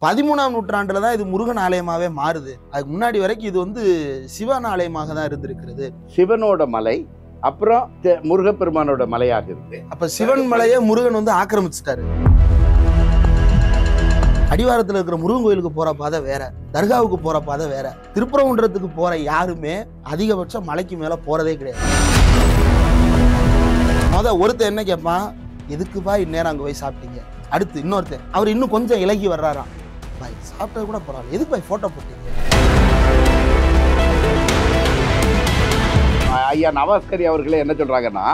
13ஆம் நூற்றாண்டுல தான் இது முருகன் ஆலயமாவே மாறுது. அதுக்கு முன்னாடி வரைக்கும் இது வந்து சிவன் ஆலயமாக தான் இருந்திருக்கிறது. சிவனோட மலை, அப்புறம் முருகப்பெருமானோட மலையாக இருக்கு. அப்ப சிவன் மலையை முருகன் வந்து ஆக்கிரமிச்சிட்டாரு. அடிவாரத்தில் இருக்கிற முருகன் கோயிலுக்கு போற பாதை வேற, தர்காவுக்கு போற பாதை வேற. திருப்பரங்குன்றத்துக்கு போற யாருமே அதிகபட்சம் மலைக்கு மேல போறதே கிடையாது. ஒருத்தர் என்ன கேட்பான், எதுக்குப்பா இந்நேரம் அங்க போய் சாப்பிட்டீங்க? அடுத்து இன்னொருத்தர், அவர் இன்னும் கொஞ்சம் இலகி வர்றாராம், பாய் சாப்பிட்டது கூட பரவாயில்ல, எதுக்கு பாய் போட்டோ போட்டீங்க? ஐயா நவாஸ்கரி அவர்களே என்ன சொல்றாங்கன்னா,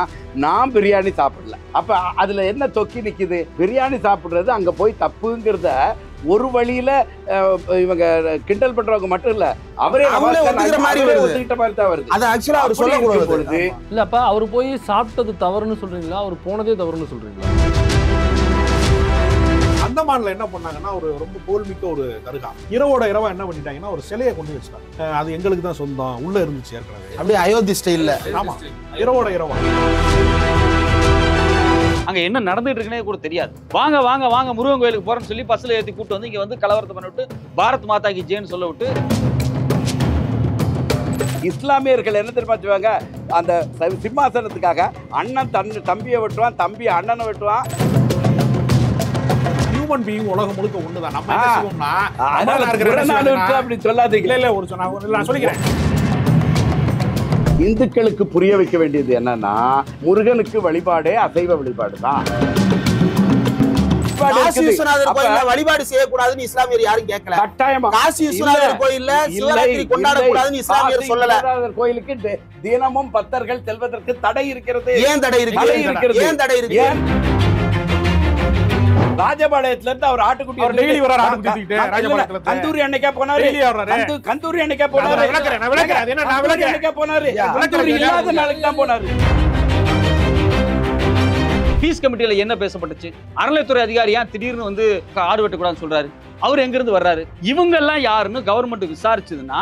நான் பிரியாணி சாப்பிடல. அப்ப அதுல என்ன தொக்கி நிக்குது? பிரியாணி சாப்பிடுறது அங்க போய் தப்புங்கிறத ஒரு வழியில இவங்க கிண்டல் பண்றவங்க மட்டும் இல்ல, அவரே ஒத்துக்கிட்ட மாதிரி தான் வருது. அது ஆக்சுவலா அவர் சொல்லக்கூடாது. இல்லப்பா, அவர் போய் சாப்பிட்டது தவறுன்னு சொல்றீங்களா, அவர் போனதே தவறுன்னு சொல்றீங்களா? அந்தமான்ல என்ன பண்ணாங்கன்னா, ஒரு ரொம்ப புகழ்மிக்க ஒரு தர்கா, இரவோட இரவா என்ன பண்ணிட்டாங்கன்னா ஒரு சிலையை கொண்டு வச்சுட்டாங்க. அது எங்களுக்கு தான் சொந்தம், உள்ள இருந்துச்சு ஏற்கனவே, அப்படியே அயோத்தி ஸ்டைல்ல. ஆமா, இரவோட இரவா அங்க என்ன நடந்துட்டு இருக்குன்னே கூட தெரியாது. வாங்க வாங்க வாங்க முருகன் கோயிலுக்கு போறேன்னு சொல்லி பஸ்ல ஏற்றி கூட்டு வந்து இங்க வந்து கலவரத்தை பண்ணி விட்டு பாரத் மாதா கி ஜெய்ன்னு சொல்ல விட்டு. இஸ்லாமியர்கள் என்ன தெரியுமா செய்வாங்க, அந்த சிம்மாசனத்துக்காக அண்ணன் தம்பியை வெட்டுவான், தம்பி அண்ணனை வெட்டுவான். ஹியூமன் பீயிங் உலகம் முழுக்க ஒண்ணுதான். நம்ம என்ன செய்வோம்னா, அப்படி சொல்லாதீங்க. இல்ல நான் சொல்லிக்கிறேன். இந்துக்களுக்கு புரிய வைக்க வேண்டியது என்னன்னா, முருகனுக்கு வழிபாடே அசைவ வழிபாடு தான். வழிபாடு செய்யக்கூடாதுன்னு இஸ்லாமியர் யாரும் கேட்கல. கட்டாயமா காசி விஸ்வநாதர் கோயில்ல சிவராத்திரி கொண்டாடக்கூடாதுன்னு இஸ்லாமியர் சொல்லல. கோயிலுக்கு தினமும் பக்தர்கள் செல்வதற்கு தடை இருக்கிறது. ஏன் தடை இருக்கு? ஏன் தடை இருக்கு? ராஜபாளையத்துல இருந்து அவர் ஆட்டுக்குட்டி டெய்லி வர ஆட்டுக்குட்டி ராஜபாளையத்துல கந்தூரி அன்னைக்கே போனாரு. கந்தூரி அன்னைக்கே போனாரு. அன்னைக்கே போனாரு. கந்தூரி இல்லாத நாளைக்கு தான் போனாரு. பீஸ் கமிட்டியில என்ன பேசப்பட்டுச்சு? அறநிலைத்துறை அதிகாரி ஏன் திடீர்னு வந்து ஆடு வெட்டக்கூடாதுன்னு சொல்றாரு? அவர் எங்க இருந்து வர்றாரு? இவங்க எல்லாம் யாருன்னு கவர்மெண்ட் விசாரிச்சதுன்னா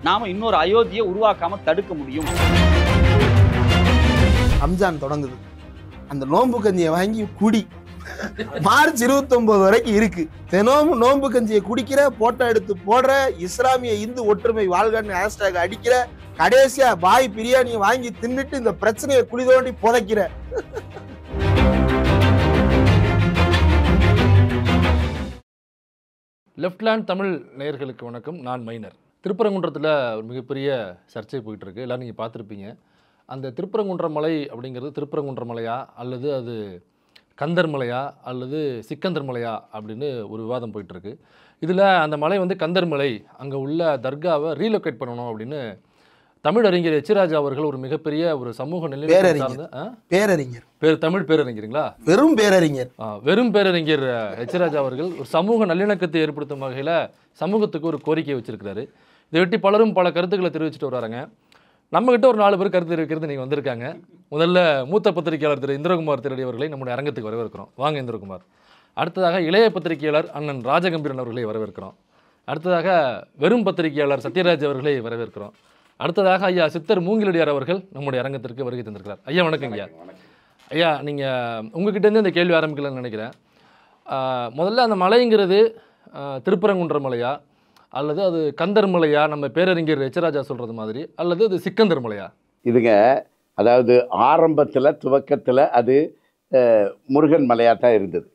நாம இன்னொரு அயோத்தியை உருவாக்காம தடுக்க முடியும். ரம்ஜான் தொடங்குது, அந்த நோன்பு கஞ்சியை வாங்கி குடி. மார்ச் 29 வரைக்கும் இருக்கு. தினமும் நோன்பு கஞ்சியை குடிக்கிற, போட்டோ எடுத்து போடுற, இஸ்லாமிய இந்து ஒற்றுமை வாழ்கன்னு ஹேஷ்டேக் அடிக்கிற, கடைசியா பாய் பிரியாணியை வாங்கி தின்னுட்டு இந்த பிரச்சனையை குழி தோண்டி புதைக்கிற. லெஃப்ட்லேண்ட் தமிழ் நேயர்களுக்கு வணக்கம். நான் மைனர். திருப்பரங்குன்றத்தில் ஒரு மிகப்பெரிய சர்ச்சை போயிட்டு இருக்கு. எல்லோரும் நீங்கள் பார்த்துருப்பீங்க. அந்த திருப்பரங்குன்ற மலை அப்படிங்கிறது திருப்பரங்குன்ற மலையா, அல்லது அது கந்தர் மலையா, அல்லது சிக்கந்தர் மலையா அப்படின்னு ஒரு விவாதம் போயிட்டுருக்கு. இதில் அந்த மலை வந்து கந்தர் மலை, அங்கே உள்ள தர்காவை ரீலொகேட் பண்ணணும் அப்படின்னு தமிழ் அறிஞர் எச்ராஜா அவர்கள் ஒரு மிகப்பெரிய ஒரு சமூக பேரறிஞர் தமிழ் பேரறிஞருங்களா? வெறும் பேரறிஞர். வெறும் பேரறிஞர் எச்ராஜா அவர்கள் ஒரு சமூக நல்லிணக்கத்தை ஏற்படுத்தும் வகையில் சமூகத்துக்கு ஒரு கோரிக்கையை வச்சிருக்கிறாரு. இதை ஒட்டி பலரும் பல கருத்துக்களை தெரிவிச்சுட்டு வராங்க. நம்மகிட்ட ஒரு 4 பேர் கருத்து இருக்கிறது நீங்கள் வந்திருக்காங்க. முதல்ல மூத்த பத்திரிகையாளர் திரு இந்திரகுமார் திருடி அவர்களை நம்முடைய அரங்கத்துக்கு வரவேற்கிறோம். வாங்க இந்திரகுமார். அடுத்ததாக இளைய பத்திரிகையாளர் அண்ணன் ராஜகம்பீரன் அவர்களை வரவேற்கிறோம். அடுத்ததாக வெறும் பத்திரிகையாளர் சத்யராஜ் அவர்களை வரவேற்கிறோம். அடுத்ததாக ஐயா சித்தர் மூங்கிலடியார் அவர்கள் நம்முடைய அரங்கத்திற்கு வருகை தந்திருக்கிறார். ஐயா வணக்கங்க. ஐயா, நீங்கள் உங்ககிட்டேருந்து இந்த கேள்வி ஆரம்பிக்கலாம்னு நினைக்கிறேன். முதல்ல அந்த மலைங்கிறது திருப்பரங்குன்ற மலையா, அல்லது அது கந்தர் மலையா, நம்ம பேரறிஞர் எச்ராஜா சொல்கிறது மாதிரி, அல்லது அது சிக்கந்தர் மலையா? இதுங்க, அதாவது ஆரம்பத்தில் துவக்கத்தில் அது முருகன் மலையாக தான் இருந்தது.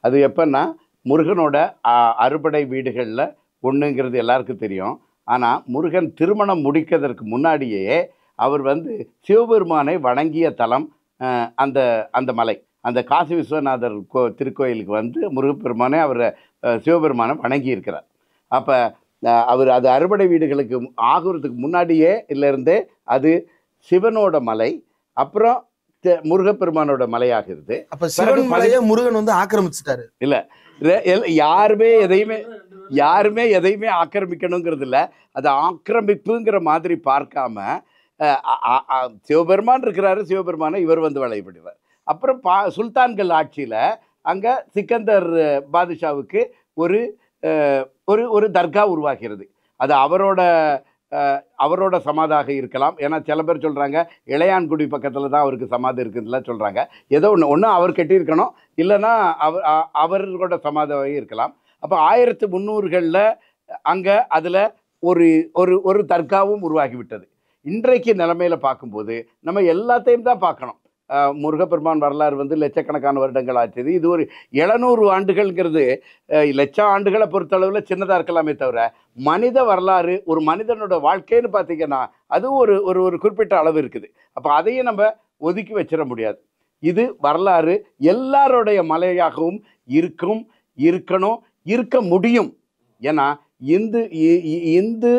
அது எப்போன்னா, முருகனோட அறுபடை வீடுகளில் ஒன்றுங்கிறது எல்லாருக்கும் தெரியும். ஆனால் முருகன் திருமணம் முடிக்கிறதுக்கு முன்னாடியே அவர் வந்து சிவபெருமானை வணங்கிய தலம் அந்த அந்த மலை. அந்த காசி விஸ்வநாதர் திருக்கோயிலுக்கு வந்து முருகப்பெருமானை அவர் சிவபெருமானை வணங்கி இருக்கிறார். அப்போ அவர் அது அறுபடை வீடுகளுக்கு ஆகுறதுக்கு முன்னாடியே இல்லைருந்தே அது சிவனோட மலை, அப்புறம் முருகப்பெருமானோட மலையாகிறது. அப்ப சிவன் மலையை முருகன் வந்து ஆக்கிரமிச்சிட்டாரு. இல்லை, யாருமே எதையுமே ஆக்கிரமிக்கணுங்கிறது இல்லை. அது ஆக்கிரமிப்புங்கிற மாதிரி பார்க்காம சிவபெருமான் இருக்கிறாரு, சிவபெருமானை இவர் வந்து வழிபடுவார். அப்புறம் சுல்தான்கள் ஆட்சியில் அங்கே சிக்கந்தர் பாதுஷாவுக்கு ஒரு ஒரு ஒரு தர்கா உருவாகிறது. அது அவரோட சமாதாக இருக்கலாம். ஏன்னா சில பேர் சொல்கிறாங்க இளையான்குடி பக்கத்தில் தான் அவருக்கு சமாதி இருக்குதுலாம் சொல்கிறாங்க. ஏதோ ஒன்று அவர் கட்டியிருக்கணும், இல்லைன்னா அவரோட சமாதியாக இருக்கலாம். அப்போ 1300களில் அங்கே அதில் ஒரு ஒரு ஒரு தர்காவும் உருவாகிவிட்டது. இன்றைக்கு நிலைமையில் பார்க்கும்போது நம்ம எல்லாத்தையும் தான் பார்க்கணும். முருகப்பெருமான் வரலாறு வந்து லட்சக்கணக்கான வருடங்கள் ஆச்சுது. இது ஒரு 700 ஆண்டுகள்ங்கிறது லட்சம் ஆண்டுகளை பொறுத்தளவில் சின்னதாக இருக்கலாமே தவிர, மனித வரலாறு ஒரு மனிதனோட வாழ்க்கைன்னு பார்த்தீங்கன்னா அது ஒரு ஒரு ஒரு குறிப்பிட்ட அளவு இருக்குது. அப்போ அதையும் நம்ம ஒதுக்கி வச்சிட முடியாது. இது வரலாறு எல்லாருடைய மலையாகவும் இருக்கணும், இருக்க முடியும். ஏன்னா இந்து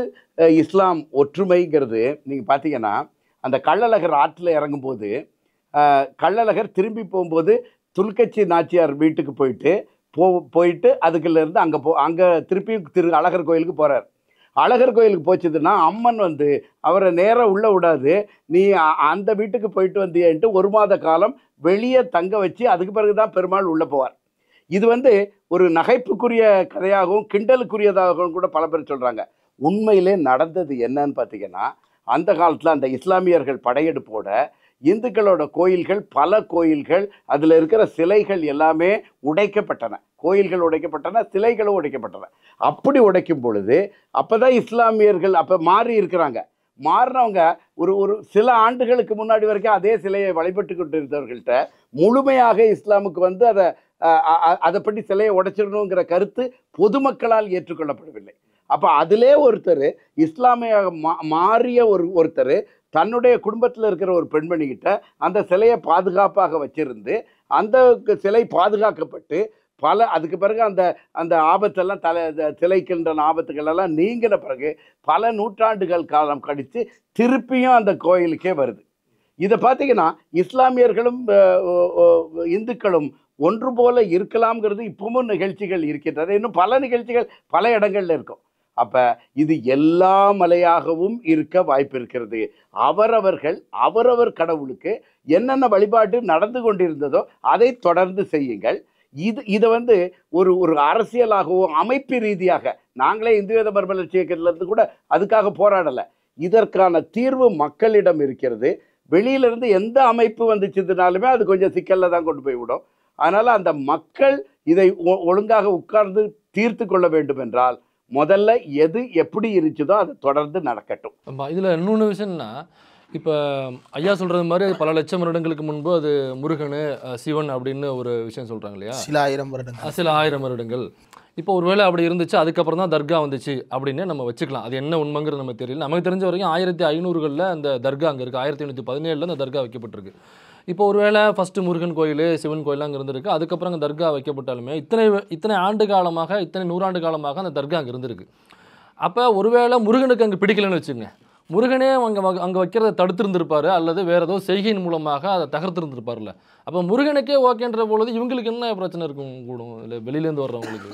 இஸ்லாம் ஒற்றுமைங்கிறது நீங்கள் பார்த்தீங்கன்னா அந்த கள்ளழகர் ஆற்றில் இறங்கும்போது கள்ளழகர் திரும்பி போகும்போது துல்கட்சி நாச்சியார் வீட்டுக்கு போயிட்டு அதுக்குள்ளேருந்து அங்கே திருப்பியும் அழகர் கோயிலுக்கு போகிறார். அழகர் கோயிலுக்கு போச்சுதுன்னா அம்மன் வந்து அவரை நேராக உள்ளே விடாது, நீ அந்த வீட்டுக்கு போயிட்டு வந்தியன்ட்டு 1 மாத காலம் வெளியே தங்க வச்சு அதுக்கு பிறகு தான் பெருமாள் உள்ளே போவார். இது வந்து ஒரு நகைப்புக்குரிய கதையாகவும் கிண்டலுக்குரியதாகவும் கூட பல பேர் சொல்கிறாங்க. உண்மையிலே நடந்தது என்னன்னு பார்த்தீங்கன்னா, அந்த காலத்தில் அந்த இஸ்லாமியர்கள் படையெடுப்போட இந்துக்களோட கோயில்கள், பல கோயில்கள், அதில் இருக்கிற சிலைகள் எல்லாமே உடைக்கப்பட்டன. கோயில்கள் உடைக்கப்பட்டன, சிலைகளும் உடைக்கப்பட்டன. அப்படி உடைக்கும் பொழுது அப்போ தான் இஸ்லாமியர்கள் அப்போ மாறி இருக்கிறாங்க. மாறினவங்க ஒரு சில ஆண்டுகளுக்கு முன்னாடி வரைக்கும் அதே சிலையை வழிபட்டு கொண்டு இருந்தவர்கள்ட்ட முழுமையாக இஸ்லாமுக்கு வந்து அதை பற்றி சிலையை உடைச்சிடணுங்கிற கருத்து பொதுமக்களால் ஏற்றுக்கொள்ளப்படவில்லை. அப்போ அதிலே ஒருத்தர் இஸ்லாமிய மாறிய ஒருத்தர் தன்னுடைய குடும்பத்தில் இருக்கிற ஒரு பெண்மணிகிட்ட அந்த சிலையை பாதுகாப்பாக வச்சிருந்து அந்த சிலை பாதுகாக்கப்பட்டு அதுக்கு பிறகு அந்த ஆபத்தெல்லாம் சிலைக்கின்ற ஆபத்துகளெல்லாம் நீங்கின பிறகு பல நூற்றாண்டுகள் காலம் கழித்து திருப்பியும் அந்த கோயிலுக்கே வருது. இதை பார்த்தீங்கன்னா இஸ்லாமியர்களும் இந்துக்களும் ஒன்று போல இருக்கலாம்ங்கிறது இப்பவும் நிகழ்ச்சிகள் இருக்கின்றது. இன்னும் பல நிகழ்ச்சிகள் பல இடங்கள்ல இருக்கும். அப்போ இது எல்லா மலையாகவும் இருக்க வாய்ப்பு இருக்கிறது. அவரவர் கடவுளுக்கு என்னென்ன வழிபாட்டு நடந்து கொண்டிருந்ததோ அதை தொடர்ந்து செய்யுங்கள். இதை வந்து ஒரு அரசியலாகவோ அமைப்பு ரீதியாக நாங்களே இந்து வேத மறுமலர்ச்சி இயக்கத்திலிருந்து கூட அதுக்காக போராடலை. இதற்கான தீர்வு மக்களிடம் இருக்கிறது. வெளியிலிருந்து எந்த அமைப்பு வந்துச்சுனாலுமே அது கொஞ்சம் சிக்கலில் தான் கொண்டு போய் விடும். அதனால் அந்த மக்கள் இதை ஒழுங்காக உட்கார்ந்து தீர்த்து கொள்ள வேண்டும் என்றால் முதல்ல எது எப்படி இருந்துச்சதோ அதை தொடர்ந்து நடக்கட்டும். இதில் இன்னொன்று விஷயம்னா, இப்போ ஐயா சொல்கிறது மாதிரி பல லட்சம் வருடங்களுக்கு முன்பு அது முருகன் சிவன் அப்படின்னு ஒரு விஷயம் சொல்கிறாங்க இல்லையா? சில ஆயிரம் வருடங்கள். இப்போ ஒருவேளை அப்படி இருந்துச்சு, அதுக்கப்புறம் தான் தர்கா வந்துச்சு அப்படின்னு நம்ம வச்சுக்கலாம். அது என்ன உண்மைங்கிறது நமக்கு தெரியல. நமக்கு தெரிஞ்ச வரைக்கும் 1500களில் அந்த தர்கா அங்கே இருக்குது. 1517 அந்த தர்கா வைக்கப்பட்டிருக்கு. இப்போ ஒருவேளை ஃபஸ்ட்டு முருகன் கோயில், சிவன் கோயில் அங்கே இருந்திருக்கு. அதுக்கப்புறம் அங்கே தர்கா வைக்கப்பட்டாலுமே இத்தனை ஆண்டு காலமாக, இத்தனை 100 ஆண்டு காலமாக அந்த தர்கா அங்கே இருந்திருக்கு. அப்போ ஒருவேளை முருகனுக்கு அங்கே பிடிக்கலன்னு வச்சுங்க, முருகனே அங்கே வைக்கிறத தடுத்திருந்திருப்பார், அல்லது வேறு ஏதோ செய்கையின் மூலமாக அதை தகர்த்திருந்திருப்பார்ல. அப்போ முருகனுக்கே ஓகேன்ற பொழுது இவங்களுக்கு என்ன பிரச்சனை இருக்கும் கூடும்? இல்லை வெளியிலேருந்து வர்றவங்களுக்கு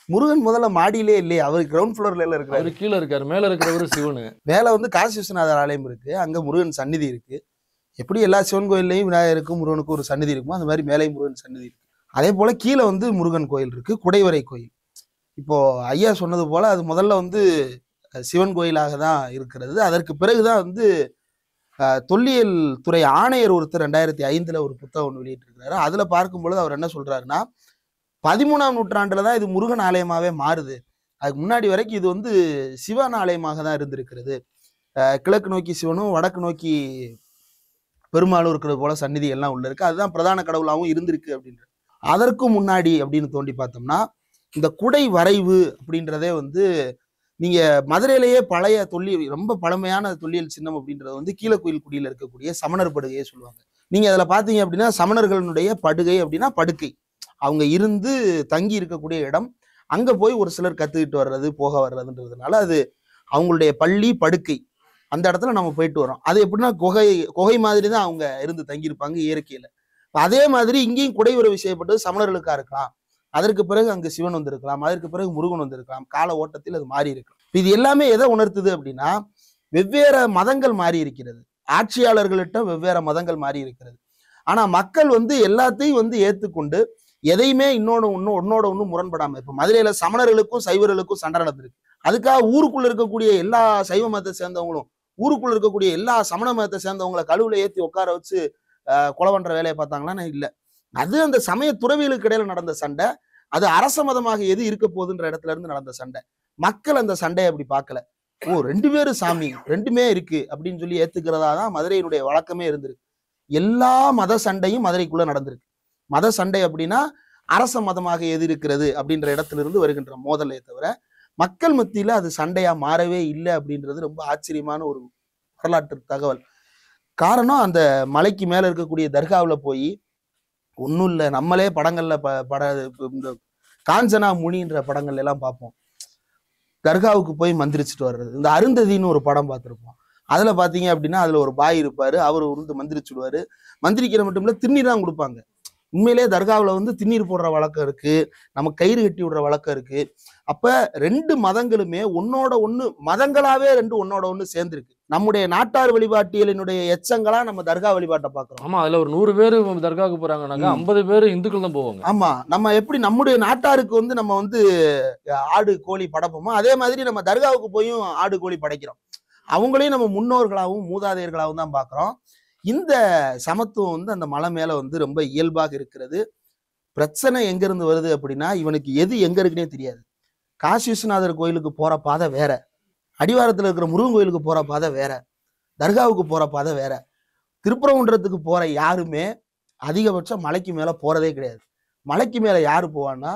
முருகன் முதல்ல மாடியிலே இல்லையே, அவர் கிரவுண்ட் ஃப்ளோர்ல இருக்காரு, அவர் கீழே இருக்காரு, மேலே இருக்கிறவர் சிவனு. மேலே வந்து காசி விஸ்வநாதர் ஆலயம் இருக்கு, அங்கே முருகன் சந்நிதி இருக்கு. எப்படி எல்லா சிவன் கோயில்லையும் விநாயகருக்கும் முருகனுக்கும் ஒரு சந்நிதி இருக்குமோ அந்த மாதிரி மேலே முருகன் சந்நிதி இருக்கு. அதே போல கீழே வந்து முருகன் கோயில் இருக்கு, குடைவரை கோயில். இப்போ ஐயா சொன்னது போல அது முதல்ல வந்து சிவன் கோயிலாக தான் இருக்கிறது. அதற்கு பிறகுதான் வந்து தொல்லியல் துறை ஆணையர் ஒருத்தர் 2005 ஒரு புத்தகம் ஒன்று வெளியிட்டிருக்கிறாரு. அதுல பார்க்கும் பொழுது அவர் என்ன சொல்றாருன்னா, 13ஆம் நூற்றாண்டுல தான் இது முருகன் ஆலயமாவே மாறுது. அதுக்கு முன்னாடி வரைக்கும் இது வந்து சிவன் ஆலயமாக தான் இருந்திருக்கிறது. கிழக்கு நோக்கி சிவனும் வடக்கு நோக்கி பெருமாளும் இருக்கிறது போல சந்நிதி எல்லாம் உள்ள இருக்கு. அதுதான் பிரதான கடவுளாகவும் இருந்திருக்கு அப்படின்ற. அதற்கு முன்னாடி அப்படின்னு தோண்டி பார்த்தோம்னா இந்த குடை வரைவு அப்படின்றதே வந்து நீங்க மதுரையிலேயே பழைய தொல்லியல், ரொம்ப பழமையான தொல்லியல் சின்னம் அப்படின்றது வந்து கீழக்குயில் குடியில் இருக்கக்கூடிய சமணர் படுகையை சொல்லுவாங்க. நீங்க அதுல பாத்தீங்க அப்படின்னா சமணர்களுடைய படுகை அப்படின்னா படுக்கை, அவங்க இருந்து தங்கி இருக்கக்கூடிய இடம். அங்க போய் ஒரு சிலர் கத்துக்கிட்டு வர்றது போக வர்றதுன்றதுனால அது அவங்களுடைய பள்ளி படுக்கை. அந்த இடத்துல நம்ம போயிட்டு வரோம். அது எப்படின்னா குகை மாதிரி தான் அவங்க இருந்து தங்கியிருப்பாங்க இயற்கையில. அதே மாதிரி இங்கேயும் குடைவரவு செய்யப்பட்டது சமணர்களுக்கா இருக்கலாம். அதற்கு பிறகு அங்கு சிவன் வந்திருக்கலாம், அதற்கு பிறகு முருகன் வந்திருக்கலாம். கால ஓட்டத்தில் அது மாறி இருக்கலாம். இது எல்லாமே எதை உணர்த்துது அப்படின்னா, வெவ்வேறு மதங்கள் மாறி இருக்கிறது, ஆட்சியாளர்கள்ட்ட வெவ்வேறு மதங்கள் மாறி இருக்கிறது. ஆனா மக்கள் வந்து எல்லாத்தையும் வந்து ஏத்துக்கொண்டு எதையுமே ஒன்னோட ஒண்ணு முரண்படாம, இப்ப மதுரையில சமணர்களுக்கும் சைவர்களுக்கும் சண்டை நடந்திருக்கு. அதுக்காக ஊருக்குள்ள இருக்கக்கூடிய எல்லா சைவ மதத்தை சேர்ந்தவங்களும் ஊருக்குள்ள இருக்கக்கூடிய எல்லா சமண மதத்தை சேர்ந்தவங்களை கழுவுல ஏத்தி உட்கார வச்சு கொலை பண்ற வேலையை பார்த்தாங்களான்னு இல்ல. அது அந்த சமய துறவிகளுக்கு இடையில நடந்த சண்டை. அது அரச மதமாக எது இருக்க போகுதுன்ற இடத்துல இருந்து நடந்த சண்டை. மக்கள் அந்த சண்டையை அப்படி பார்க்கல. ஓ 2 பேரும் சாமி, 2மே இருக்கு அப்படின்னு சொல்லி ஏத்துக்கிறதா தான் மதுரையினுடைய வழக்கமே இருந்திருக்கு. எல்லா மத சண்டையும் மதுரைக்குள்ள நடந்திருக்கு. மத சண்டை அப்படின்னா அரச மதமாக எது இருக்கிறது அப்படின்ற இடத்துல இருந்து வருகின்ற மோதலை தவிர மக்கள் மத்தியில அது சண்டையா மாறவே இல்லை அப்படின்றது ரொம்ப ஆச்சரியமான ஒரு வரலாற்று தகவல். காரணம், அந்த மலைக்கு மேல இருக்கக்கூடிய தர்காவில் போய் ஒன்றும் இல்லை, நம்மளே படங்கள்ல இந்த காஞ்சனா முனின்ற படங்கள்ல எல்லாம் பார்ப்போம். தர்காவுக்கு போய் மந்திரிச்சுட்டு வர்றது. இந்த அருந்ததின்னு ஒரு படம் பார்த்துருப்போம். அதுல பாத்தீங்க அப்படின்னா அதுல ஒரு பாய் இருப்பாரு, அவர் வந்து மந்திரிச்சுடுவாரு. மந்திரிக்கிற மட்டும் இல்ல, திண்ணீர் தான் கொடுப்பாங்க. உண்மையிலே தர்காவில் வந்து திண்ணீர் போடுற வழக்கம் இருக்கு, நம்ம கயிறு கட்டி விடுற வழக்கம் இருக்கு. அப்ப 2 மதங்களுமே ஒன்னோட ஒண்ணு, மதங்களாவே 2 ஒன்னோட ஒண்ணு சேர்ந்துருக்கு. நம்முடைய நாட்டார் வழிபாட்டியலினுடைய எச்சங்களா நம்ம தர்கா வழிபாட்டை பாக்குறோம். ஆமா, அதுல ஒரு 100 பேர் தர்காவுக்கு போறாங்கன்னாக்கா 50 பேர் இந்துக்கள் தான் போவாங்க. ஆமா, நம்ம எப்படி நம்முடைய நாட்டாருக்கு வந்து நம்ம வந்து ஆடு கோழி படைப்போமோ அதே மாதிரி நம்ம தர்காவுக்கு போயும் ஆடு கோழி படைக்கிறோம். அவங்களையும் நம்ம முன்னோர்களாகவும் மூதாதையர்களாகவும் தான் பாக்குறோம். இந்த சமத்துவம் வந்து அந்த மலை மேல வந்து ரொம்ப இயல்பாக இருக்கிறது. பிரச்சனை எங்க இருந்து வருது அப்படின்னா, இவனுக்கு எது எங்க இருக்குன்னே தெரியாது. காசி விஸ்வநாதர் கோயிலுக்கு போற பாதை வேற, அடிவாரத்துல இருக்கிற முருகன் கோயிலுக்கு போற பாதை வேற, தர்காவுக்கு போற பாதை வேற. திருப்பரங்குன்றத்துக்கு போற யாருமே அதிகபட்சம் மலைக்கு மேல போறதே கிடையாது. மலைக்கு மேல யாரு போவான்னா,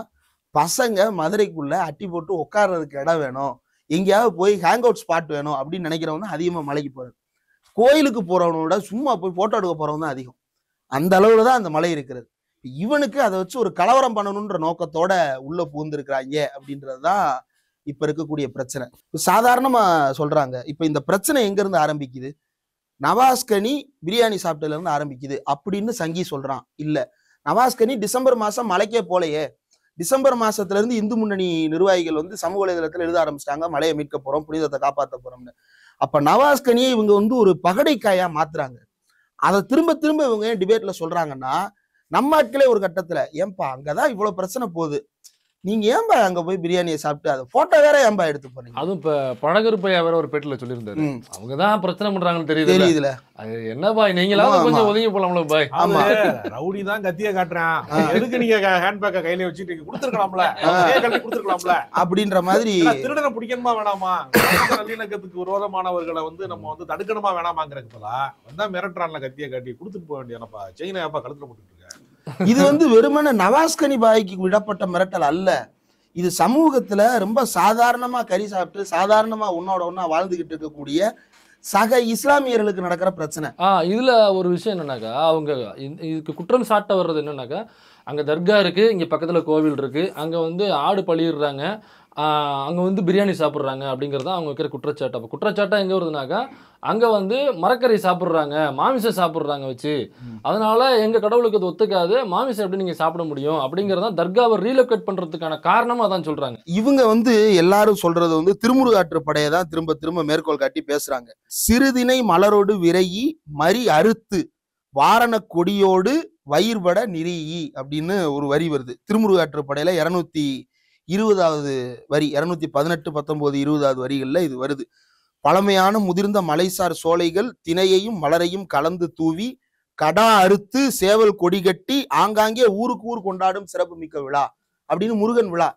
பசங்க மதுரைக்குள்ள அட்டி போட்டு உட்கார்றதுக்கு இடம் வேணும், எங்கேயாவது போய் ஹேங் அவுட் ஸ்பாட் வேணும் அப்படின்னு நினைக்கிறவங்க அதிகமா மலைக்கு போறது. கோயிலுக்கு போறவனோட சும்மா போய் போட்டோ எடுக்க போறவங்க தான் அதிகம். அந்த அளவுல தான் அந்த மலை இருக்கிறது. இவனுக்கு அதை வச்சு ஒரு கலவரம் பண்ணணுன்ற நோக்கத்தோட உள்ள புகுந்திருக்கிறாங்க அப்படின்றதுதான் இப்ப இருக்கக்கூடிய பிரச்சனை. சாதாரணமா சொல்றாங்க, இப்ப இந்த பிரச்சனை எங்க இருந்து ஆரம்பிக்குது? நவாஸ்கனி பிரியாணி சாப்பிட்டதுல இருந்து ஆரம்பிக்குது அப்படின்னு சங்கி சொல்றான். இல்ல, நவாஸ்கனி டிசம்பர் மாசம் மலைக்கே போலையே. டிசம்பர் மாசத்துல இருந்து இந்து முன்னணி நிர்வாகிகள் வந்து சமூக வலைதளத்துல எழுத ஆரம்பிச்சிட்டாங்க, மலையை மீட்க போறோம், புனிதத்தை காப்பாற்ற போறோம்னு. அப்ப நவாஸ்கனியை இவங்க வந்து ஒரு பகடைக்காயா மாத்துறாங்க. அதை திரும்ப திரும்ப இவங்க ஏன் டிபேட்ல சொல்றாங்கன்னா, நம்ம ஆட்களே ஒரு கட்டத்துல, ஏன்பா அங்கதான் இவ்வளவு பிரச்சனை போகுது, நீங்க ஏன்பா அங்க போய் பிரியாணியை சாப்பிட்டு அதை போட்டோ வேற ஏன்பா எடுத்து போறீங்க? அதுவும் இப்ப பழகருப்பையா வேற ஒரு பேட்டில சொல்லியிருந்தாரு, அவங்கதான் பிரச்சனை பண்றாங்கன்னு தெரியுதுல. அது என்ன பாய், நீங்களாவது கொஞ்சம் ஒதுங்கி போலாம்ல பாய். ஆமா, ரவுடி தான் கத்திய காட்டுறான், எதுக்கு நீங்க ஹேண்ட்பேக்க கையில வச்சுட்டு கொடுத்துருக்கலாம்ல, கொடுத்துருக்கலாம்ல அப்படின்ற மாதிரி. திருடனை பிடிக்கணுமா வேணாமா, நல்லிணக்கத்துக்கு விரோதமானவர்களை வந்து நம்ம வந்து தடுக்கணுமா வேணாமாங்கிறதுல வந்தா மிரட்டுறான்ல கத்திய காட்டி கொடுத்துட்டு போக வேண்டியனப்பா. செயினை ஏப்பா கழுத்துல போட்டுட்டு இருக்க? இது வந்து வெறுமன நவாஸ்கனி பாய்க்கு விடப்பட்ட மிரட்டல் அல்ல. இது சமூகத்துல ரொம்ப சாதாரணமா கறி சாப்பிட்டு சாதாரணமா உன்னோட ஒன்னா வாழ்ந்துகிட்டு இருக்கக்கூடிய சக இஸ்லாமியர்களுக்கு நடக்கிற பிரச்சனை. இதுல ஒரு விஷயம் என்னன்னாக்கா, அவங்க இதுக்கு குற்றம் சாட்ட வர்றது என்னன்னாக்கா, அங்க தர்கா இருக்கு, இங்க பக்கத்துல கோவில் இருக்கு, அங்க வந்து ஆடு பலியிடுறாங்க, அங்க வந்து பிரியாணி சாப்பிட்றாங்க அப்படிங்கிறது தான் அவங்க வைக்கிற குற்றச்சாட்டு. அப்போ குற்றச்சாட்டா எங்க வருதுனாக்கா, அங்க வந்து மரக்கறி சாப்பிட்றாங்க, மாமிசம் சாப்பிட்றாங்க வச்சு, அதனால எங்க கடவுளுக்கு அது ஒத்துக்காது, மாமிசம் எப்படி நீங்க சாப்பிட முடியும் அப்படிங்கிறதா தர்காவை ரீலோகேட் பண்றதுக்கான காரணமா தான் சொல்றாங்க. இவங்க வந்து எல்லாரும் சொல்றது வந்து திருமுருகாற்று படையை தான் திரும்ப திரும்ப மேற்கோள் காட்டி பேசுறாங்க. சிறுதினை மலரோடு விரையி மறி அறுத்து வாரண கொடியோடு வயிர்பட நிறீ அப்படின்னு ஒரு வரி வருது திருமுருகாற்று படையில 220வது வரி, 218, 19, 20வது வரிகள்ல இது வருது. பழமையான முதிர்ந்த மலைசார் சோலைகள் திணையையும் மலரையும் கலந்து தூவி கடா அறுத்து சேவல் கொடி கட்டி ஆங்காங்கே ஊருக்கு ஊர் கொண்டாடும் சிறப்பு மிக்க விழா அப்படின்னு முருகன் விழா.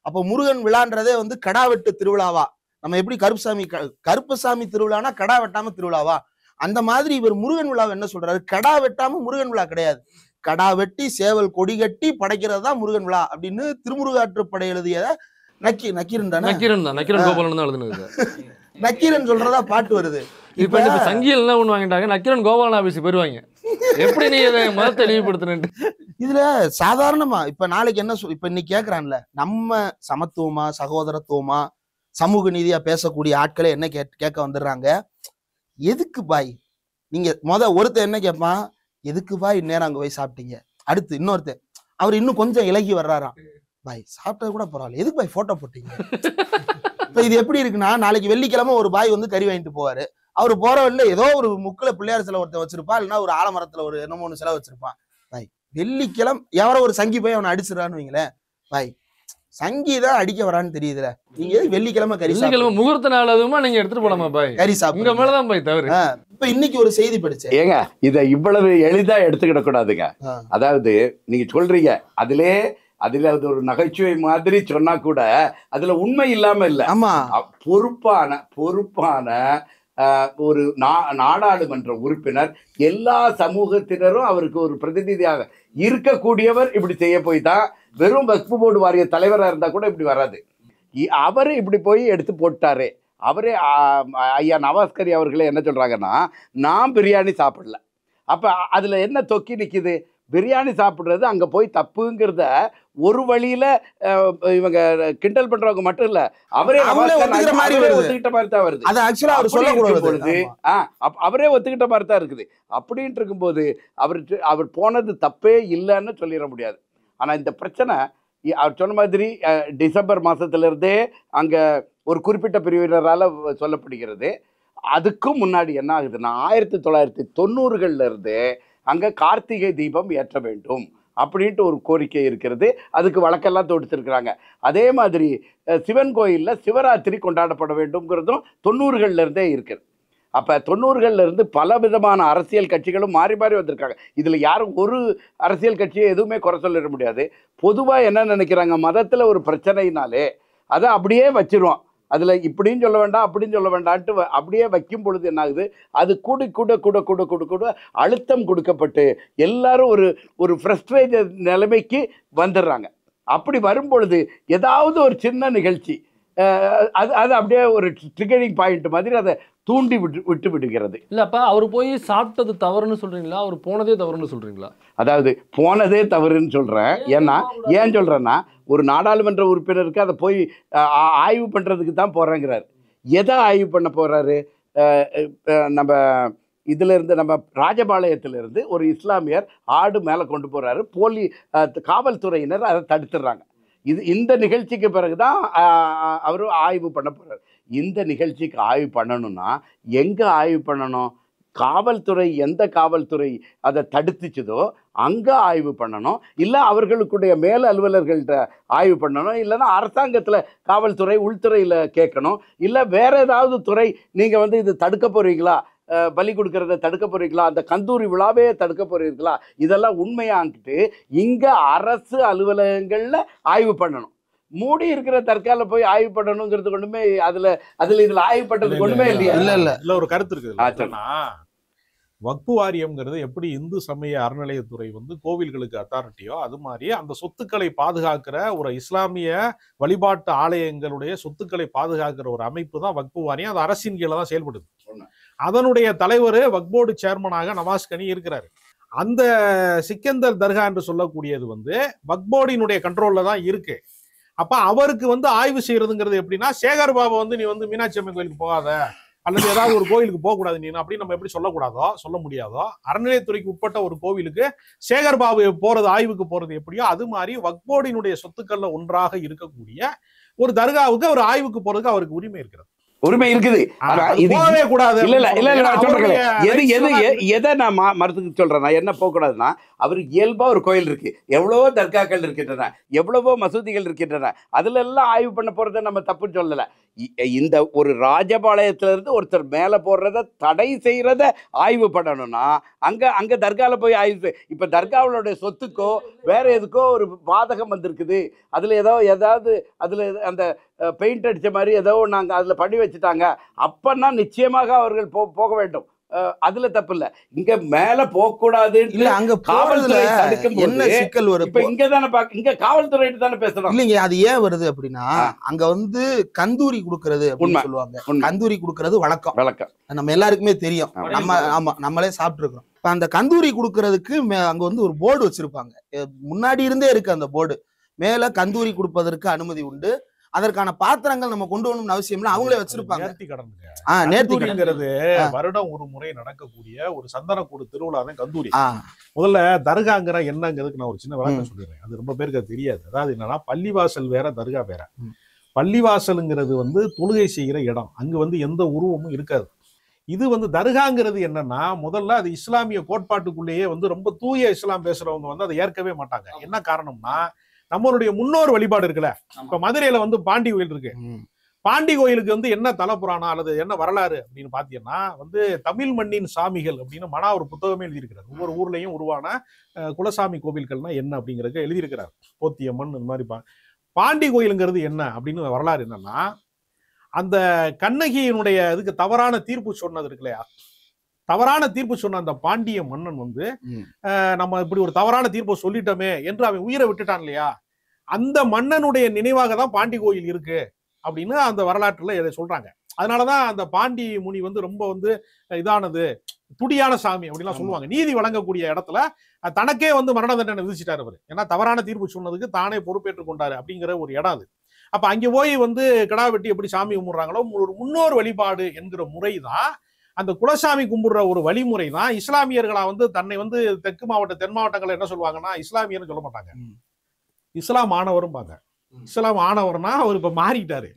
அப்ப முருகன் விழான்றதே வந்து கடா வெட்டு திருவிழாவா? நம்ம எப்படி கருப்பசாமி திருவிழானா கடா வெட்டாம திருவிழாவா? அந்த மாதிரி இவர் முருகன் விழாவை என்ன சொல்றாரு, கடா வெட்டாம முருகன் விழா கிடையாது, கடா வெட்டி சேவல் கொடி கட்டி படைக்கிறது தான் முருகன் விழா அப்படின்னு திருமுருகாற்று படை எழுதிய நக்கீரன் கோபாலன் தான் எழுதுனது. நக்கீரன் சொல்றதா பாட்டு வருது. இப்ப சங்கியல் என்ன ஒண்ணு வாங்கிட்டாங்க, நக்கீரன் கோபாலன் ஆபீஸ் போயிருவாங்க, எப்படி நீ இதை மதத்தை தெளிவுபடுத்தினு. இதுல சாதாரணமா இப்ப நாளைக்கு என்ன இப்ப இன்னைக்கு கேக்குறான்ல, நம்ம சமத்துவமா சகோதரத்துவமா சமூக நீதியா பேசக்கூடிய ஆட்களை என்ன கேட்க வந்துடுறாங்க, எதுக்கு பாய் நீங்க ஒருத்தர் என்ன கேட்பான், எதுக்கு பாய் இந்நேரம் அங்க போய் சாப்பிட்டீங்க? அடுத்து இன்னொருத்தர், அவர் இன்னும் கொஞ்சம் இலகி வர்றாராம், பாய் சாப்பிட்டது கூட பரவாயில்ல, எதுக்கு பாய் போட்டோ போட்டீங்க? இப்ப இது எப்படி இருக்குன்னா, நாளைக்கு வெள்ளிக்கிழமை ஒரு பாய் வந்து கறி வாங்கிட்டு போவாரு, அவரு போற வழியில ஏதோ ஒரு முக்குல பிள்ளையார் சிலை ஒருத்தர் வச்சிருப்பா, இல்லைன்னா ஒரு ஆலமரத்துல ஒரு என்னமோ ஒன்று சிலை வச்சிருப்பான். பாய் வெள்ளிக்கிழமை எவரோ ஒரு சங்கி போய் அவனை அடிச்சிடறான்னு வைங்களேன், பாய் சங்கீதம் அடிக்க வரான்னு தெரியுதுல, நீங்க வெள்ளிக்கிழமை முகூர்த்த நாள் அதுமா நீங்க எடுத்துட்டு போலாமா பாய், கறி சாப்பிடுங்க மேலதான் பாய் தவறு. இப்ப இன்னைக்கு ஒரு செய்தி படிச்சேன், ஏங்க இதை இவ்வளவு எளிதா எடுத்துக்கிட கூடாதுங்க. அதாவது நீங்க சொல்றீங்க அதிலே அதுல அது ஒரு நகைச்சுவை மாதிரி சொன்னா கூட அதுல உண்மை இல்லாம இல்ல. ஆமா, பொறுப்பான ஒரு நாடாளுமன்ற உறுப்பினர், எல்லா சமூகத்தினரும் அவருக்கு ஒரு பிரதிநிதியாக இருக்கக்கூடியவர் இப்படி செய்ய போய் தான். வெறும் வக்ஃபு போர்டு வாரிய தலைவராக இருந்தா கூட இப்படி வராது. அவரு இப்படி போய் எடுத்து போட்டாரு. அவரே ஐயா நவாஸ்கரி அவர்களே என்ன சொல்றாங்கன்னா, நான் பிரியாணி சாப்பிடல. அப்ப அதுல என்ன தொக்கி நிக்குது? பிரியாணி சாப்பிடுறது அங்க போய் தப்புங்கிறத ஒரு வழியில இவங்க கிண்டல் பண்றவங்க மட்டும் இல்ல, அவரே ஒத்துக்கிட்ட மாதிரி தான் வருது. அது ஆக்சுவலா அவர் சொல்லக்கூடாது. அவரே ஒத்துக்கிட்ட மாதிரி தான் இருக்குது. அப்படின்ட்டு இருக்கும்போது அவர் போனது தப்பே இல்லைன்னு சொல்லிட முடியாது. ஆனா இந்த பிரச்சனை அவர் சொன்ன மாதிரி டிசம்பர் மாசத்துல இருந்தே அங்க ஒரு குறிப்பிட்ட பிரிவினரால சொல்லப்படுகிறது. அதுக்கும் முன்னாடி என்ன ஆகுதுன்னா 1990கள்ல இருந்து அங்க கார்த்திகை தீபம் ஏற்ற வேண்டும் அப்படின்ட்டு ஒரு கோரிக்கை இருக்கிறது. அதுக்கு வழக்கெல்லாம் தொடுத்திருக்கிறாங்க. அதே மாதிரி சிவன் கோயில்ல சிவராத்திரி கொண்டாடப்பட வேண்டும்ங்கிறதும் 90கள்ல இருந்தே இருக்குது. அப்ப 90கள்ல இருந்து பல விதமான அரசியல் கட்சிகளும் மாறி மாறி வந்திருக்காங்க. இதுல யாரும் ஒரு அரசியல் கட்சியை எதுவுமே குறை சொல்லிட முடியாது. பொதுவா என்ன நினைக்கிறாங்க, மதத்துல ஒரு பிரச்சனைனாலே அதை அப்படியே வச்சிருவோம். அதில் இப்படின்னு சொல்ல வேண்டாம் அப்படின்னு சொல்ல வேண்டான்ட்டு அப்படியே வைக்கும் பொழுது என்ன ஆகுது, அது கூட கூட கூட கூட கூட கூட அழுத்தம் கொடுக்கப்பட்டு எல்லாரும் ஒரு ஃப்ரஸ்ட்ரேட்டட் நிலைமைக்கு வந்துடுறாங்க. அப்படி வரும் பொழுது ஏதாவது ஒரு சின்ன நிகழ்ச்சி அது அப்படியே ஒரு ட்ரிகரிங் பாயிண்ட் மாதிரி அதை தூண்டி விட்டு விடுகிறது. இல்லப்பா அவர் போய் சாப்பிட்டது தவறுன்னு சொல்றீங்களா, அவர் போனதே தவறுன்னு சொல்றீங்களா? அதாவது போனதே தவறுன்னு சொல்றேன். ஏன் சொல்றேன்னா, ஒரு நாடாளுமன்ற உறுப்பினருக்கு அதை போய் ஆய்வு பண்றதுக்கு தான் போறேங்கிறார். எதை ஆய்வு பண்ண போறாரு? நம்ம இதுல இருந்து நம்ம ராஜபாளையத்திலிருந்து ஒரு இஸ்லாமியர் ஆடு மேலே கொண்டு போறாரு. காவல்துறையினர் அதை தடுத்துடுறாங்க. இந்த நிகழ்ச்சிக்கு பிறகுதான் அவரு ஆய்வு பண்ண போறாரு. இந்த நிகழ்ச்சிக்கு ஆய்வு பண்ணணும்னா எங்க ஆய்வு பண்ணணும்? காவல்துறை எந்த காவல்துறை அதை தடுத்துச்சதோ அங்க ஆய்வு பண்ணணும். இல்ல அவர்களுக்குடைய மேல் அலுவலர்கள்ட்ட ஆய்வு பண்ணணும். இல்லைன்னா அரசாங்கத்துல காவல்துறை உள்துறையில கேட்கணும். இல்ல வேற ஏதாவது துறை, நீங்க இது தடுக்க போறீங்களா, பலி கொடுக்கறத தடுக்க போறீங்களா, அந்த கந்தூரி விழாவே தடுக்க போறீங்களா, இதெல்லாம் உண்மையாங்கிட்டு இங்க அரசு அலுவலகங்கள்ல ஆய்வு பண்ணணும். மூடி இருக்கிற தற்கால போய் ஆய்வு பண்ணணுங்கிறது ஒண்ணுமே இதுல ஆய்வு பண்றது ஒண்ணுமே இல்லையா? இல்ல ஒரு கருத்து இருக்குது. வக்ஃபு வாரியம்ங்கிறது எப்படி இந்து சமய அறநிலையத்துறை கோவில்களுக்கு அத்தாரிட்டியோ அது மாதிரி அந்த சொத்துக்களை பாதுகாக்கிற ஒரு இஸ்லாமிய வழிபாட்டு ஆலயங்களுடைய சொத்துக்களை பாதுகாக்கிற ஒரு அமைப்பு தான் வக்ஃபு வாரியம். அது அரசின் கீழே தான் செயல்படுது. அதனுடைய தலைவர் வக்ஃப் போர்டு சேர்மனாக நவாஸ் கனி இருக்கிறாரு. அந்த சிக்கந்தர் தர்கா என்று சொல்லக்கூடியது வக்ஃப் போர்டினுடைய கண்ட்ரோல்ல தான் இருக்கு. அப்ப அவருக்கு ஆய்வு செய்யறதுங்கிறது எப்படின்னா, சேகர் பாபா நீ மீனாட்சி அம்மன் கோயிலுக்கு போகாத அல்லது ஏதாவது ஒரு கோயிலுக்கு போக கூடாது நீ அப்படின்னு நம்ம எப்படி சொல்ல முடியாதோ, அறநிலையத்துறைக்கு உட்பட்ட ஒரு கோவிலுக்கு சேகர் பாபு போறது, ஆய்வுக்கு போறது எப்படியோ அது மாதிரி வக்ஃப் போர்டினுடைய சொத்துக்கள்ல ஒன்றாக இருக்கக்கூடிய ஒரு தர்காவுக்கு அவர் ஆய்வுக்கு போறதுக்கு அவருக்கு உரிமை இருக்கிறது. உரிமை இருக்குது. கூடாது. எதை நான் மறுத்துக்கு சொல்றேன், நான் என்ன போக கூடாதுன்னா, அவருக்கு இயல்பா ஒரு கோயில் இருக்கு, எவ்வளவோ தர்காக்கள் இருக்கின்றன, எவ்வளவோ மசூதிகள் இருக்கின்றன, அதுல எல்லாம் ஆய்வு பண்ண போறதை நம்ம தப்புன்னு சொல்லல. இந்த ஒரு ராஜபாளையத்திலிருந்து ஒருத்தர் மேல போடுறத தடை செய்யறத ஆய்வு பண்ணணும்னா அங்க தர்கால போய் ஆய்வு. இப்ப தர்காவுடைய சொத்துக்கோ வேற எதுக்கோ ஒரு பாதகம் வந்திருக்குது, அதுல ஏதாவது அதுல அந்த பெயிண்ட் அடிச்ச மாதிரி ஏதோ நாங்க அதுல பண்ணி வச்சுட்டாங்க, அப்பன்னா நிச்சயமாக அவர்கள் போக வேண்டும். அதுல தப்பு இல்ல. இங்க மேல போக கூடாது. இல்ல அங்க காவல்துறை என்ன சிக்கல் வரும்? இப்ப இங்க தானே இங்க காவல்துறை தானே பேசுறோம். இல்லைங்க, அது ஏன் வருது அப்படின்னா, அங்க கந்தூரி கொடுக்கறது அப்படின்னு சொல்லுவாங்க. கந்தூரி கொடுக்கறது வழக்கம், நம்ம எல்லாருக்குமே தெரியும். நம்மளே சாப்பிட்டு இருக்கோம். இப்ப அந்த கந்தூரி கொடுக்கறதுக்கு அங்க ஒரு போர்டு வச்சிருப்பாங்க. முன்னாடி இருந்தே இருக்கு அந்த போர்டு. மேல கந்தூரி கொடுப்பதற்கு அனுமதி உண்டு, அதற்கான பாத்திரங்கள் நம்ம கொண்டு வரணும்னு அவசியம் இல்லை, அவங்களே வச்சிருப்பாங்க. நேர்த்திங்கிறது வருடம் ஒரு முறை நடக்கக்கூடிய ஒரு சந்தனக்கூடு திருவிழா தான் கந்தூரி. முதல்ல தர்காங்கிற என்னங்கிறதுக்கு நான் ஒரு சின்ன விளக்கம் சொல்லிடுறேன். அது ரொம்ப பேருக்கு அது தெரியாது. அதாவது என்னன்னா, பள்ளிவாசல் வேற தர்கா வேற. பள்ளிவாசலுங்கிறது தொழுகை செய்கிற இடம், அங்கு எந்த உருவமும் இருக்காது. இது தர்காங்கிறது என்னன்னா, முதல்ல அது இஸ்லாமிய கோட்பாட்டுக்குள்ளேயே ரொம்ப தூய இஸ்லாம் பேசுறவங்க அதை ஏற்கவே மாட்டாங்க. என்ன காரணம்னா, நம்மளுடைய முன்னோர் வழிபாடு இருக்குல்ல. இப்ப மதுரையில பாண்டி கோயில் இருக்கு. பாண்டி கோயிலுக்கு வந்து என்ன தலப்புராணம் அல்லது என்ன வரலாறு அப்படின்னு பாத்தீங்கன்னா வந்து தமிழ் மண்ணின் சாமிகள் அப்படின்னு மனா ஒரு புத்தகமே எழுதியிருக்கிறார். ஒவ்வொரு ஊர்லயும் உருவான குலசாமி கோவில்கள்னா என்ன அப்படிங்கறதுக்கு எழுதியிருக்கிறார். போத்தியம்மன் இந்த மாதிரி. பாண்டி கோயிலுங்கிறது என்ன அப்படின்னு வரலாறு என்னன்னா, அந்த கண்ணகியினுடைய இதுக்கு தவறான தீர்ப்பு சொன்னது இருக்கு இல்லையா, தவறான தீர்ப்பு சொன்ன அந்த பாண்டிய மன்னன் வந்து நம்ம இப்படி ஒரு தவறான தீர்ப்பை சொல்லிட்டோமே என்று அவன் உயிரை விட்டுட்டான் இல்லையா, அந்த மன்னனுடைய நினைவாக தான் பாண்டி கோயில் இருக்கு அப்படின்னு அந்த வரலாற்றுல சொல்றாங்க. அதனாலதான் அந்த பாண்டி முனி வந்து ரொம்ப வந்து இதானது துடியான சாமி அப்படின்லாம் சொல்லுவாங்க. நீதி வழங்கக்கூடிய இடத்துல தனக்கே வந்து மரண தண்டனை விதிச்சிட்டாரு அவரு. ஏன்னா தவறான தீர்ப்பு சொன்னதுக்கு தானே பொறுப்பேற்றுக் கொண்டாரு அப்படிங்கிற ஒரு இடம் அது. அப்ப அங்க போய் வந்து கிடா வெட்டி எப்படி சாமி கும்பிடுறாங்களோ, ஒரு முன்னோர் வழிபாடு என்கிற முறைதான், அந்த குலசாமி கும்பிடுற ஒரு வழிமுறை தான். இஸ்லாமியர்களா வந்து தன்னை வந்து தெற்கு மாவட்ட தென் மாவட்டங்கள் என்ன சொல்லுவாங்கன்னா, இஸ்லாமியர்னு சொல்ல மாட்டாங்க, இஸ்லாம் ஆனவரும் பாங்க. இஸ்லாம் ஆனவர்னா அவர் இப்ப மாறிட்டாரு.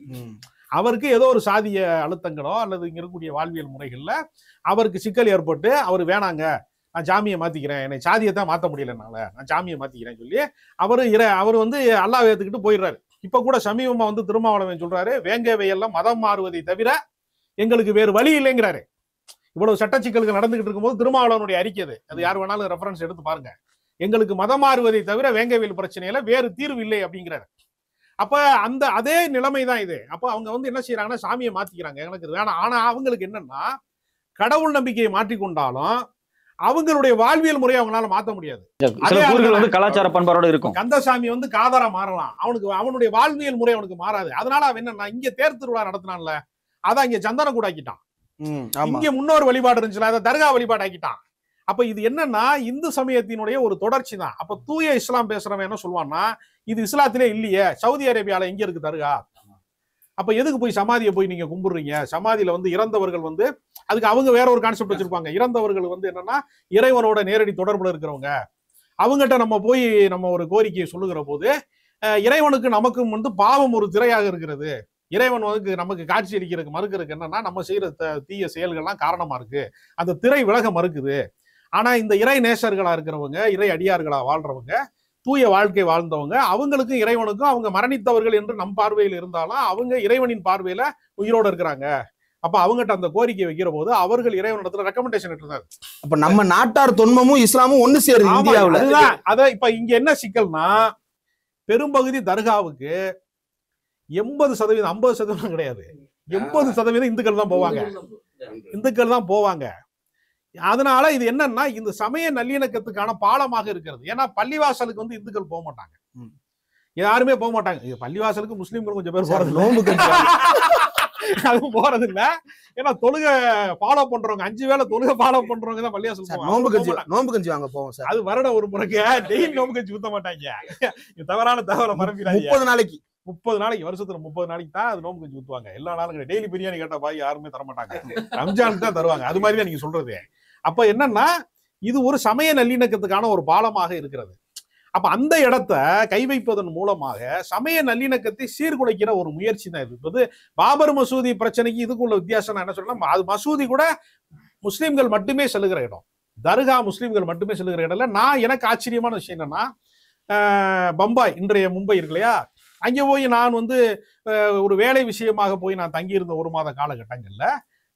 அவருக்கு ஏதோ ஒரு சாதிய அழுத்தங்களோ அல்லது இங்க இருக்கக்கூடிய வாழ்வியல் முறைகள்ல அவருக்கு சிக்கல் ஏற்பட்டு அவர் வேணாங்க, நான் ஜாமியை மாத்திக்கிறேன், என்னை சாதியத்தான் மாத்த முடியலனால நான் ஜாமியை மாத்திக்கிறேன் சொல்லி அவர் வந்து அல்லாஹ் ஏத்துக்கிட்டு போயிடுறாரு. இப்ப கூட சமீபமா வந்து திருமாவளவன் சொல்றாரு, வேங்கவையெல்லாம் மதம் மாறுவதை தவிர எங்களுக்கு வேறு வழி இல்லைங்கிறாரு. இவ்வளவு சட்ட சிக்கல்கள் நடந்துகிட்டு இருக்கும்போது திருமாவளவனுடைய அறிக்கை அது யார் வேணாலும் ரெஃபரன்ஸ் எடுத்து பாருங்க. எங்களுக்கு மதம் மாறுவதை தவிர வேங்கவேல் பிரச்சனையில வேறு தீர்வு இல்லை அப்படிங்கிறாரு. அப்ப அந்த அதே நிலைமை தான் இது. அப்ப அவங்க வந்து என்ன செய்யறாங்கன்னா, சாமியை மாத்திக்கிறாங்க, எனக்கு வேணாம். ஆனா அவங்களுக்கு என்னன்னா, கடவுள் நம்பிக்கையை மாற்றிக்கொண்டாலும் அவங்களுடைய வாழ்வியல் முறையை அவங்களால மாத்த முடியாது. கலாச்சார பண்பாடோட இருக்கும். கந்தசாமி வந்து காதரா மாறலாம், அவனுடைய வாழ்வியல் முறை அவனுக்கு மாறாது. அதனால அவன் என்னன்னா, இங்க தேர் திருவிழா நடத்தினான்ல, அதான் இங்க சந்தன கூட ஆக்கிட்டான். இங்க முன்னோர் வழிபாடு இருந்துச்சுல, அதை தர்கா வழிபாடு ஆக்கிட்டான். அப்ப இது என்னன்னா, இந்து சமயத்தினுடைய ஒரு தொடர்ச்சி தான். அப்ப தூய இஸ்லாம் பேசுறவன் என்ன சொல்லுவான்னா, இது இஸ்லாத்திலே இல்லையே, சவுதி அரேபியால எங்க இருக்கு தர்கா, அப்ப எதுக்கு போய் சமாதியை போய் நீங்க கும்பிடுறீங்க? சமாதியில வந்து இறந்தவர்கள் வந்து அதுக்கு அவங்க வேற ஒரு கான்செப்ட் வச்சிருப்பாங்க. இறந்தவர்கள் வந்து என்னன்னா, இறைவனோட நேரடி தொடர்புல இருக்கிறவங்க, அவங்ககிட்ட நம்ம போய் நம்ம ஒரு கோரிக்கையை சொல்லுகிற போது இறைவனுக்கு நமக்கும் வந்து பாவம் ஒரு திரையாக இருக்கிறது. இறைவன் வந்து நமக்கு காட்சி அளிக்கிறதுக்கு மறுக்கிறதுக்கு என்னன்னா, நம்ம செய்யற தீய செயல்கள்லாம் காரணமா இருக்கு, அந்த திரை விலக மறுக்குது. ஆனா இந்த இறை நேசர்களா இருக்கிறவங்க, இறை அடியார்களா வாழ்றவங்க, தூய வாழ்க்கை வாழ்ந்தவங்க, அவங்களுக்கும் இறைவனுக்கும் அவங்க மரணித்தவர்கள் என்று நம் பார்வையில் இருந்தாலும் அவங்க இறைவனின் பார்வையில உயிரோடு இருக்கிறாங்க. அப்ப அவங்ககிட்ட அந்த கோரிக்கை வைக்கிற போது அவர்கள் இறைவனிடத்துல ரெக்கமெண்டேஷன் எடுத்தாரு. அப்ப நம்ம நாட்டார் தொன்மமும் இஸ்லாமும் ஒண்ணு சேருது இந்தியாவுல. அத இப்ப இங்க என்ன சிக்கல்னா, பெரும்பகுதி தர்காவுக்கு 80% 50% கிடையாது, 80% இந்துக்கள் தான் போவாங்க, இந்துக்கள் தான் போவாங்க. அதனால இது என்னன்னா, இந்த சமய நல்லிணக்கத்துக்கான பாலமாக இருக்கிறது. ஏன்னா பள்ளிவாசலுக்கு வந்து இந்துக்கள் போக மாட்டாங்க, யாருமே போக மாட்டாங்க. பள்ளிவாசலுக்கு முஸ்லீம்கள் கொஞ்சம் பேர் போறது, நோம்பு அதுவும் போறது இல்ல. ஏன்னா தொழுகை ஃபாலோ பண்றவங்க, 5 வேளை தொழுகை ஃபாலோ பண்றவங்க தான் பள்ளிவாசல் நோம்பு கஞ்சி வாங்க போவோம் சார். அது வருட ஒரு முறைக்கு, டெய்லி நோம்பு கஞ்சி ஊத்த மாட்டாங்க. தவறான தகவலை மறந்துடாதீங்க. 30 நாளைக்கு வருஷத்துல 30 நாளைக்கு தான் அது நோம்பு கஞ்சி ஊத்துவாங்க. எல்லா நாளும் டெய்லி பிரியாணி கேட்டா பாய் யாருமே தர மாட்டாங்க, ரம்ஜானுக்கு தான் தருவாங்க. அது மாதிரி தான் நீங்க சொல்றது. அப்ப என்னன்னா, இது ஒரு சமய நல்லிணக்கத்துக்கான ஒரு பாலமாக இருக்கிறது. அப்ப அந்த இடத்த கை வைப்பதன் மூலமாக சமய நல்லிணக்கத்தை சீர்குலைக்கிற ஒரு முயற்சி தான் இது. இப்ப பாபர் மசூதி பிரச்சனைக்கு இதுக்குள்ள வித்தியாசம் நான் என்ன சொல்றேன்னா, அது மசூதி கூட முஸ்லீம்கள் மட்டுமே செல்லுகிற இடம், தர்கா முஸ்லீம்கள் மட்டுமே செல்லுகிற இடம் இல்ல. எனக்கு ஆச்சரியமான விஷயம் என்னன்னா, பம்பாய் இன்றைய மும்பை இருக்கு இல்லையா, அங்கே போய் நான் வந்து ஒரு வேலை விஷயமாக போய் நான் தங்கியிருந்த 1 மாத காலகட்டங்கள்ல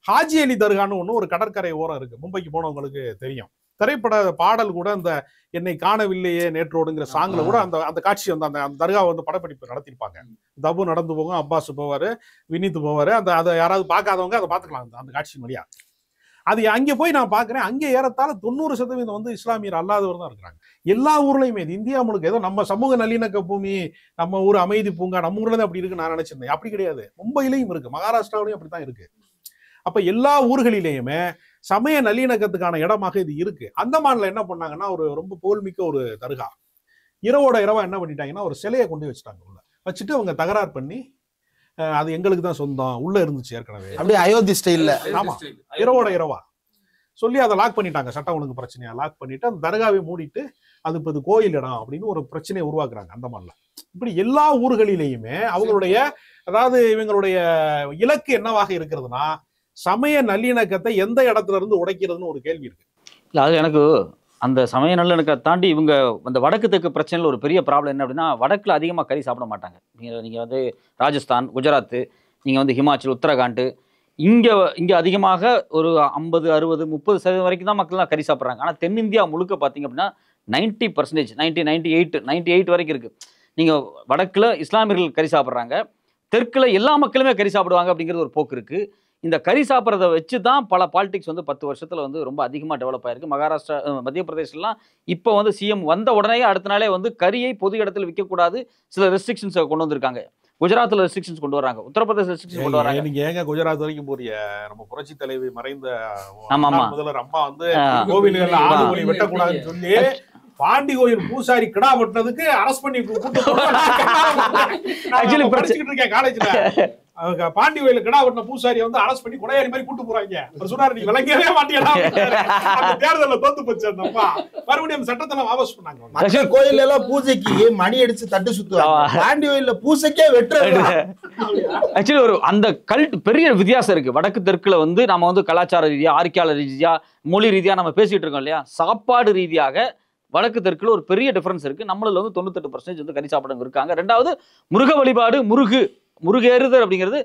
ஹாஜி அலி தர்கான்னு ஒண்ணு ஒரு கடற்கரை ஓரம் இருக்கு. மும்பைக்கு போனவங்களுக்கு தெரியும். திரைப்பட பாடல் கூட அந்த என்னை காணவில்லையே நேற்றோடுங்கிற சாங்ல கூட அந்த காட்சி வந்து அந்த தர்காவை வந்து படப்பிடிப்பு நடத்திருப்பாங்க. தபு நடந்து போகும், அப்பாஸ் போவாரு, வினித் போவாரு. அதை யாராவது பார்க்காதவங்க அதை பார்த்துக்கலாம் அந்த காட்சி வழியா. அது அங்கே போய் நான் பாக்குறேன், அங்கே ஏறத்தாழ 90% வந்து இஸ்லாமியர் அல்லாதவர் தான் இருக்கிறாங்க. எல்லா ஊர்லயுமே, இந்தியா முழுக்க. ஏதோ நம்ம சமூக நல்லிணக்க பூமி, நம்ம ஊர் அமைதி பூங்கா, நம்ம ஊர்ல அப்படி இருக்கு நான் நினைச்சிருந்தேன். அப்படி கிடையாது. மும்பையிலையும் இருக்கு, மகாராஷ்டிராவிலையும் அப்படித்தான் இருக்கு. அப்ப எல்லா ஊர்களிலேயுமே சமய நல்லிணக்கத்துக்கான இடமாக இது இருக்கு. அந்தமான்ல என்ன பண்ணாங்கன்னா, ஒரு ரொம்ப போல்மிக்க ஒரு தர்கா, இரவோட இரவா என்ன பண்ணிட்டாங்கன்னா, ஒரு சிலையை கொண்டு வச்சுட்டாங்க. உள்ள வச்சுட்டு அவங்க தகராறு பண்ணி, அது எங்களுக்கு தான் சொந்தம், உள்ள இருந்துச்சு ஏற்கனவே, அப்படியே அயோத்தி ஸ்டைல்ல. ஆமா, இரவோட இரவா சொல்லி அதை லாக் பண்ணிட்டாங்க. சட்டம் ஒழுங்கு பிரச்சனையா லாக் பண்ணிட்டு அந்த தர்காவை மூடிட்டு, அது இப்ப கோயில் இடம் அப்படின்னு ஒரு பிரச்சனையை உருவாக்குறாங்க அந்தமான்ல. இப்படி எல்லா ஊர்களிலேயுமே அவங்களுடைய, அதாவது இவங்களுடைய இலக்கு என்னவாக இருக்கிறதுனா, சமய நல்லிணக்கத்தை எந்த இடத்துல இருந்து உடைக்கிறதுன்னு ஒரு கேள்வி இருக்கு. இல்ல, அது எனக்கு அந்த சமய நல்லிணக்கத்தை தாண்டி இவங்க அந்த வடக்கு தெற்கு பிரச்சனையில் ஒரு பெரிய ப்ராப்ளம் என்ன அப்படின்னா, வடக்குல அதிகமாக கறி சாப்பிட மாட்டாங்க. நீங்க வந்து ராஜஸ்தான், குஜராத் நீங்கள் வந்து ஹிமாச்சல், உத்தரகாண்ட், இங்கே அதிகமாக ஒரு 50, 60, 30% வரைக்கும் தான் மக்கள்லாம் கறி சாப்பிட்றாங்க. ஆனால் தென்னிந்தியா முழுக்க பார்த்தீங்க அப்படின்னா 90%, 98 வரைக்கும் இருக்குது. நீங்கள் வடக்கில் இஸ்லாமியர்கள் கறி சாப்பிட்றாங்க, தெற்கில் எல்லா மக்களுமே கறி சாப்பிடுவாங்க அப்படிங்கிறது ஒரு போக்கு இருக்குது. இந்த கறி சாப்பிட்றத வச்சு தான் பல பாலிடிக்ஸ் வந்து 10 வருஷத்தில் வந்து ரொம்ப அதிகமாக டெவலப் ஆயிருக்கு. மகாராஷ்டிரா, மத்திய பிரதேசலாம் இப்போ வந்து சிஎம் வந்த உடனே அடுத்த நாளே வந்து கறியை பொது இடத்துல விற்கக்கூடாது சில ரெஸ்ட்ரிக்ஷன்ஸை கொண்டு வந்திருக்காங்க. குஜராத்தில் ரெஸ்ட்ரிக்ஷன்ஸ் கொண்டு வராங்க, உத்தரப்பிரதேச ரெஸ்ட்ரிக்ஷன் கொண்டு வராங்க. நீங்க ஏங்க குஜராத் வரைக்கும் போறிய? நம்ம புரட்சி தலைவி மறைந்த ஆமா முதல்வர் அம்மா வந்து கோவில்கள் ஆடு கோழி வெட்டக்கூடாதுன்னு சொல்லி பாண்டி கோயில் பூசாரி கிடா வெட்டினதுக்கு அரஸ்ட் பண்ணி படிச்சுக்கிட்டு இருக்கேன் காலேஜ்ல. பாண்டி கோயில கிடா வெட்டின பூசாரி வந்து அரஸ்ட் பண்ணி கொடையாரி மாதிரி கூட்டு போறாங்க. சொன்னாரு நீ விளங்கவே மாட்டியா, தேர்தலில் தோத்து போச்சு அந்த அம்மா. மறுபடியும் சட்டத்தெல்லாம் வாபஸ் பண்ணாங்க. கோயில் எல்லாம் பூஜைக்கு மணி அடிச்சு தட்டு சுத்துவாங்க, பாண்டி கோயில்ல பூசைக்கே வெட்டுறாங்க. ஆக்சுவலி ஒரு அந்த கல்ட் பெரிய வித்தியாசம் இருக்கு. வடக்கு தெற்குல வந்து நம்ம வந்து கலாச்சார ரீதியா, ஆர்க்கியாளர் ரீதியா, மொழி ரீதியா நம்ம பேசிட்டு இருக்கோம் இல்லையா, சாப்பாடு ரீதியாக வடக்கு தெற்குல ஒரு பெரிய டிஃபரன்ஸ் இருக்கு. நம்மள வந்து 98% வந்து கறி சாப்பிடவங்க இருக்காங்க. ரெண்டாவது முருக வழிபாடு, முருகேறுதல் அப்படிங்கிறது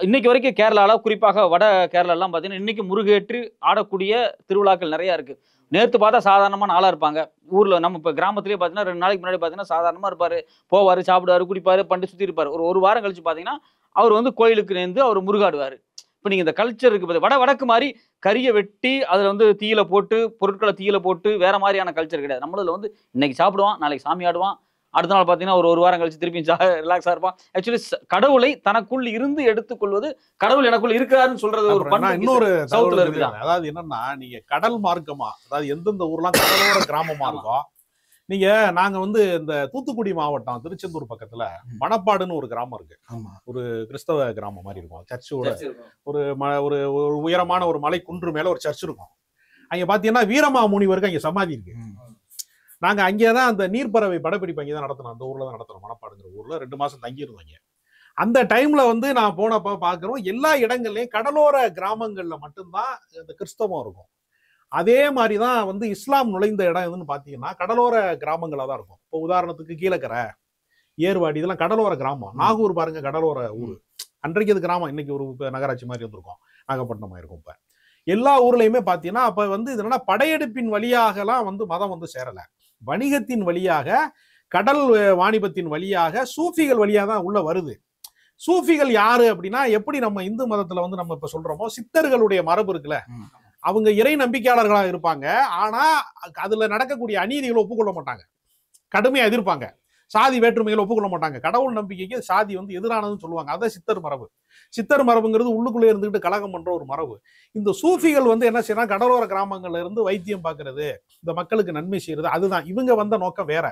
இன்னைக்கு வரைக்கும் கேரளாவில், குறிப்பாக வட கேரளாலாம் பார்த்தீங்கன்னா இன்னைக்கு முருகேற்று ஆடக்கூடிய திருவிழாக்கள் நிறையா இருக்கு. நேற்று பார்த்தா சாதாரணமான ஆளாக இருப்பாங்க. ஊரில் நம்ம இப்போ கிராமத்திலே பார்த்தீங்கன்னா 2 நாளைக்கு முன்னாடி பார்த்தீங்கன்னா சாதாரணமாக இருப்பார், போவார், சாப்பிடுவார், குடிப்பார், பண்டு சுற்றி இருப்பார். ஒரு வாரம் கழிச்சு பார்த்தீங்கன்னா அவர் வந்து கோயிலுக்கு நேர்ந்து அவர் முருகாடுவார். இப்போ நீங்கள் இந்த கல்ச்சர் இருக்குது வடக்கு மாதிரி கறியை வெட்டி அதில் வந்து தீயில போட்டு பொருட்களை தீயில போட்டு வேற மாதிரியான கல்ச்சர் கிடையாது. நம்மளதில் வந்து இன்னைக்கு சாப்பிடுவான், நாளைக்கு சாமி ஆடுவான், அடுத்த நாள் பார்த்தீங்கன்னா ஒரு வாரம் கழிச்சு திருப்பி ரிலாக்ஸாக இருப்பான். ஆக்சுவலி கடவுளை தனக்குள் இருந்து எடுத்துக்கொள்வது, கடவுள் எனக்குள் இருக்கிறாருன்னு சொல்றது ஒரு இன்னொரு சவுத்துல இருக்குதா. அதாவது என்னன்னா, நீங்க கடல் மார்க்கமா, அதாவது எந்தெந்த ஊர்லாம் கடலோர கிராமமா இருக்கும், நீங்க நாங்க வந்து இந்த தூத்துக்குடி மாவட்டம் திருச்செந்தூர் பக்கத்துல மணப்பாடுன்னு ஒரு கிராமம் இருக்கு. ஒரு கிறிஸ்தவ கிராமம் மாதிரி இருக்கும். சர்ச்சோட ஒரு உயரமான ஒரு மலை குன்று மேல ஒரு சர்ச் இருக்கும். அங்க பாத்தீங்கன்னா வீரமா முனிவருக்கு அங்க சமாதி இருக்கு. நாங்க அங்கேதான் அந்த நீர்ப்பறவை படப்பிடிப்பு அங்கேதான் நடத்தணும். அந்த ஊர்ல தான் நடத்துறோம். மணப்பாடுங்கிற ஊர்ல 2 மாசம் தங்கி இருந்தோம். அந்த டைம்ல வந்து நான் போனப்ப பாக்குறோம், எல்லா இடங்கள்லயும் கடலோர கிராமங்கள்ல மட்டும்தான் இந்த கிறிஸ்தவம் இருக்கும். அதே மாதிரிதான் வந்து இஸ்லாம் நுழைந்த இடம் எதுன்னு பாத்தீங்கன்னா கடலோர கிராமங்களா தான் இருக்கும். இப்போ உதாரணத்துக்கு கீழக்கரை, ஏர்வாடி, இதெல்லாம் கடலோர கிராமம். நாகூர் பாருங்க, கடலோர ஊர். அன்றைக்கு அது கிராமம், இன்னைக்கு ஒரு நகராட்சி மாதிரி இருந்திருக்கும், நாகப்பட்டினமா இருக்கும். இப்ப எல்லா ஊர்லயுமே பாத்தீங்கன்னா அப்ப வந்து இது என்னன்னா, படையெடுப்பின் வழியாகலாம் வந்து மதம் வந்து சேரல. வணிகத்தின் வழியாக, கடல் வாணிபத்தின் வழியாக, சூஃபிகள் வழியாக தான் உள்ள வருது. சூஃபிகள் யாரு அப்படின்னா, எப்படி நம்ம இந்து மதத்துல வந்து நம்ம இப்ப சொல்றோமோ சித்தர்களுடைய மரபு இருக்குல்ல, அவங்க இறை நம்பிக்கையாளர்களாக இருப்பாங்க. ஆனா அதுல நடக்கக்கூடிய அநீதிகளை ஒப்புக்கொள்ள மாட்டாங்க, கடுமையா எதிர்ப்பாங்க. சாதி வேற்றுமைகளை ஒப்புக்கொள்ள மாட்டாங்க. கடவுள் நம்பிக்கைக்கு சாதி வந்து எதிரானதுன்னு சொல்லுவாங்க. அதான் சித்தர் மரபு. சித்தர் மரபுங்கிறது உள்ளுக்குள்ளே இருந்துகிட்டு கலகம் பண்ற ஒரு மரபு. இந்த சூஃபிகள் வந்து என்ன செய்யறாங்க, கடலோர கிராமங்கள்ல இருந்து வைத்தியம் பார்க்கறது, இந்த மக்களுக்கு நன்மை செய்யறது, அதுதான் இவங்க வந்த நோக்கம் வேற.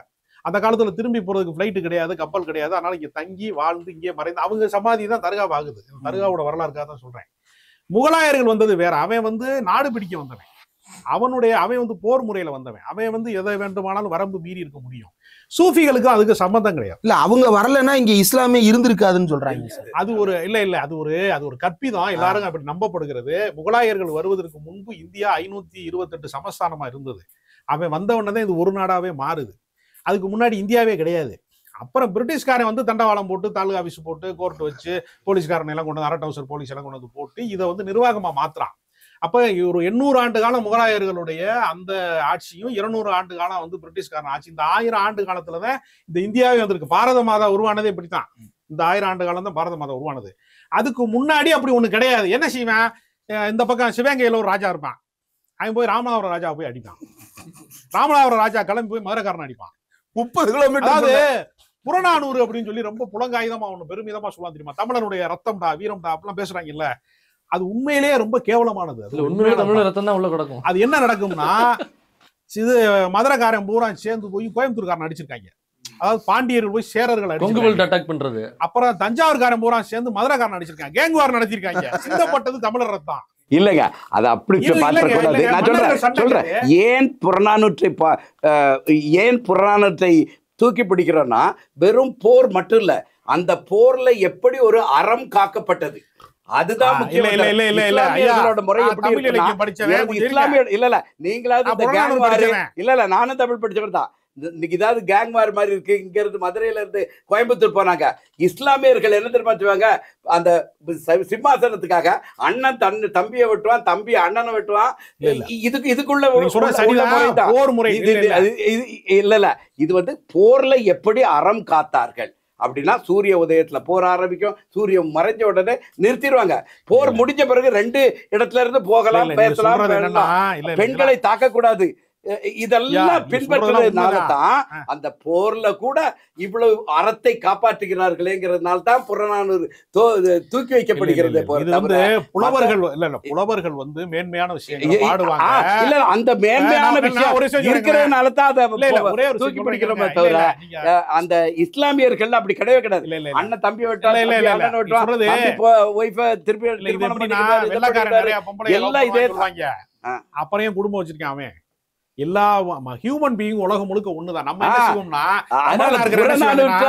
அந்த காலத்துல திரும்பி போறதுக்கு ஃபிளைட்டு கிடையாது, கப்பல் கிடையாது. அதனால இங்க தங்கி வாழ்ந்து இங்கே மறைந்து அவங்க சமாதி தான் தர்காவாகுது. தர்காவோட வரலாறுக்காக தான் சொல்றேன். முகலாயர்கள் வந்தது வேற. அவன் வந்து நாடு பிடிக்க வந்தவன். அவன் வந்து போர் முறையில வந்தவன். அவன் வந்து எதை வேண்டுமானாலும் வரம்பு மீறி இருக்க முடியும். சூஃபிகளுக்கு அதுக்கு சம்பந்தம் கிடையாது. இல்ல அவங்க வரலன்னா இங்க இஸ்லாமே இருந்திருக்காதுன்னு சொல்றாங்க. அது ஒரு அது ஒரு கற்பிதம். எல்லாரும் அப்படி நம்பப்படுகிறது. முகலாயர்கள் வருவதற்கு முன்பு இந்தியா 528 சமஸ்தானமா இருந்தது. அவன் வந்தவனதான் இது ஒரு நாடாவே மாறுது. அதுக்கு முன்னாடி இந்தியாவே கிடையாது. அப்புறம் பிரிட்டிஷ்காரன் வந்து தண்டவாளம் போட்டு, தாலுகா ஆஃபீஸ் போட்டு, கோர்ட் வச்சு, போலீஸ்காரன் எல்லாம் கொண்டு வந்து, அரட் ஹவுசர் போலீஸ் எல்லாம் கொண்டு வந்து போட்டு இதை வந்து நிர்வாகமா மாத்துறான். அப்ப ஒரு 800 ஆண்டு காலம் முகலாயர்களுடைய அந்த ஆட்சியும் 200 ஆண்டு காலம் வந்து பிரிட்டிஷ்காரன் ஆட்சி. இந்த 1000 ஆண்டு காலத்துலதான் இந்த இந்தியாவே வந்திருக்கு. பாரத மாதா உருவானதே இப்படித்தான். இந்த 1000 ஆண்டு காலம் தான் பாரத மாதா உருவானது. அதுக்கு முன்னாடி அப்படி ஒண்ணு கிடையாது. என்ன செய்வேன், இந்த பக்கம் சிவகங்கையில ஒரு ராஜா இருப்பான், அவன் போய் ராமநாதபுரம் ராஜா போய் அடிப்பான். ராமநாதபுரம் ராஜா கிளம்பி போய் மதுரைக்காரன் அடிப்பான். 30 கிலோமீட்டர். அதாவது புறநானூறு அப்படின்னு சொல்லி ரொம்ப புலங்காயுதமா ஒண்ணு பெருமிதமா சொல்லலாம் தெரியுமா. தமிழனுடைய ரத்தம்டா, வீரம்டா அப்படிலாம் பேசுறாங்க இல்ல, அது உண்மையிலேயே ரொம்ப கேவலமானது. அது என்ன நடக்கும்னா, இது மதுரைக்காரன் பூரா சேர்ந்து போய் கோயம்புத்தூர்காரன் அடிச்சிருக்காங்க. அதாவது பாண்டியர்கள் போய் சேரர்கள் அட்டாக் பண்றது. அப்புறம் தஞ்சாவூர்காரன் பூரா சேர்ந்து மதுரைக்காரன் அடிச்சிருக்காங்க. கேங்குவார் நடத்திருக்காங்க. சிந்தப்பட்டது தமிழர் ரத்தம் இல்லைங்க. அது அப்படி பார்க்கக்கூடாது. நான் சொல்றேன் ஏன் புறநானூற்றை தூக்கி பிடிக்கிறோம்னா, வெறும் போர் மட்டும் இல்ல, அந்த போர்ல எப்படி ஒரு அறம் காக்கப்பட்டது அதுதான் முக்கியம். நானும் தமிழ் படிச்சவன் தான். இன்னைக்கு ஏதாவது கேங் வார் மாதிரி இருக்கு. இங்க இருந்து மதுரையில இருந்து கோயம்புத்தூர் போனாங்க. இஸ்லாமியர்கள் என்ன தெரியுமா செய்வாங்க, அந்த சிம்மாசனத்துக்காக அண்ணன் தம்பியை வெட்டுவான், தம்பி அண்ணனை வெட்டுவான். இதுக்குள்ள போர் முறை இல்ல இது வந்து போர்ல எப்படி அறம் காத்தார்கள் அப்படின்னா, சூரிய உதயத்துல போர் ஆரம்பிக்கும், சூரியன் மறைஞ்ச உடனே நிறுத்திடுவாங்க. போர் முடிஞ்ச பிறகு 2 இடத்துல இருந்து போகலாம், பேசலாம், பெண்களை தாக்க கூடாது. இதெல்லாம் பின்பற்றுறதுனால தான் அந்த போர்ல கூட இவ்வளவு அறத்தை காப்பாற்றுகிறார்களேங்கிறதுனால தான் புறநானூறு தூக்கி வைக்கப்படுகிறது. புலவர்கள் வந்து மேன்மையான விஷயம் பாடுவாங்க. இல்ல அந்த மேன்மையான விஷயம் இருக்கிறதுனால தான் அதை தூக்கி பிடிக்கிறோமே தவிர அந்த இஸ்லாமியர்கள் அப்படி கிடையவே கிடையாது. அண்ணன் தம்பி வெட்டாலும் எல்லாம் இதே அப்புறம் குடும்பம் வச்சிருக்கேன். அவன் எல்லா ஹியூமன் பீயிங் உலகம் முழுக்க ஒண்ணுதான். நம்ம என்ன செய்வோம்னா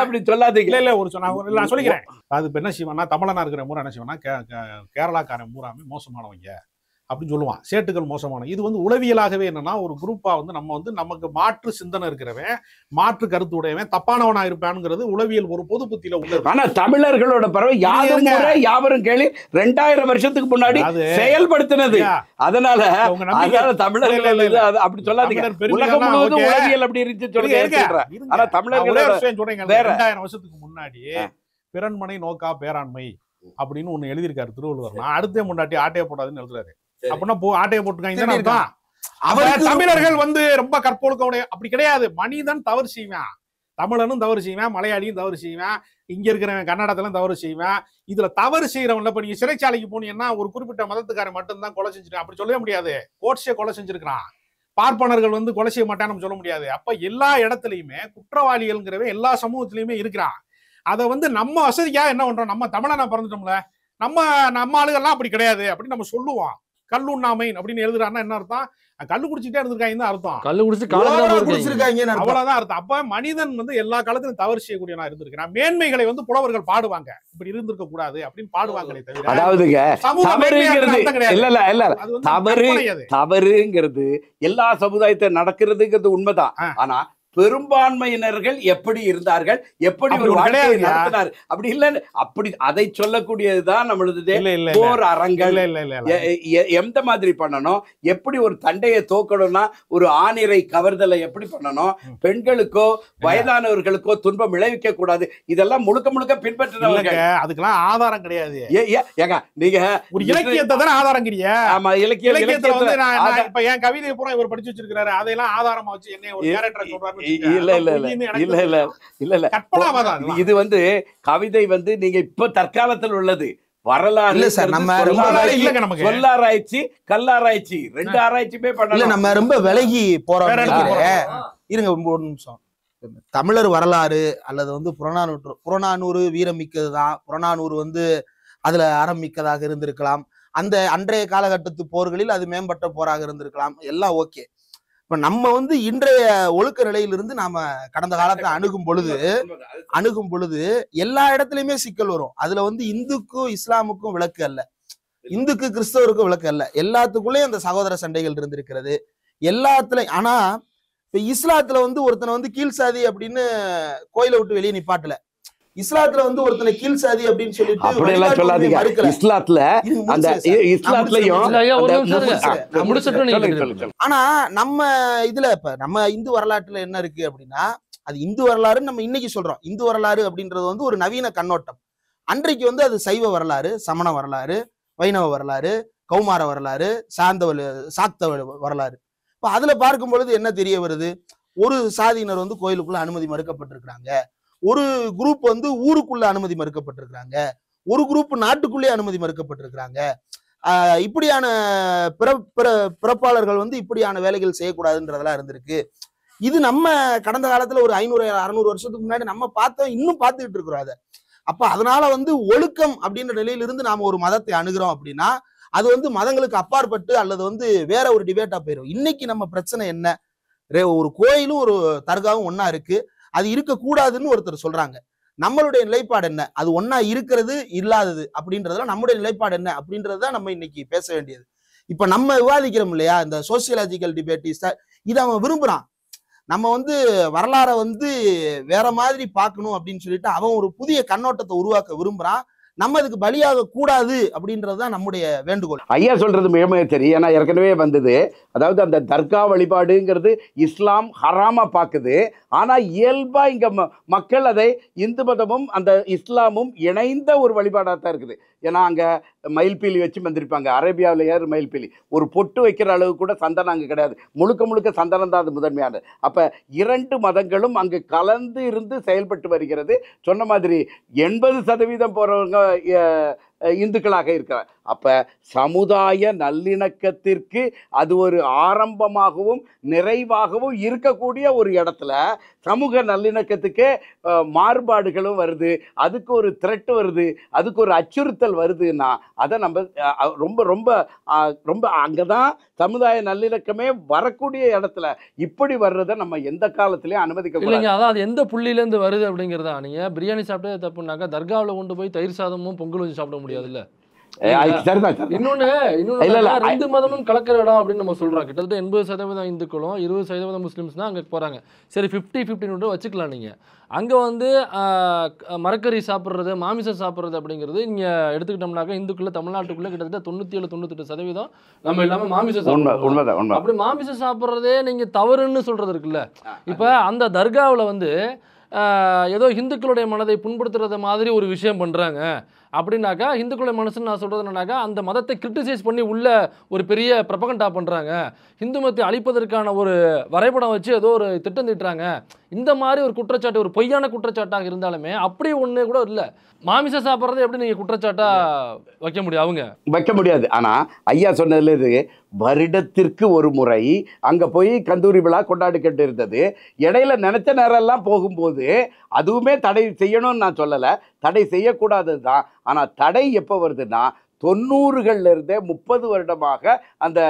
அப்படி சொல்லாதீங்க. இல்ல ஒரு நான் சொல்லிக்கிறேன். அது இப்ப என்ன செய்வான்னா, தமிழனா இருக்கிற பூரா என்ன செய்வான்னா, கேரளாக்காரன் பூராமே மோசமானவங்க அப்படின்னு சொல்லுவான், சேட்டுகள் மோசமான. இது வந்து உளவியலாகவே என்னன்னா, ஒரு குரூப்பா வந்து நம்ம வந்து நமக்கு மாற்று சிந்தனை இருக்கிறவன், மாற்று கருத்து உடையவன் தப்பானவனா இருப்பானுங்கிறது உளவியல் ஒரு பொது புத்தியில உள்ளது. ஆனா தமிழர்களோட பறவை யாவரும் கேள்வி 2000 வருஷத்துக்கு முன்னாடி செயல்படுத்தினது. அதனால தமிழர்கள் அப்படி சொல்லாதீங்க. உலகம் முழுவதும் உளவியல் அப்படி இருந்துச்சு சொல்லுங்க. ஆனா தமிழர்களோட 2000 வருஷத்துக்கு முன்னாடி பிறன்மனை நோக்கா பேராண்மை அப்படின்னு ஒண்ணு எழுதியிருக்காரு திருவள்ளுவர். நான் அடுத்த முன்னாடி ஆட்டையை போடாதுன்னு எழுதுறாரு. அப்படின்னா ஆட்டையை போட்டுருக்காங்க. அவர் தமிழர்கள் வந்து ரொம்ப கற்பொழுக்க அப்படி கிடையாது. மனிதன் தவறு செய்வான், தமிழனும் தவறு செய்வான், மலையாளியும் தவறு செய்வான், இங்க இருக்கிறவன் கன்னடத்திலும் தவறு செய்வான். இதுல தவறு செய்யறவன்ல இப்ப நீங்க சிறைச்சாலைக்கு போனீங்கன்னா ஒரு குறிப்பிட்ட மதத்துக்காரன் மட்டும்தான் கொலை செஞ்சிருக்கான் அப்படி சொல்லவே முடியாது. கோட்ஸே கொலை செஞ்சிருக்கான், பார்ப்பனர்கள் வந்து கொலை செய்ய மாட்டான்னு சொல்ல முடியாது. அப்ப எல்லா இடத்துலயுமே குற்றவாளிகள்ங்கிறவன் எல்லா சமூகத்திலயுமே இருக்கிறான். அதை வந்து நம்ம வசதிக்காக என்ன பண்றோம், நம்ம தமிழனா பிறந்துட்டோம்ல, நம்ம ஆளுகள்லாம் அப்படி கிடையாது அப்படின்னு நம்ம சொல்லுவோம். கல்லுண்ணாமை அப்படின்னு எழுதுறாருன்னா என்ன அர்த்தம், கல்லு குடிச்சுட்டே இருந்திருக்காங்க அர்த்தம், கல்லு குடிச்சிருக்காங்க அவ்வளவுதான் அர்த்தம். அப்ப மனிதன் வந்து எல்லா காலத்திலும் தவறு செய்யக்கூடியவனா இருந்திருக்கிறான். மேன்மைகளை வந்து புலவர்கள் பாடுவாங்க, இப்படி இருந்திருக்க கூடாது அப்படின்னு பாடுவாங்களே தவிர, அதாவதுங்க தவறுங்கிறது எல்லா சமுதாயத்தை நடக்கிறதுங்கிறது உண்மைதான். ஆனா பெரும்பான்மையினர்கள் எப்படி இருந்தார்கள், எப்படி ஒரு வாழ்க்கையை நடத்தினார் அப்படி இல்ல, அப்படி அதை சொல்லக்கூடியதுதான் நம்மளது போர் அறங்கள். எந்த மாதிரி பண்ணணும், எப்படி ஒரு தண்டையை தோக்கணும்னா ஒரு ஆணிரை கவர்தலை எப்படி பண்ணணும், பெண்களுக்கோ வயதானவர்களுக்கோ துன்பம் விளைவிக்க கூடாது, இதெல்லாம் முழுக்க முழுக்க பின்பற்றினவங்க. அதுக்கெல்லாம் ஆதாரம் கிடையாது. ஏங்க நீங்க ஒரு இலக்கியத்தை தானே ஆதாரங்கிறிய. ஆமா, இலக்கியத்துல வந்து இப்ப என் கவிதையை பூரா இவர் படிச்சு வச்சிருக்காரு, அதையெல்லாம் ஆதாரமா வச்சு என்ன ஒரு கேரக்டர் சொல்றாரு. இது வந்து கவிதை வந்து நீங்க இப்ப தற்காலத்தில் உள்ளது வரலாறு. சொல்லாராய்ச்சி கல்லாராய்ச்சி 2 ஆராய்ச்சியுமே பண்ணல. நம்ம ரொம்ப விலகி போறோம். இருங்க ஒரு நிமிஷம். தமிழர் வரலாறு அல்லது வந்து புறநானூறு வீரம் மிக்கதுதான். புறநானூறு வந்து அதுல அறம் மிக்கதாக இருந்திருக்கலாம். அந்த அன்றைய காலகட்டத்து போர்களில் அது மேம்பட்ட போராக இருந்திருக்கலாம். எல்லாம் ஓகே. இப்ப நம்ம வந்து இன்றைய ஒழுக்க நிலையிலிருந்து நாம கடந்த காலத்தை அணுகும் பொழுது எல்லா இடத்துலயுமே சிக்கல் வரும். அதுல வந்து இந்துக்கும் இஸ்லாமுக்கும் விளக்கு அல்ல, இந்துக்கு கிறிஸ்தவருக்கும் விளக்கு அல்ல. எல்லாத்துக்குள்ளேயும் அந்த சகோதர சண்டைகள் இருந்திருக்கிறது எல்லாத்துலயும். ஆனா இப்ப இஸ்லாத்துல வந்து ஒருத்தனை வந்து கீழ் சாதி அப்படின்னு கோயிலை விட்டு வெளியே நிப்பாட்டல. இஸ்லாத்துல வந்து ஒருத்தனை கீழ் சாதி அப்படின்னு சொல்லிட்டு அப்படியெல்லாம் சொல்லாதீங்க. ஆனா நம்ம இதுல இப்ப நம்ம இந்து வரலாற்றுல என்ன இருக்கு அப்படின்னா, அது இந்து வரலாறு நம்ம இன்னைக்கு சொல்றோம். இந்து வரலாறு அப்படின்றது வந்து ஒரு நவீன கண்ணோட்டம். அன்றைக்கு வந்து அது சைவ வரலாறு, சமண வரலாறு, வைணவ வரலாறு, கௌமார வரலாறு, சாக்த வரலாறு. இப்ப அதுல பார்க்கும் பொழுது என்ன தெரிய வருது, ஒரு சாதியினர் வந்து கோயிலுக்குள்ள அனுமதி மறுக்கப்பட்டிருக்கிறாங்க, ஒரு குரூப் வந்து ஊருக்குள்ள அனுமதி மறுக்கப்பட்டிருக்கிறாங்க, ஒரு குரூப் நாட்டுக்குள்ளே அனுமதி மறுக்கப்பட்டிருக்கிறாங்க. இப்படியான பிறப்பாளர்கள் வந்து இப்படியான வேலைகள் செய்யக்கூடாதுன்றதெல்லாம் இருந்திருக்கு. இது நம்ம கடந்த காலத்துல ஒரு 500-600 வருஷத்துக்கு முன்னாடி நம்ம பார்த்தோம், இன்னும் பார்த்துக்கிட்டு இருக்கிறோம் அதை. அப்ப அதனால வந்து ஒழுக்கம் அப்படின்ற நிலையிலிருந்து நாம ஒரு மதத்தை அணுகிறோம் அப்படின்னா அது வந்து மதங்களுக்கு அப்பாற்பட்டு அல்லது வந்து வேற ஒரு டிபேட்டா போயிடும். இன்னைக்கு நம்ம பிரச்சனை என்ன, ஒரு கோயிலும் ஒரு தர்காவும் ஒன்னா இருக்கு, அது இருக்கக்கூடாதுன்னு ஒருத்தர் சொல்றாங்க. நம்மளுடைய நிலைப்பாடு என்ன, அது ஒன்னா இருக்கிறது இல்லாதது அப்படின்றதுல நம்முடைய நிலைப்பாடு என்ன அப்படின்றதுதான் நம்ம இன்னைக்கு பேச வேண்டியது. இப்ப நம்ம விவாதிக்கிறோம் இல்லையா, இந்த சோசியலாஜிக்கல் டிபேட் இதை அவன் விரும்புறான். நம்ம வந்து வரலாறை வந்து வேற மாதிரி பார்க்கணும் அப்படின்னு சொல்லிட்டு அவன் ஒரு புதிய கண்ணோட்டத்தை உருவாக்க விரும்புறான். நம்ம அதுக்கு பலியாக கூடாது அப்படின்றதுதான் நம்முடைய வேண்டுகோள். ஐயா சொல்றது மிக தெரியும். ஏன்னா ஏற்கனவே வந்தது, அதாவது அந்த தர்கா வழிபாடுங்கிறது இஸ்லாம் ஹராமா பார்க்குது. ஆனா இயல்பா இங்க மக்கள் அதை இந்து மதமும் அந்த இஸ்லாமும் இணைந்த ஒரு வழிபாடாக தான் இருக்குது. ஏன்னா அங்க மயில்பீலி வச்சு வந்திருப்பாங்க. அரேபியாவில் ஏறு மயில்பீலி, ஒரு பொட்டு வைக்கிற அளவு கூட சந்தனம் அங்கே கிடையாது. முழுக்க முழுக்க சந்தனம் தான் அது முதன்மையானது. அப்ப இரண்டு மதங்களும் அங்கு கலந்து இருந்து செயல்பட்டு வருகிறது. சொன்ன மாதிரி 80% போறவங்க இந்துக்களாக இருக்கிறார். அப்ப சமுதாய நல்லிணக்கத்திற்கு அது ஒரு ஆரம்பமாகவும் நிறைவாகவும் இருக்கக்கூடிய ஒரு இடத்துல சமூக நல்லிணக்கத்துக்கு மாறுபாடுகளும் வருது, அதுக்கு ஒரு த்ரெட் வருது, அதுக்கு ஒரு அச்சுறுத்தல் வருதுன்னா அதை நம்ம ரொம்ப ரொம்ப ரொம்ப அங்கதான் சமுதாய நல்லிணக்கமே வரக்கூடிய இடத்துல இப்படி வர்றதை நம்ம எந்த காலத்திலயும் அனுமதிக்க இல்லைங்க. அதான் அது எந்த புள்ளியிலேருந்து வருது அப்படிங்கிறதா. நீங்க பிரியாணி சாப்பிட்டே தப்புனாக்கா தர்காவில் கொண்டு போய் தயிர் சாதமும் பொங்கல் வச்சு சாப்பிட முடியாதுல்ல. இன்னொன்னு ரெண்டு மதமும் கலக்கிற இடம் அப்படின்னு நம்ம சொல்றோம். கிட்டத்தட்ட 80% இந்துக்களும் 20% முஸ்லிம்ஸ் தான் அங்க போறாங்க. சரி 50-50 வச்சுக்கலாம். நீங்க அங்க வந்து மரக்கறி சாப்பிட்றது, மாமிசம் சாப்பிட்றது அப்படிங்கிறது நீங்க எடுத்துக்கிட்டோம்னாக்கா இந்துக்குள்ள தமிழ்நாட்டுக்குள்ள கிட்டத்தட்ட 97-98% நம்ம எல்லாமே மாமிசம் சாப்பிடுறோம். அப்படி மாமிசம் சாப்பிட்றதே நீங்க தவறுன்னு சொல்றது இருக்குல்ல. இப்ப அந்த தர்காவில் வந்து ஏதோ இந்துக்களுடைய மனதை புண்படுத்துறது மாதிரி ஒரு விஷயம் பண்றாங்க அப்படின்னாக்கா, இந்துக்களுடைய மனசுன்னு நான் சொல்றது என்னன்னாக்கா, அந்த மதத்தை கிரிட்டிசைஸ் பண்ணி உள்ள ஒரு பெரிய ப்ரொபகண்டா பண்றாங்க, இந்து மதத்தை அழிப்பதற்கான ஒரு வரைபடம் வச்சு ஏதோ ஒரு திட்டம் தீட்டுறாங்க. இந்த மாதிரி ஒரு குற்றச்சாட்டு, ஒரு பொய்யான குற்றச்சாட்டாக இருந்தாலுமே அப்படி ஒண்ணு கூட இல்லை. மாமிசம் சாப்பிட்றது எப்படி நீங்க குற்றச்சாட்டா வைக்க முடியும்? அவங்க வைக்க முடியாது. ஆனா ஐயா சொன்னதுல இது வருடத்திற்கு ஒரு முறை அங்க போய் கந்தூரி விழா கொண்டாடிக்கிட்டு இருந்தது. இடையில நினைச்ச நேரம் எல்லாம் போகும்போது அதுவுமே தடை செய்யணும்னு நான் சொல்லலை, தடை செய்யக்கூடாதது தான். ஆனா தடை எப்போ வருதுன்னா 90கள்ல இருந்தே 30 வருடமாக அந்த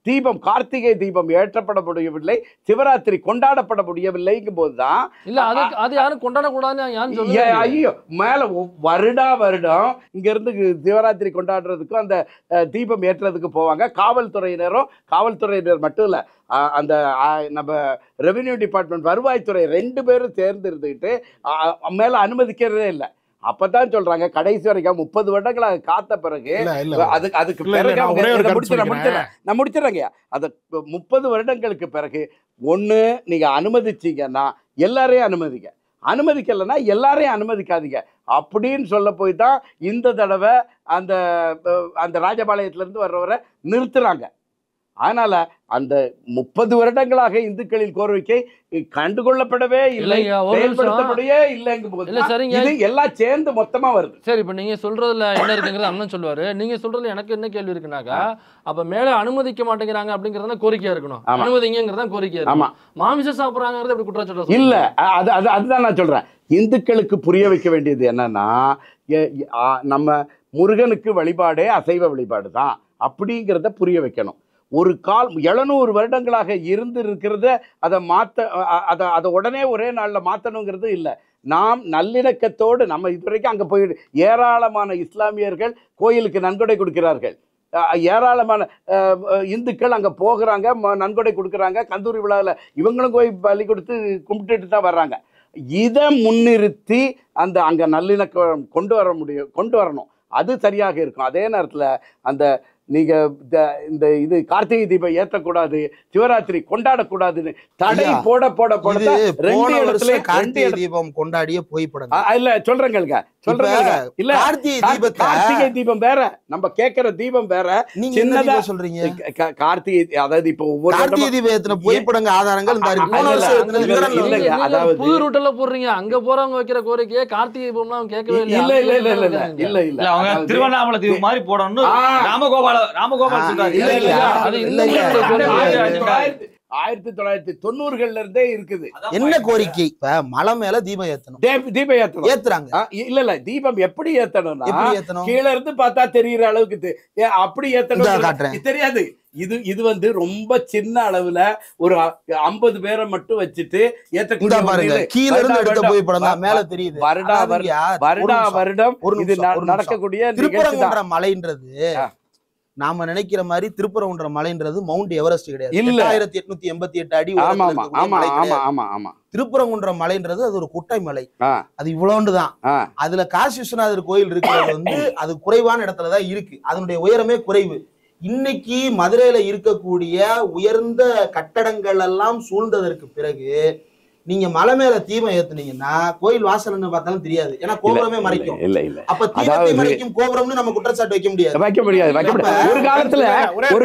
தீபம், கார்த்திகை தீபம் ஏற்றப்பட முடியவில்லை, சிவராத்திரி கொண்டாடப்பட முடியவில்லைங்கும் போதுதான் இல்ல அது யாரும் கொண்டாடக்கூடாதுன்னு. ஐயோ, மேல வருடம் இங்க இருந்து சிவராத்திரி கொண்டாடுறதுக்கும் அந்த தீபம் ஏற்றுறதுக்கு போவாங்க. காவல்துறையினர் மட்டும் இல்ல, அந்த நம்ம ரெவென்யூ டிபார்ட்மெண்ட், வருவாய்த்துறை 2 பேரும் சேர்ந்து இருந்துக்கிட்டு மேல அனுமதிக்கிறதே இல்லை. அப்பதான் சொல்றாங்க கடைசி வரைக்கும் 30 வருடங்களாக காத்த பிறகு அதுக்கு பிறகு நான் முடிச்சிடறேங்க. அது 30 வருடங்களுக்கு பிறகு ஒண்ணு நீங்க அனுமதிச்சீங்கன்னா எல்லாரையும் அனுமதிங்க, அனுமதிக்கலைன்னா எல்லாரையும் அனுமதிக்காதீங்க அப்படின்னு சொல்ல போய் தான் இந்த தடவை அந்த ராஜபாளையத்துல இருந்து வர்றவரை நிறுத்துறாங்க. அதனால அந்த 30 வருடங்களாக இந்துக்களின் கோரிக்கை கண்டுகொள்ளப்படவே இல்லை, செயல்படுத்தப்படவே இல்லைங்கும் போது இது எல்லாம் சேர்ந்து மொத்தமா வருது. சரி, இப்ப நீங்க சொல்றதுல என்ன இருக்குங்கிறது அண்ணன் சொல்லுவாரு. நீங்க சொல்றதுல எனக்கு என்ன கேள்வி இருக்குனாக்கா, அப்ப மேல அனுமதிக்க மாட்டேங்கிறாங்க அப்படிங்கறத கோரிக்கையா இருக்கணும், அனுமதிங்கிறதா கோரிக்கையா இருக்கணும். மாமிசம் சாப்பிடுறாங்கிறது அப்படி குற்றச்சாட்டு இல்ல. அதுதான் நான் சொல்றேன். இந்துக்களுக்கு புரிய வைக்க வேண்டியது என்னன்னா, நம்ம முருகனுக்கு வழிபாடே அசைவ வழிபாடு தான் அப்படிங்கிறத புரிய வைக்கணும். ஒரு 700 வருடங்களாக இருந்து இருக்கிறத அதை உடனே ஒரே நாளில் மாற்றணுங்கிறது இல்லை. நாம் நல்லிணக்கத்தோடு நம்ம இதுவரைக்கும் அங்கே போயிட்டு ஏராளமான இஸ்லாமியர்கள் கோயிலுக்கு நன்கொடை கொடுக்கிறார்கள், ஏராளமான இந்துக்கள் அங்கே போகிறாங்க, நன்கொடை கொடுக்குறாங்க. கந்தூரி விழாவில் இவங்களும் போய் பலி கொடுத்து கும்பிட்டுட்டு தான் வர்றாங்க. இதை முன்னிறுத்தி அங்கே நல்லிணக்கம் கொண்டு வரணும். அது சரியாக இருக்கும். அதே நேரத்தில் அந்த நீங்க இந்த இது கார்த்திகை தீபம் ஏற்றக்கூடாது, சிவராத்திரி கொண்டாடக்கூடாதுன்னு தடை போட கார்த்திகை தீபம் கொண்டாடிய புகைப்படம் இல்ல சொல்றேங்க இல்ல. கார்த்திகை தீபம் வேற, நம்ம கேட்கிற தீபம் வேற. நீங்க சின்னதா சொல்றீங்க கார்த்திகை, அதாவது இப்ப ஒவ்வொரு கார்த்திகை தீபம் ஏத்தின புகைப்படங்க ஆதாரங்கள் அதாவது புது ரூட்ல போடுறீங்க. அங்க போறவங்க வைக்கிற கோரிக்கையே கார்த்திகை தீபம்லாம் கேட்கவே இல்லை. இல்ல அவங்க திருவண்ணாமலை தீபம் மாதிரி போடணும் ராமகோபால் சொல்றாரு. 1990கள்ல இருந்தே இருக்குது. என்ன கோரிக்கை? மலை மேல தீபம் ஏத்துறாங்க. இல்ல தீபம் எப்படி ஏத்தணும்னா கீழ இருந்து பார்த்தா தெரியுற அளவுக்கு அப்படி ஏத்தணும் தெரியாது. இது வந்து ரொம்ப சின்ன அளவுல ஒரு 50 பேரை மட்டும் வச்சுட்டு வருடம் இது நடக்கக்கூடிய மலைன்றது நாம நினைக்கிற மாதிரி திருப்பரங்குன்ற மலைன்றது மவுண்ட் எவரெஸ்ட் கிடையாது. இல்ல. 8888 அடி ஆமா உயரத்துல ஆமா இருக்கக்கூடிய ஆமா மலை ஆமா கிடையாது. ஆமா ஆமா. திருப்பரங்குன்ற மலைன்றது அது ஒரு குட்டை மலை. ஆ. அது இவ்வளவுண்டுதான். ஆ. அதுல காசி விஸ்வநாதர் கோயில் இருக்கிறது வந்து அது குறைவான இடத்துலதான் இருக்கு. அதனுடைய உயரமே குறைவு. இன்னைக்கு மதுரையில இருக்கக்கூடிய உயர்ந்த கட்டடங்கள் எல்லாம் சூழ்ந்ததற்கு பிறகு நீங்க மலை மேல தீபம் ஏத்துனீங்கன்னா கோயில் வாசல்னு பார்த்தாலும் தெரியாது. ஏன்னா கோபுரமே மறைக்கும். இல்ல இல்ல. அப்ப தீபத்தை மறைக்கும் கோபுரம்னு நம்ம குற்றச்சாட்டு வைக்க முடியாது. வைக்க முடியாது வைக்க முடியாது. ஒரு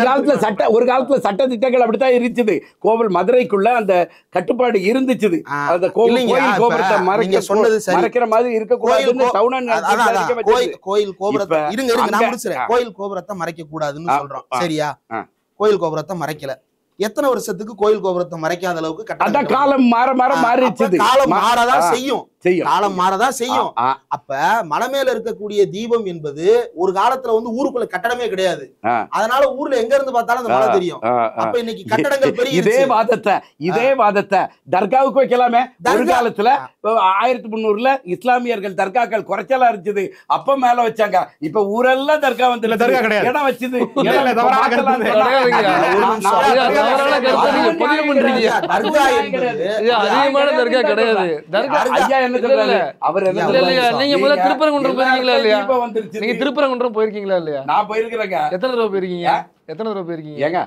காலத்துல சட்ட திட்டங்கள் அப்படித்தான் இருந்துச்சு. கோவில் மதுரைக்குள்ள அந்த கட்டுப்பாடு இருந்துச்சு. அந்த கோவில் கோபுரத்தை மறைக்கிற மாதிரி இருக்கக்கூடாதுன்னு கோயில் கோபுரத்தை இருங்க நான் முடிச்சிடறேன். கோயில் கோபுரத்தை மறைக்க கூடாதுன்னு சொல்றோம். சரியா? கோயில் கோபுரத்தை மறைக்கல. எத்தனை வருஷத்துக்கு கோயில் கோபுரத்தை மறைக்காத அளவுக்கு காலம் மாற மாற மாறிடுச்சு. காலம் மாறதான் செய்யும். காலம் மாறதான் செய்யும். அப்ப மலை மேல இருக்கக்கூடிய தீபம் என்பது ஒரு காலத்துல வந்து ஊருக்குள்ள கட்டடமே கிடையாது. அதனால ஊர்ல எங்க இருந்து பார்த்தாலும் அந்த மலை தெரியும். அப்ப இன்னைக்கு கட்டடங்கள் பெரிய இதே வாதத்தை தர்காவுக்கு வைக்கலாமே. ஒரு காலத்துல 1300 இஸ்லாமியர்கள் தர்காக்கள் குறைச்சலா இருந்துச்சு. அப்ப மேல வச்சாங்க. இப்ப ஊரெல்லாம் தர்கா வந்து தர்கா கிடையாது. இடம் வச்சது திருப்பரங்குன்றம் போயிருக்கீங்களா இல்லையா? நான் போயிருக்கிறேங்க. எத்தனை தடவை போயிருக்கீங்க? ஏங்க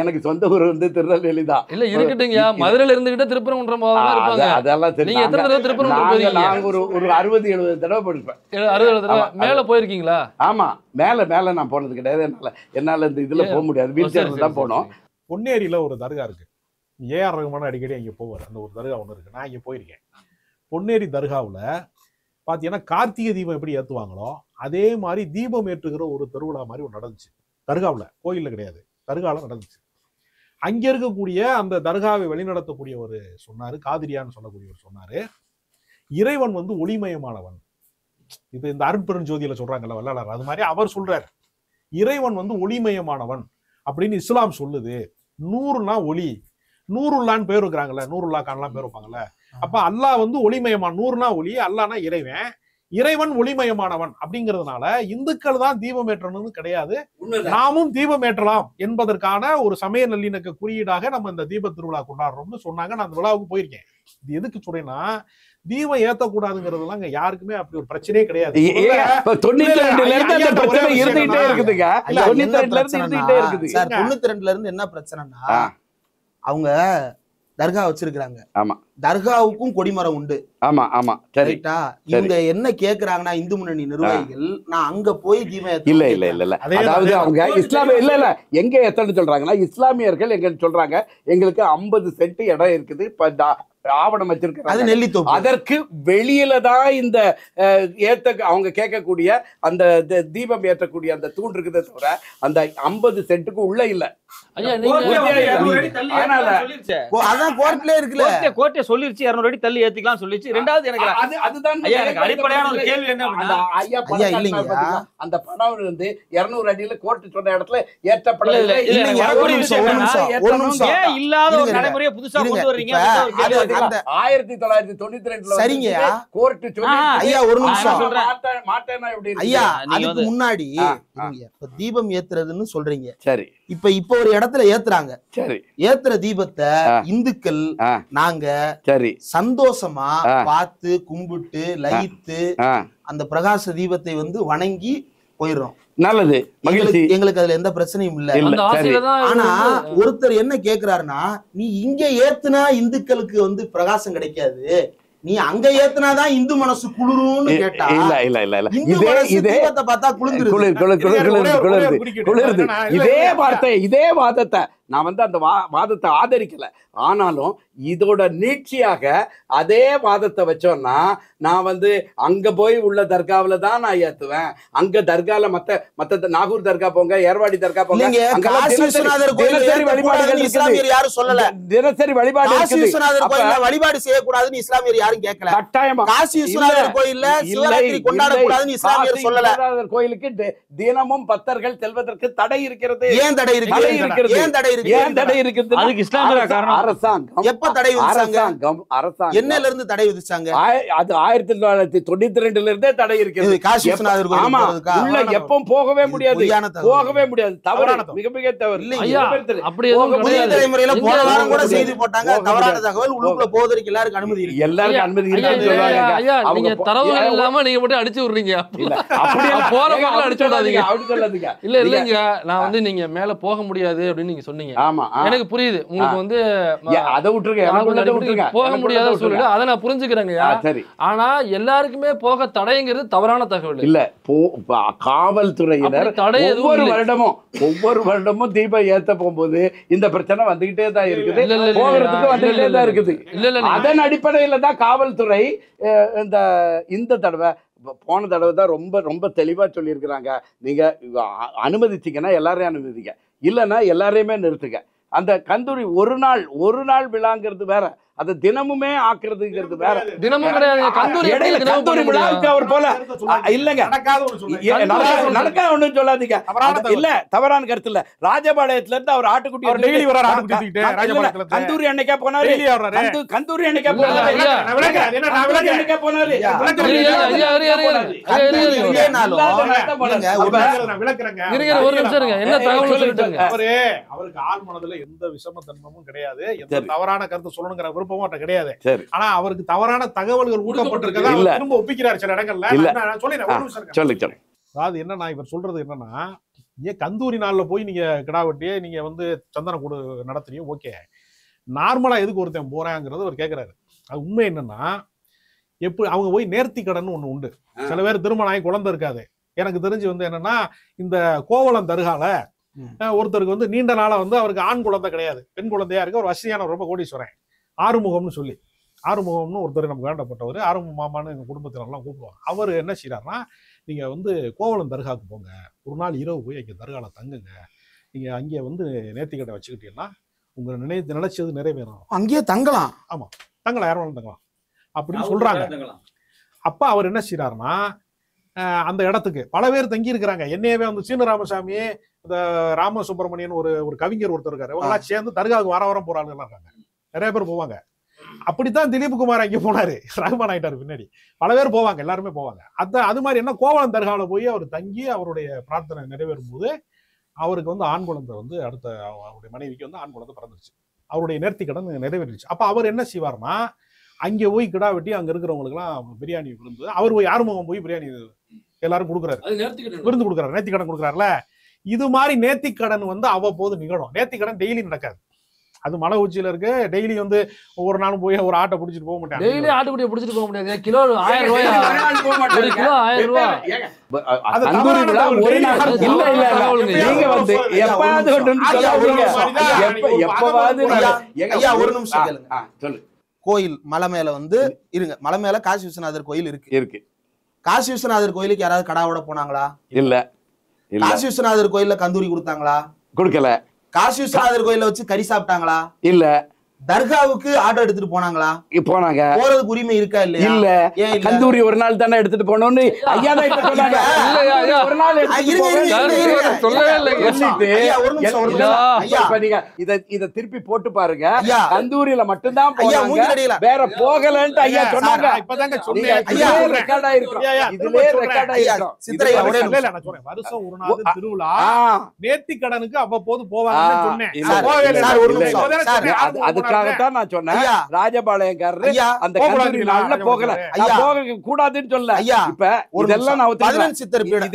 எனக்கு சொந்த ஊர் வந்து திருநெல்வேலி தான். இல்ல இருக்கட்டுங்க, மதுரையில இருந்துகிட்ட திருப்பரங்குன்றம் இருப்பாங்க. அதெல்லாம் சரி. நீங்க எத்தனை தடவை திருப்பரங்குன்றம் போயிருக்கீங்க? நாங்க ஒரு 60-70 தடவை போயிருப்பேன். 60 தடவை மேல போயிருக்கீங்களா? ஆமா, மேல நான் போனது கிடையாது. என்னால இந்த இதுல போக முடியாது. வீல் சேர்ல தான் போனோம். பொன்னேரியில ஒரு தர்கா இருக்கு. ஏஆர் ரஹ்மான் அடிக்கடி அங்கே போவார். அந்த ஒரு தர்கா ஒன்று இருக்கு. நான் இங்கே போயிருக்கேன். பொன்னேரி தர்காவில் பார்த்தீங்கன்னா கார்த்திகை தீபம் எப்படி ஏற்றுவாங்களோ அதே மாதிரி தீபம் ஏற்றுகிற ஒரு திருவிழா மாதிரி ஒன்று நடந்துச்சு. தர்காவில், கோயிலில் கிடையாது, தர்காவில் நடந்துச்சு. அங்கே இருக்கக்கூடிய அந்த தர்காவை வழிநடத்தக்கூடிய ஒரு சொன்னார், காதிரியான்னு சொல்லக்கூடியவர் சொன்னார், இறைவன் வந்து ஒளிமயமானவன். இப்போ இந்த அருட்பெருஞ்சோதியில சொல்றாங்கல்ல வல்லாளர், அது மாதிரி அவர் சொல்றார் இறைவன் வந்து ஒளிமயமானவன் அப்படின்னு இஸ்லாம் சொல்லுது. 100னா ஒளி, நூறுல்லான்னு பேர் இருக்கிறாங்கல்ல, நூறுல்லா கான்லாம் பேர் வைப்பாங்கல்ல. அப்ப அல்லாஹ் வந்து ஒளிமயமான, 100னா ஒளி, அல்லாஹ்னா இறைவன், இறைவன் ஒளிமயமானவன் அப்படிங்கிறதுனால இந்துக்கள் தான் தீபம் ஏற்றணும்னு கிடையாது, நாமும் தீபம் ஏற்றலாம் என்பதற்கான ஒரு சமய நல்லிணக்க குறியீடாக நம்ம இந்த தீப திருவிழா கொண்டாடுறோம்னு சொன்னாங்க. நான் அந்த விழாவுக்கு போயிருக்கேன். இது எதுக்கு சொல்றேன்னா, தீபம் ஏத்தக்கூடாதுங்கிறதுலாம் அங்க யாருக்குமே அப்படி ஒரு பிரச்சனையே கிடையாது. 92ல இருந்து என்ன பிரச்சனைனா, அவங்க தர்கா வச்சிருக்காங்க. ஆமா, தர்காவுக்கும் கொடிமரம் உண்டு. ஆமா ஆமா, சரிட்டா. இவங்க என்ன கேக்குறாங்கன்னா, இந்து முன்னணி நிர்வாகிகள், நான் அங்க போய் தீபம் இல்ல அதாவது அவங்க இஸ்லாமிய இல்ல எங்க எத்தனை சொல்றாங்கன்னா, இஸ்லாமியர்கள் எங்க சொல்றாங்க எங்களுக்கு 50 சென்ட் இடம் இருக்குது, ஆவணம் வச்சிருக்காங்க, நெல்லித்தோப்பு. அதற்கு வெளியில தான் இந்த அவங்க கேட்கக்கூடிய அந்த தீபம் ஏற்றக்கூடிய அந்த தூண் இருக்குதே தவிர அந்த 50 சென்ட்டுக்கு உள்ள இல்ல. கோர்ட்டே சொல்லிருச்சு 200 அடி தள்ளி ஏத்திக்கலாம் சொல்லிச்சு. ரெண்டாவது எனக்கு அடிப்படையான ஒரு கேள்வி என்ன அப்படின்னா, அந்த பணம் வந்து 200 அடியில கோர்ட் சொன்ன இடத்துல ஏற்றப்படல. இல்லாத ஒரு நடைமுறையை புதுசா கொண்டு வர்றீங்க. 1992 சரிங்க, கோர்ட் சொல்லி ஐயா ஒரு நிமிஷம் மாட்டேனா எப்படி ஐயா, அதுக்கு முன்னாடி தீபம் ஏத்துறதுன்னு சொல்றீங்க. சரி, இப்ப ஒரு இடத்துல ஏத்துறாங்க. சரி, ஏத்துற தீபத்தை இந்துக்கள் நாங்க சரி சந்தோஷமா பார்த்து கும்பிட்டு லயித்து அந்த பிரகாச தீபத்தை வந்து வணங்கி போயிடுறோம். நல்லது, எங்களுக்கு அதுல எந்த பிரச்சனையும் இல்ல. ஆனா ஒருத்தர் என்ன கேக்குறாருன்னா, நீ இங்க ஏத்துனா இந்துக்களுக்கு வந்து பிரகாசம் கிடைக்காது, நீ அங்க ஏத்துனாதான் இந்து மனசு குளிரும்னு கேட்டா, பார்த்தா குளிருது. இதே வாதத்தை நான் வந்து அந்த வாதத்தை ஆதரிக்கல. ஆனாலும் இதோட நீட்சியாக அதே வாதத்தை வச்சோம்னா, நான் வந்து அங்க போய் உள்ள தர்காவில தான் நான் ஏத்துவேன். அங்க தர்கால மத்த நாகூர் தர்கா போங்க, ஏர்வாடி தர்கா போங்க, தினசரி வழிபாடு வழிபாடு வழிபாடு செய்யக்கூடாதுன்னு இஸ்லாமியர் யாரும் கேட்கல. கட்டாயமா காசி விஸ்வநாதர் கோயில்ல சிவராத்திரி கொண்டாடக்கூடாதுன்னு இஸ்லாமியர் சொல்லல. கோயிலுக்கு தினமும் பக்தர்கள் செல்வதற்கு தடை இருக்கிறது. ஏன் தடை இருக்கு? ஏன் தடை இருக்கு? ஏன் தடை இருக்குது? அதுக்கு இஸ்லாமிய காரணம். அரசாங்கம் எப்ப தடை விதிச்சாங்க? அரசாங்கம் என்னல இருந்து தடை விதிச்சாங்க? அது 1992 இருந்தே தடை இருக்குது. காசி விஸ்வநாதர் கோயில் உள்ள எப்பவும் போகவே முடியாது, போகவே முடியாது. தவறு, மிக மிக தவறு. அப்படி தலைமுறையில போன வாரம் கூட செய்தி போட்டாங்க, தவறான தகவல் உள்ளுக்குள்ள போவதற்கு எல்லாருக்கும் அனுமதி இருக்கு. எல்லாருக்கும் அனுமதி ஐயா, நீங்க தரவுகள் இல்லாம நீங்க மட்டும் அடிச்சு விடுறீங்க. போறவங்க அடிச்சு விடாதீங்க. இல்ல இல்லைங்க, நான் வந்து நீங்க மேல போக முடியாது அப்படின்னு நீங்க சொன்னீங்க. ஆமா, எனக்கு புரியுது. உங்களுக்கு வந்து அதை விட்டுருங்க, போக முடியாத சூழ்நிலை, அதை நான் புரிஞ்சுக்கிறேங்க. சரி, ஆனா எல்லாருக்குமே போக தடைங்கிறது தவறான தகவல் இல்ல. காவல்துறையினர் ஒவ்வொரு வருடமும் தீபம் ஏத்த போகும்போது இந்த பிரச்சனை வந்துகிட்டே தான் இருக்குது, போகிறதுக்கு வந்துகிட்டே தான் இருக்குது. அதன் அடிப்படையில தான் காவல்துறை இந்த தடவை, போன தடவை தான் ரொம்ப ரொம்ப தெளிவா சொல்லியிருக்கிறாங்க, நீங்க அனுமதிச்சீங்கன்னா எல்லாரையும் அனுமதிங்க, இல்லைன்னா எல்லாரையுமே நிறுத்துங்க. அந்த கந்தூரி ஒரு நாள் விழாங்கிறது வேற, அது தினமுமே ஆக்குறதுங்கிறது வேற. தினமும் கிடையாது. கந்தூரி விழாவுக்கு அவர் போல இல்லங்க, நடக்காத ஒண்ணும் சொல்லாதீங்க. இல்ல, தவறான கருத்து இல்ல. ராஜபாளையத்துல இருந்து அவர் ஆட்டுக்குட்டி கந்தூரி அன்னைக்கே போனாரு, கந்தூரி அன்னைக்கே போனாரு. ஒரு நிமிஷம் இருங்க, என்ன தகவல் சொல்லிட்டாங்க? அவருக்கு ஆள் மனதுல எந்த விஷமத்தன்மமும் கிடையாது, எந்த தவறான கருத்து சொல்லணுங்கிற விருப்பமும் கிடையாது. ஆனா அவருக்கு தவறான தகவல்கள் ஊட்டப்பட்டிருக்கதா திரும்ப ஒப்பிக்கிறார் சில இடங்கள்ல. அதாவது என்னன்னா, இவர் சொல்றது என்னன்னா, ஏன் கந்தூரி நாள்ல போய் நீங்க கிடா வெட்டியே நீங்க வந்து சந்தன கூடு நடத்துறீங்க, ஓகே, நார்மலா எதுக்கு ஒருத்தன் போறாங்கிறது அவர் கேட்கிறாரு. அது உண்மை என்னன்னா, எப்படி அவங்க போய் நேர்த்தி கடன் ஒண்ணு உண்டு. சில பேர் திருமணம் ஆகி குழந்தை இருக்காது. எனக்கு தெரிஞ்சு வந்து என்னன்னா, இந்த கோவளம் தர்கால ஒருத்தருக்கு வந்து நீண்ட நாளா வந்து அவருக்கு ஆண் குழந்தை கிடையாது, பெண் குழந்தையா இருக்கு. ஒரு வசதியான ரொம்ப கோடீஸ்வரன் ஆறுமுகம்னு சொல்லி, ஆறுமுகம்னு ஒருத்தர் நமக்கு வேண்டப்பட்டவர், ஆறுமுக மாமான்னு எங்க குடும்பத்தினர்லாம் கூப்பிடுவாங்க. அவர் என்ன செய்யறாருன்னா, நீங்க வந்து கோவளம் தர்காவுக்கு போங்க, ஒரு நாள் இரவு போய் அங்கே தர்கால தங்குங்க, நீங்க அங்கே வந்து நேர்த்திக்கடை வச்சுக்கிட்டீங்கன்னா உங்க நினைச்சது நிறைவேறும், அங்கேயே தங்கலாம். ஆமா, தங்கலாம், யாரும் வேணாலும் தங்கலாம் அப்படின்னு சொல்றாங்க. அப்ப அவர் என்ன செய்யறாருன்னா, அந்த இடத்துக்கு பல பேர் தங்கி இருக்கிறாங்க. என்னையவே வந்து சீன ராமசாமி, இந்த ராம சுப்பிரமணியன் ஒரு கவிஞர் ஒருத்தர் இருக்காரு, இவங்கெல்லாம் சேர்ந்து தர்காவுக்கு வாரம் போறாங்க இருக்காங்க, நிறைய பேர் போவாங்க. அப்படித்தான் திலீப் குமார் அங்கே போனாரு, ரஹ்மான் ஆயிட்டாரு பின்னாடி. பல பேர் போவாங்க, எல்லாருமே போவாங்க. அது மாதிரி என்ன, கோவளம் தர்காவில் போய் அவர் தங்கி அவருடைய பிரார்த்தனை நிறைவேறும் போது அவருக்கு வந்து ஆண் குழந்தை வந்து அடுத்த அவருடைய மனைவிக்கு வந்து ஆண் குழந்தை பிறந்துருச்சு, அவருடைய நேர்த்தி கடன் நிறைவேறிடுச்சு. அப்ப அவர் என்ன செய்வார்னா, அங்கே போய் கிடா வெட்டி அங்க இருக்கிறவங்களுக்கு எல்லாம் பிரியாணி விருந்து, அவர் போய் ஆறுமுகம் போய் பிரியாணி எல்லாரும் கொடுக்குறாரு, விருந்து கொடுக்குறாரு, நேர்த்தி கடன் கொடுக்குறாருல. இது மாதிரி நேர்த்தி கடன் வந்து அவ்வப்போது நிகழும். நேர்த்தி கடன் டெய்லி நடக்காது, அது மலை உச்சியில இருக்கு. டெய்லி வந்து ஒவ்வொரு நாளும் போய் ஒரு ஆட்டை பிடிச்சிட்டு போக மாட்டாங்க, டெய்லி ஆட்டுக்குட்டியை பிடிச்சிட்டு போக முடியாது. கிலோ 1000 ரூபாய், ஒரு கிலோ 1000 ரூபாய். ஒரு நிமிஷம் கேளுங்க. கோயில் மலை மேல வந்து இருங்க, மலை மேல காசி விஸ்வநாதர் கோயில் இருக்கு. காசி விஸ்வநாதர் கோயிலுக்கு யாராவது கடாவோட போனாங்களா? இல்ல. காசி விஸ்வநாதர் கோயில்ல கந்தூரி கொடுத்தாங்களா? கொடுக்கல. காசி விஸ்வநாதர் கோயில வச்சு கறி சாப்பிட்டாங்களா? இல்ல. தர்காவுக்கு ஆட்டோ எடுத்துட்டு போனாங்களா? போனாங்க. போறதுக்கு உரிமை இருக்கா இல்லையா? இல்ல. கந்தூரி ஒரு நாள் தானே எடுத்துட்டு போனோம்னு ஐயா தான் இப்ப சொன்னாங்க. இல்ல, ஒரு நாள் சொல்லவே இல்லை. இத திருப்பி போட்டு பாருங்க, கந்தூரியில மட்டும் தான் போனாங்க, வேற போகலன்னு ஐயா சொன்னாங்க. இப்பதாங்க சொன்னேன், ரெக்கார்ட் ஆயிருக்கும், இதுலயே ரெக்கார்ட் ஆயிருக்கும். சித்திரை நான் சொன்னேன், வருஷம் ஒரு நாள் திருவிழா, நேர்த்தி கடனுக்கு அவ்வப்போது போவாங்கன்னு சொன்னேன். அதுக்காகத்தான் நான் சொன்னேன், ராஜபாளையக்காரர் அந்த கந்தூரி நாள்ல போகல, போக கூடாதுன்னு சொல்ல. இப்ப இதெல்லாம் நான் 15 சித்தர் பீடம்,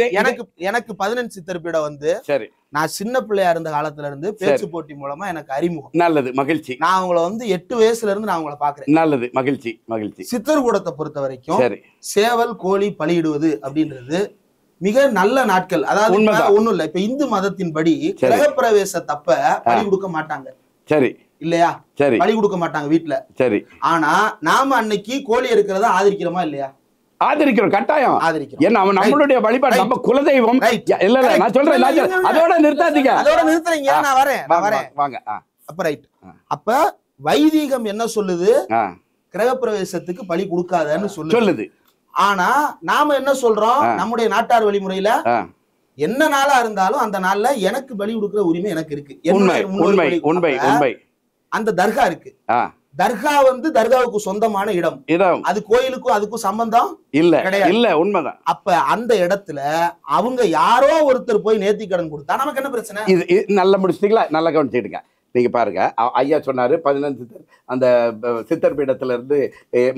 எனக்கு 15 சித்தர் பீடம் வந்து சரி, நான் சின்ன பிள்ளையா இருந்த காலத்துல இருந்து பேச்சு போட்டி மூலமா எனக்கு அறிமுகம். நல்லது, மகிழ்ச்சி. நான் அவங்கள வந்து 8 வயசுல இருந்து நான் அவங்கள பாக்குறேன். நல்லது, மகிழ்ச்சி, மகிழ்ச்சி. சித்தர் கூடத்தை பொறுத்த வரைக்கும் சேவல் கோழி பலியிடுவது அப்படின்றது மிக நல்ல நாட்கள். அதாவது ஒண்ணும் இல்ல, இப்ப இந்து மதத்தின்படி கிரகப்பிரவேச தப்ப பலி கொடுக்க மாட்டாங்க. சரி இல்லையா? சரி, பலி கொடுக்க மாட்டாங்க வீட்டுல. சரி, ஆனா நாம அன்னைக்கு கோழி இருக்கிறத ஆதரிக்கிறோமா இல்லையா? ஆதரிக்கிறோம், கட்டாயம் ஆதரிக்கிறோம். ஏன்னா அவன் நம்மளுடைய வழிபாடு, நம்ம குலதெய்வம். இல்ல இல்ல, நான் சொல்றேன், அதோட நிறுத்தாதீங்க, அதோட நிறுத்துறீங்க. நான் வரேன் வாங்க. அப்ப ரைட். அப்ப வைதீகம் என்ன சொல்லுது? கிரகப்பிரவேசத்துக்கு பலி கொடுக்காதன்னு சொல்லுது. ஆனா நாம என்ன சொல்றோம், நம்முடைய நாட்டார் வழிமுறையில என்ன நாளா இருந்தாலும் அந்த நாள்ல எனக்கு பலி கொடுக்கிற உரிமை எனக்கு இருக்கு. அந்த தர்கா இருக்கு, தர்கா வந்து தர்காவுக்கு சொந்தமான இடம், அது கோயிலுக்கும் அதுக்கும் சம்பந்தம் இல்ல, உண்மைதான். அப்ப அந்த இடத்துல அவங்க யாரோ ஒருத்தர் போய் நேர்த்தி கடன் கொடுத்தா நமக்கு என்ன பிரச்சனை? இது நல்லா முடிச்சிட்டீங்களா? நல்லா கவனிச்சுடுங்க. நீங்க பாருங்க, ஐயா சொன்னாரு 15 சித்தர் அந்த சித்தர் பீடத்துல இருந்து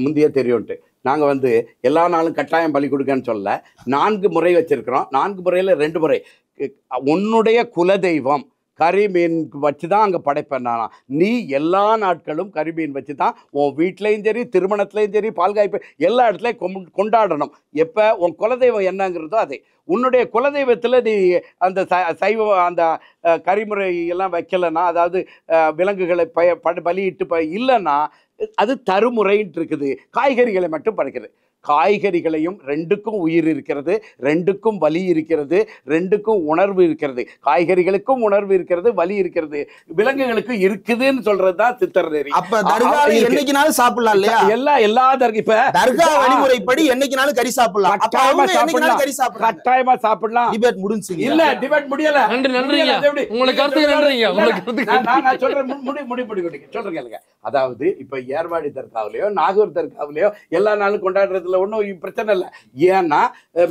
முந்தைய தெரியும்ட்டு. நாங்க வந்து எல்லா நாளும் கட்டாயம் பலி கொடுக்கன்னு சொல்ல, 4 முறை வச்சிருக்கிறோம். 4 முறையில 2 முறை உன்னுடைய குலதெய்வம் கரிமீன் வச்சு தான் அங்கே படைப்பேன் நானா. நீ எல்லா நாட்களும் கரிமீன் வச்சு தான் உன் வீட்லேயும் சரி, திருமணத்துலேயும் சரி, பால்காய்ப்பு எல்லா இடத்துலையும் கொண்டாடணும். எப்போ உன் குலதெய்வம் என்னங்கிறதோ அதே. உன்னுடைய குலதெய்வத்தில் நீ அந்த சைவ அந்த கரிமுறை எல்லாம் வைக்கலைன்னா, அதாவது விலங்குகளை பலியிட்டு இல்லைன்னா அது தருமுறைன்ட்டு இருக்குது. காய்கறிகளை மட்டும் படைக்கிறது. காய்கறிகளையும் 2க்கும் உயிர் இருக்கிறது, 2க்கும் வலி இருக்கிறது, 2க்கும் உணர்வு இருக்கிறது. காய்கறிகளுக்கும் உணர்வு இருக்கிறது, வலி இருக்கிறது, விலங்குகளுக்கும் இருக்குதுன்னு சொல்றதுதான் சித்தர் நெறி. அப்ப தர்கால என்னைக்குனாலும் சாப்பிடலாம் இல்லையா? எல்லா தர்கா இப்ப தர்கா வழிமுறைப்படி என்னைக்குனாலும் கறி சாப்பிடலாம், கட்டாயமா சாப்பிடலாம். டிபேட் முடிஞ்சு இல்ல, டிபேட் முடியல. நன்றிங்க, உங்களுக்கு கருத்து நன்றிங்க. நான் சொல்றேன், சொல்றேன். அதாவது இப்ப ஏர்வாடி தர்காவிலையோ நாகூர் தர்காவிலையோ எல்லா நாளும் கொண்டாடுறதுல ஒன்றும் பிரச்சனை இல்லை. ஏன்னா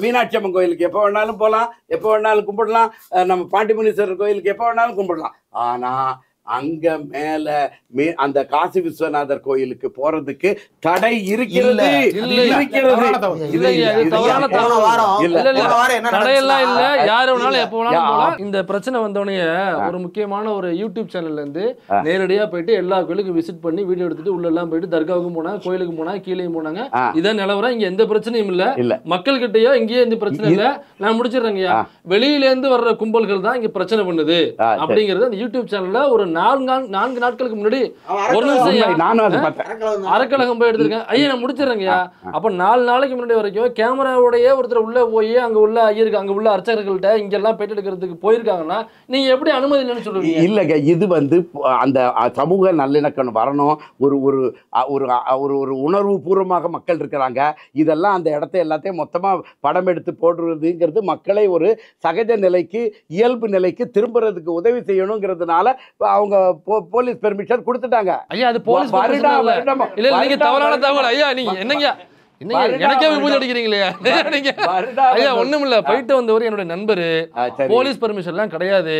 மீனாட்சி அம்மன் கோயிலுக்கு எப்போ வேணாலும் போகலாம், எப்போ வேணாலும் கும்பிடலாம். நம்ம பாண்டிமுனீஸ்வரர் கோயிலுக்கு எப்போ வேணாலும் கும்பிடலாம். ஆனா அங்க மேல அந்த காசி விஸ்வநாதர் கோயிலுக்கு போறதுக்கு தடை இருக்கிறது. இந்த பிரச்சனை வந்தோடனே ஒரு முக்கியமான ஒரு யூடியூப் சேனல்ல இருந்து நேரடியா போயிட்டு எல்லா கோயிலுக்கும் விசிட் பண்ணி வீடியோ எடுத்துட்டு உள்ள எல்லாம் போயிட்டு தர்காவுக்கும் போனாங்க, கோயிலுக்கு போனாங்க, கீழே போனாங்க. இதான் நிலவரம். இங்க எந்த பிரச்சனையும் இல்ல, மக்கள் கிட்டயோ இங்கேயே எந்த பிரச்சனை இல்ல. நான் முடிச்சிடுறேங்க. வெளியில இருந்து வர்ற கும்பல்கள் தான் இங்க பிரச்சனை பண்ணுது அப்படிங்கறது அந்த யூடியூப் சேனல்ல ஒரு 4 நாட்களுக்கு முன்னாடி ஒரு நிமிஷம் அறக்கழகம் போய் எடுத்திருக்கேன். ஐயா நான் முடிச்சிடறேங்கய்யா. அப்ப 4 நாளைக்கு முன்னாடி வரைக்கும் கேமராவோடய ஒருத்தர் உள்ள போய் அங்க உள்ள ஐயருக்கு அங்க உள்ள அர்ச்சகர்கள்ட்ட இங்க எல்லாம் பேட்டி எடுக்கிறதுக்கு போயிருக்காங்கன்னா நீங்க எப்படி அனுமதி இல்லைன்னு சொல்லுவீங்க? இல்லங்க, இது வந்து அந்த சமூக நல்லிணக்கம் வரணும். ஒரு ஒரு ஒரு உணர்வு பூர்வமாக மக்கள் இருக்கிறாங்க. இதெல்லாம் அந்த இடத்த எல்லாத்தையும் மொத்தமா படம் எடுத்து போடுறதுங்கிறது மக்களை ஒரு சகஜ நிலைக்கு, இயல்பு நிலைக்கு திரும்புறதுக்கு உதவி செய்யணுங்கிறதுனால அவங்க போலீஸ் பெர்மிஷன் கொடுத்துட்டாங்க. ஐயா அது போலீஸ் இல்ல, நீங்க தவறான தகவல். ஐயா நீங்க என்னங்க எனக்கே பூஜை அடிக்கிறீங்களே நீங்க? ஐயா ஒண்ணும் இல்ல, போயிட்டு வந்தவர் என்னுடைய நண்பரு, போலீஸ் பெர்மிஷன் எல்லாம் கிடையாது,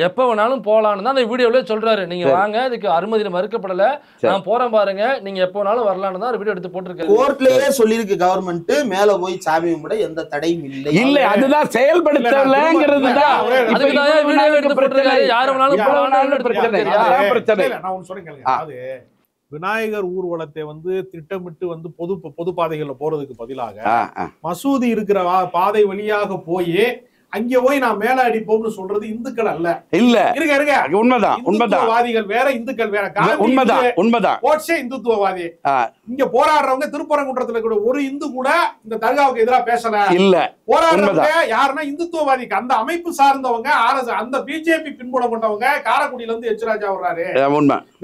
எப்ப வேணாலும் போலான்னு தான் அந்த வீடியோல சொல்றாரு. நீங்க வாங்க, இதுக்கு அனுமதி மறுக்கப்படல, நான் போறேன் பாருங்க, நீங்க எப்ப வேணாலும் வரலான்னு தான் வீடியோ எடுத்து போட்டிருக்காரு. கோர்ட்லயே சொல்லிருக்கு கவர்மெண்ட், மேல போய் சாமி கும்பிட எந்த தடையும் இல்லை. இல்ல, அதுதான் செயல்படுத்தலங்கிறது தான். அதுக்கு தான் வீடியோ எடுத்து போட்டிருக்காரு. யாரு வேணாலும் போலாம்னு பிரச்சனை. நான் ஒன்னு சொல்றேன், அது விநாயகர் ஊர்வலத்தை வந்து திட்டமிட்டு வந்து பொது பாதைகள்ல போறதுக்கு பதிலாக மசூதி இருக்கிற பாதை வழியாக போய் அங்க போய் நான் மேல அடிப்போம்னு சொல்றது இந்துக்கள் அல்ல. இல்ல, இருங்க உண்மைதான். வாதிகள் வேற, இந்துக்கள் வேற. உண்மைதான். ஓட்சே இந்துத்துவவாதி. இங்க போராடுறவங்க திருப்பரங்குன்றத்துல கூட ஒரு இந்து கூட இந்த தர்காவுக்கு எதிராக பேசல. இல்ல, போராடுறவங்க யாருன்னா இந்துத்துவவாதிக்கு அந்த அமைப்பு சார்ந்தவங்க, அந்த பிஜேபி பின்புலம் கொண்டவங்க. காரைக்குடியில இருந்து எச் ராஜா வர்றாரு,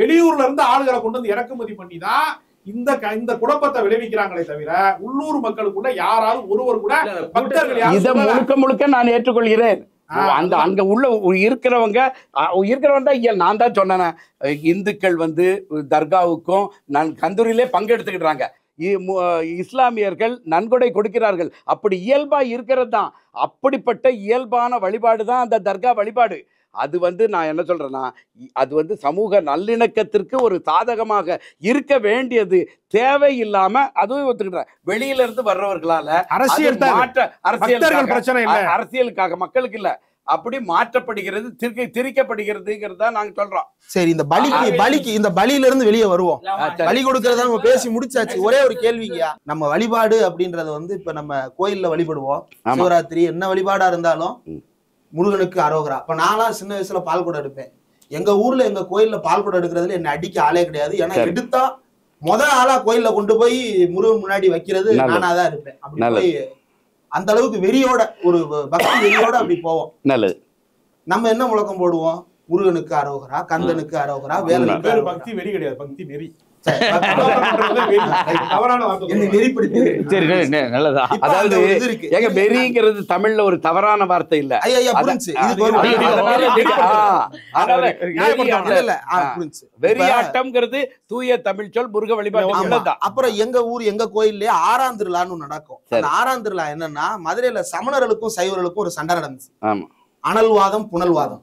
வெளியூர்ல இருந்து ஆளுகளை கொண்டு வந்து இறக்குமதி பண்ணி தான் இந்த குழப்பத்தை விளைவிக்கிறாங்களே தவிர உள்ளூர் மக்களுக்குள்ள யாராவது ஒருவர் கூட பக்தர்கள் முழுக்க நான் ஏற்றுக்கொள்கிறேன். அந்த அங்க உள்ள இருக்கிறவங்க நான் தான் சொன்னேன், இந்துக்கள் வந்து தர்காவுக்கும் நான் கந்தூரியிலே பங்கெடுத்துக்கிட்டாங்க, இஸ்லாமியர்கள் நன்கொடை கொடுக்கிறார்கள். அப்படி இயல்பா இருக்கிறது தான். அப்படிப்பட்ட இயல்பான வழிபாடு தான் அந்த தர்கா வழிபாடு. அது வந்து நான் என்ன சொல்றேன்னா, அது வந்து சமூக நல்லிணக்கத்திற்கு ஒரு சாதகமாக இருக்க வேண்டியது தேவையில்லாம அதுவும் ஒத்துக்கிட்டேன். வெளியில இருந்து வர்றவர்களால அரசியலுக்காக மக்களுக்கு இல்ல, அப்படி மாற்றப்படுகிறது, திரிக்கப்படுகிறதுங்கிறது தான் நாங்க சொல்றோம். சரி, இந்த பலிக்கு இந்த பலியில இருந்து வெளியே வருவோம். பலி கொடுக்கறத நம்ம பேசி முடிச்சாச்சு. ஒரே ஒரு கேள்விங்கயா, நம்ம வழிபாடு அப்படின்றத வந்து இப்ப நம்ம கோயில்ல வழிபடுவோம், சிவராத்திரி என்ன வழிபாடா இருந்தாலும் முருகனுக்கு அரோகரா. இப்ப நான்லாம் சின்ன வயசுல பால் குடம் எடுப்பேன். எங்க ஊர்ல எங்க கோயில்ல பால் குடம் எடுக்கிறதுல என்ன அடிக்க ஆளே கிடையாது. ஏன்னா எடுத்தா ஆளா கோயில்ல கொண்டு போய் முருகன் முன்னாடி வைக்கிறது நானா தான் இருப்பேன். அப்படி போய் அந்த அளவுக்கு வெறியோட, ஒரு பக்தி வெறியோட அப்படி போவோம். நல்லது. நம்ம என்ன முழக்கம் போடுவோம்? முருகனுக்கு அரோகரா, கந்தனுக்கு அரோகரா, வேலனுக்கு. பக்தி வெறி கிடையாது, பக்தி நெறி. தவறான வார்த்தை. என்னை வெறிப்படுத்தி சரி நல்லதா. இப்ப அதாவது அந்த ஒரு இது இருக்கு. ஏங்க வெறிங்கிறது தமிழ்ல ஒரு தவறான வார்த்தை இல்ல. ஐயா புரிஞ்சு இதுக்கு ஒரு வெறியாட்டம்ங்கிறது தூய தமிழ் சொல், முருக வழிபாடு. அப்புறம் எங்க ஊர் எங்க கோயிலே ஆறாம் திருவிழான்னு நடக்கும். அந்த ஆறாம் திருவிழா என்னன்னா மதுரையில சமணர்களுக்கும் சைவர்களுக்கும் ஒரு சண்டை நடந்துச்சு. அனல்வாதம் புனல்வாதம்.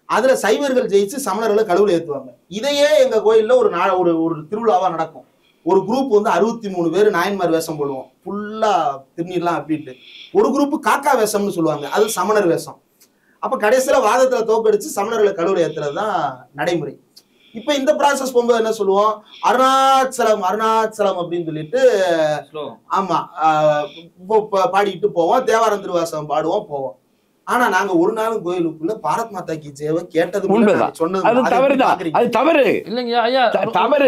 அதுல சைவர்கள் ஜெயிச்சு சமணர்களை கடவுளை ஏத்துவாங்க. இதையே எங்க கோயில்ல ஒரு திருவிழாவா நடக்கும். ஒரு குரூப் வந்து 63 பேர் நாயன்மார் வேஷம் போடுவோம், ஃபுல்லா திருநீர்லாம் அப்பிட்டு. ஒரு குரூப் காக்கா வேஷம்னு சொல்லுவாங்க, அது சமணர் வேஷம். அப்ப கடைசியில வாதத்துல தோக்கடிச்சு சமணர்களை கடவுளை ஏத்துறதுதான் நடைமுறை. இப்ப இந்த ப்ராசஸ் போகும்போது என்ன சொல்லுவோம், அருணாச்சலம் அருணாச்சலம் அப்படின்னு சொல்லிட்டு ஆமா பாடிக்கிட்டு போவோம், தேவாரம் திருவாசகம் பாடுவோம் போவோம். ஆனா நாங்க ஒரு நாளும் கோயிலுக்குள்ள பாரத் மாதா கி ஜெய கேட்டது சொன்னது அது தவறுதான். அது தவறு இல்லைங்க ஐயா, தவறு.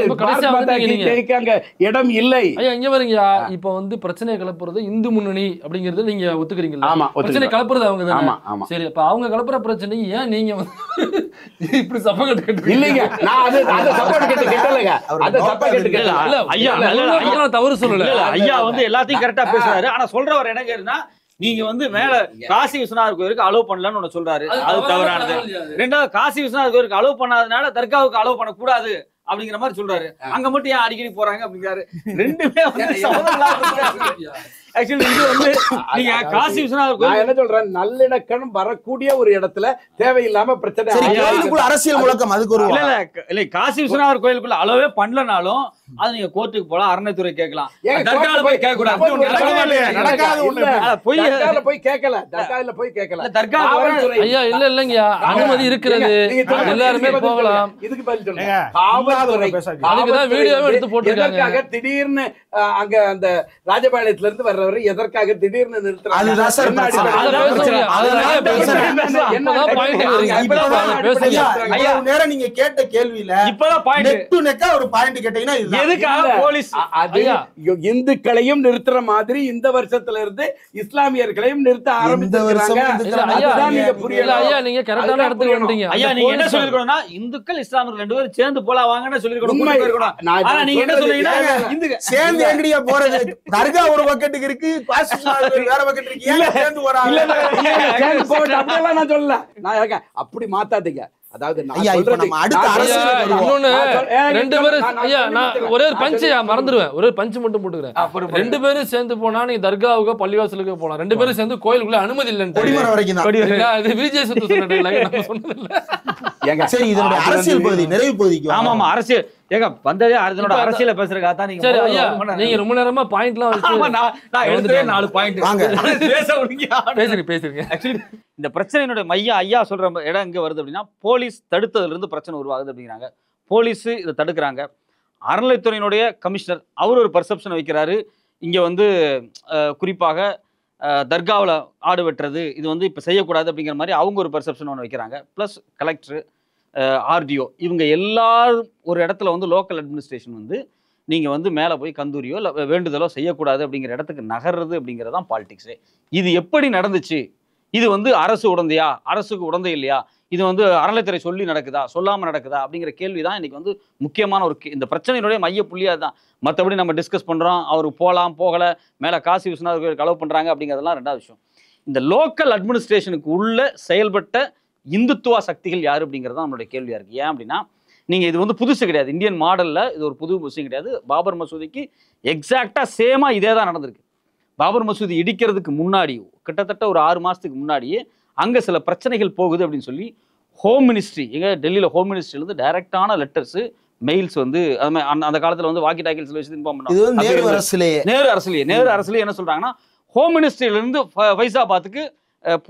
ஜெயிக்காங்க இடம் இல்லை. ஐயா இங்க வரீங்கயா. இப்ப வந்து பிரச்சனையை கிளப்புறது இந்து முன்னணி அப்படிங்கறது நீங்க ஒத்துக்கிறீங்களா? ஆமா, பிரச்சனை கிளப்புறது அவங்க தானே. ஆமா ஆமா. சரி, அப்ப அவங்க கிளப்புற பிரச்சனை ஏன் நீங்க இப்படி சப்ப கட்டு இல்லைங்க? நான் அது சப்போர்ட் கேட்டலங்க. அது சப்போர்ட் கேட்டல. இல்ல ஐயா, நான் தவறு சொல்லல. ஐயா வந்து எல்லாத்தையும் கரெக்டா பேசுறாரு. ஆனா சொல்றவர் என்ன கேக்குறா, நீங்க வந்து மேல காசி விஸ்வநாதர் கோயிலுக்கு அலோவ் பண்ணலன்னு ஒண்ணு சொல்றாரு. அது தவறானது. ரெண்டாவது காசி விஸ்வநாதர் கோயிலுக்கு அலோவ் பண்ணாதனால தர்காவுக்கு அலோவ் பண்ண கூடாது அப்படிங்கிற மாதிரி சொல்றாரு. அங்க மட்டும் ஏன் அடிக்கடி போறாங்க அப்படிங்கிறாரு. ரெண்டுமே வந்து ஆக்சுவலி இது வந்து நீங்க காசி விஸ்வநாதர் கோயில் என்ன சொல்றேன், நல்லிணக்கம் வரக்கூடிய ஒரு இடத்துல தேவையில்லாம பிரச்சனை. அரசியல் முழக்கம் அதுக்கு ஒரு இல்ல காசி விஸ்வநாதர் கோயிலுக்குள்ள அளவே பண்ணலனாலும் அது நீங்க கோர்ட்டுக்கு போலாம், அறநிலைத்துறை கேட்கலாம். தர்கால போய் கேட்க கூடாது. போய் கேட்கல, தர்கால போய் கேட்கல. தர்கா ஐயா இல்ல இல்லங்கயா, அனுமதி இருக்கிறது, எல்லாருமே போகலாம். இதுக்கு பதில் சொல்லுங்க. காவல்துறை அதுக்குதான் வீடியோவே எடுத்து போட்டுருக்காங்க. திடீர்னு அங்க அந்த ராஜபாளையத்துல இருந்து வர்றவரு எதற்காக திடீர்னு நிறுத்துறாங்க? நீங்க கேட்ட கேள்வியில ஒரு பாயிண்ட் கேட்டீங்கன்னா இந்துக்களையும் நிறுத்துற மாதிரி இந்த வருஷத்துல இருந்து இஸ்லாமியர்களையும் நிறுத்த ஆரம்பிச்சிருக்காங்க. இந்துக்கள் இஸ்லாமியர்கள் 2 பேரும் சேர்ந்து போலாம் வாங்கன்னு சொல்லிருக்கணும். ஆனா நீங்க என்ன சொல்றீங்கன்னா சேர்ந்து எங்கடியா போறது? தர்கா ஒரு பக்கெட்டுக்கு இருக்கு, வேற பக்கெட் இருக்கு, சேர்ந்து போறாங்க. நான் சொல்லல, நான் அப்படி மாத்தாதீங்க. அதாவது ஒரே ஒரு பஞ்ச் மறந்துடுவேன், ஒரே பஞ்ச் மட்டும் போட்டுக்கிறேன். 2 பேரும் சேர்ந்து போனா நீ தர்காவுக்கு பள்ளிவாசலுக்கு போலாம், 2 பேரும் சேர்ந்து கோயிலுக்குள்ள அனுமதி இல்லைன்னு விஜய் சரி. இதனுடைய அரசியல் பகுதி நிறைவு பகுதிக்கு ஆமா அரசியல் ஏங்க வந்ததே அதனோட அரசியல பேசுறதுக்காக தான். நீங்க சரி ஐயா, நீங்க ரொம்ப நேரமா பாயிண்ட்லாம் வச்சு நான் எடுத்தே 4 பாயிண்ட் வாங்க பேசுறீங்க. ஆக்சுவலி இந்த பிரச்சனையினுடைய மையம் ஐயா சொல்ற இடம் எங்க வருது அப்படின்னா, போலீஸ் தடுத்ததுல இருந்து பிரச்சனை உருவாகுது அப்படிங்கிறாங்க. போலீஸ் இதை தடுக்கிறாங்க. அறநிலைத்துறையினுடைய கமிஷனர் அவர் ஒரு பர்செப்ஷன் வைக்கிறாரு. இங்க வந்து குறிப்பாக தர்காவில் ஆடு வெட்டுறது இது வந்து இப்போ செய்யக்கூடாது அப்படிங்கிற மாதிரி அவங்க ஒரு பர்செப்ஷன் ஒன்று வைக்கிறாங்க. ப்ளஸ் கலெக்டர், ஆர்டிஓ இவங்க எல்லாரும் ஒரு இடத்துல வந்து லோக்கல் அட்மினிஸ்ட்ரேஷன் வந்து நீங்கள் வந்து மேலே போய் கந்தூரியோ இல்லை வேண்டுதலோ செய்யக்கூடாது அப்படிங்கிற இடத்துக்கு நகர்றது அப்படிங்கிறது தான் பாலிடிக்ஸு. இது எப்படி நடந்துச்சு? இது வந்து அரசு உடந்தையா, அரசுக்கு உடந்தை இல்லையா, இது வந்து அறநிலைத்துறை சொல்லி நடக்குதா, சொல்லாமல் நடக்குதா அப்படிங்கிற கேள்வி தான் இன்றைக்கி வந்து முக்கியமான ஒரு இந்த பிரச்சனையினுடைய மைய புள்ளியாக தான். மற்றபடி நம்ம டிஸ்கஸ் பண்ணுறோம், அவர் போகலாம் போகலை, மேலே காசி விஸ்வநாதர் கோயில் கலவு பண்ணுறாங்க அப்படிங்கிறதெல்லாம் 2வது விஷயம். இந்த லோக்கல் அட்மினிஸ்ட்ரேஷனுக்கு உள்ள செயல்பட்ட இந்துத்துவ சக்திகள் யார் அப்படிங்கிறது தான் நம்மளுடைய கேள்வியாக இருக்குது. ஏன் அப்படின்னா, நீங்கள் இது வந்து புதுசு கிடையாது, இந்தியன் மாடலில் இது ஒரு புது விஷயம் கிடையாது. பாபர் மசூதிக்கு எக்ஸாக்டாக சேமாக இதே தான் நடந்திருக்கு. பாபர் மசூதி இடிக்கிறதுக்கு முன்னாடி கிட்டத்தட்ட ஒரு 6 மாதத்துக்கு முன்னாடியே அங்கே சில பிரச்சனைகள் போகுது அப்படின்னு சொல்லி ஹோம் மினிஸ்ட்ரி, எங்கள் டெல்லியில் ஹோம் மினிஸ்ட்ரியிலேருந்து டைரக்டான லெட்டர்ஸு மெயில்ஸ் வந்து அந்த காலத்தில் வந்து வாக்கி டாக்கில்ஸ் வச்சு இன்ஃபார்ம் பண்ணாங்க. நேரு அரசுலேயே என்ன சொல்கிறாங்கன்னா, ஹோம் மினிஸ்ட்ரியிலேருந்து ஃபைசாபாத்துக்கு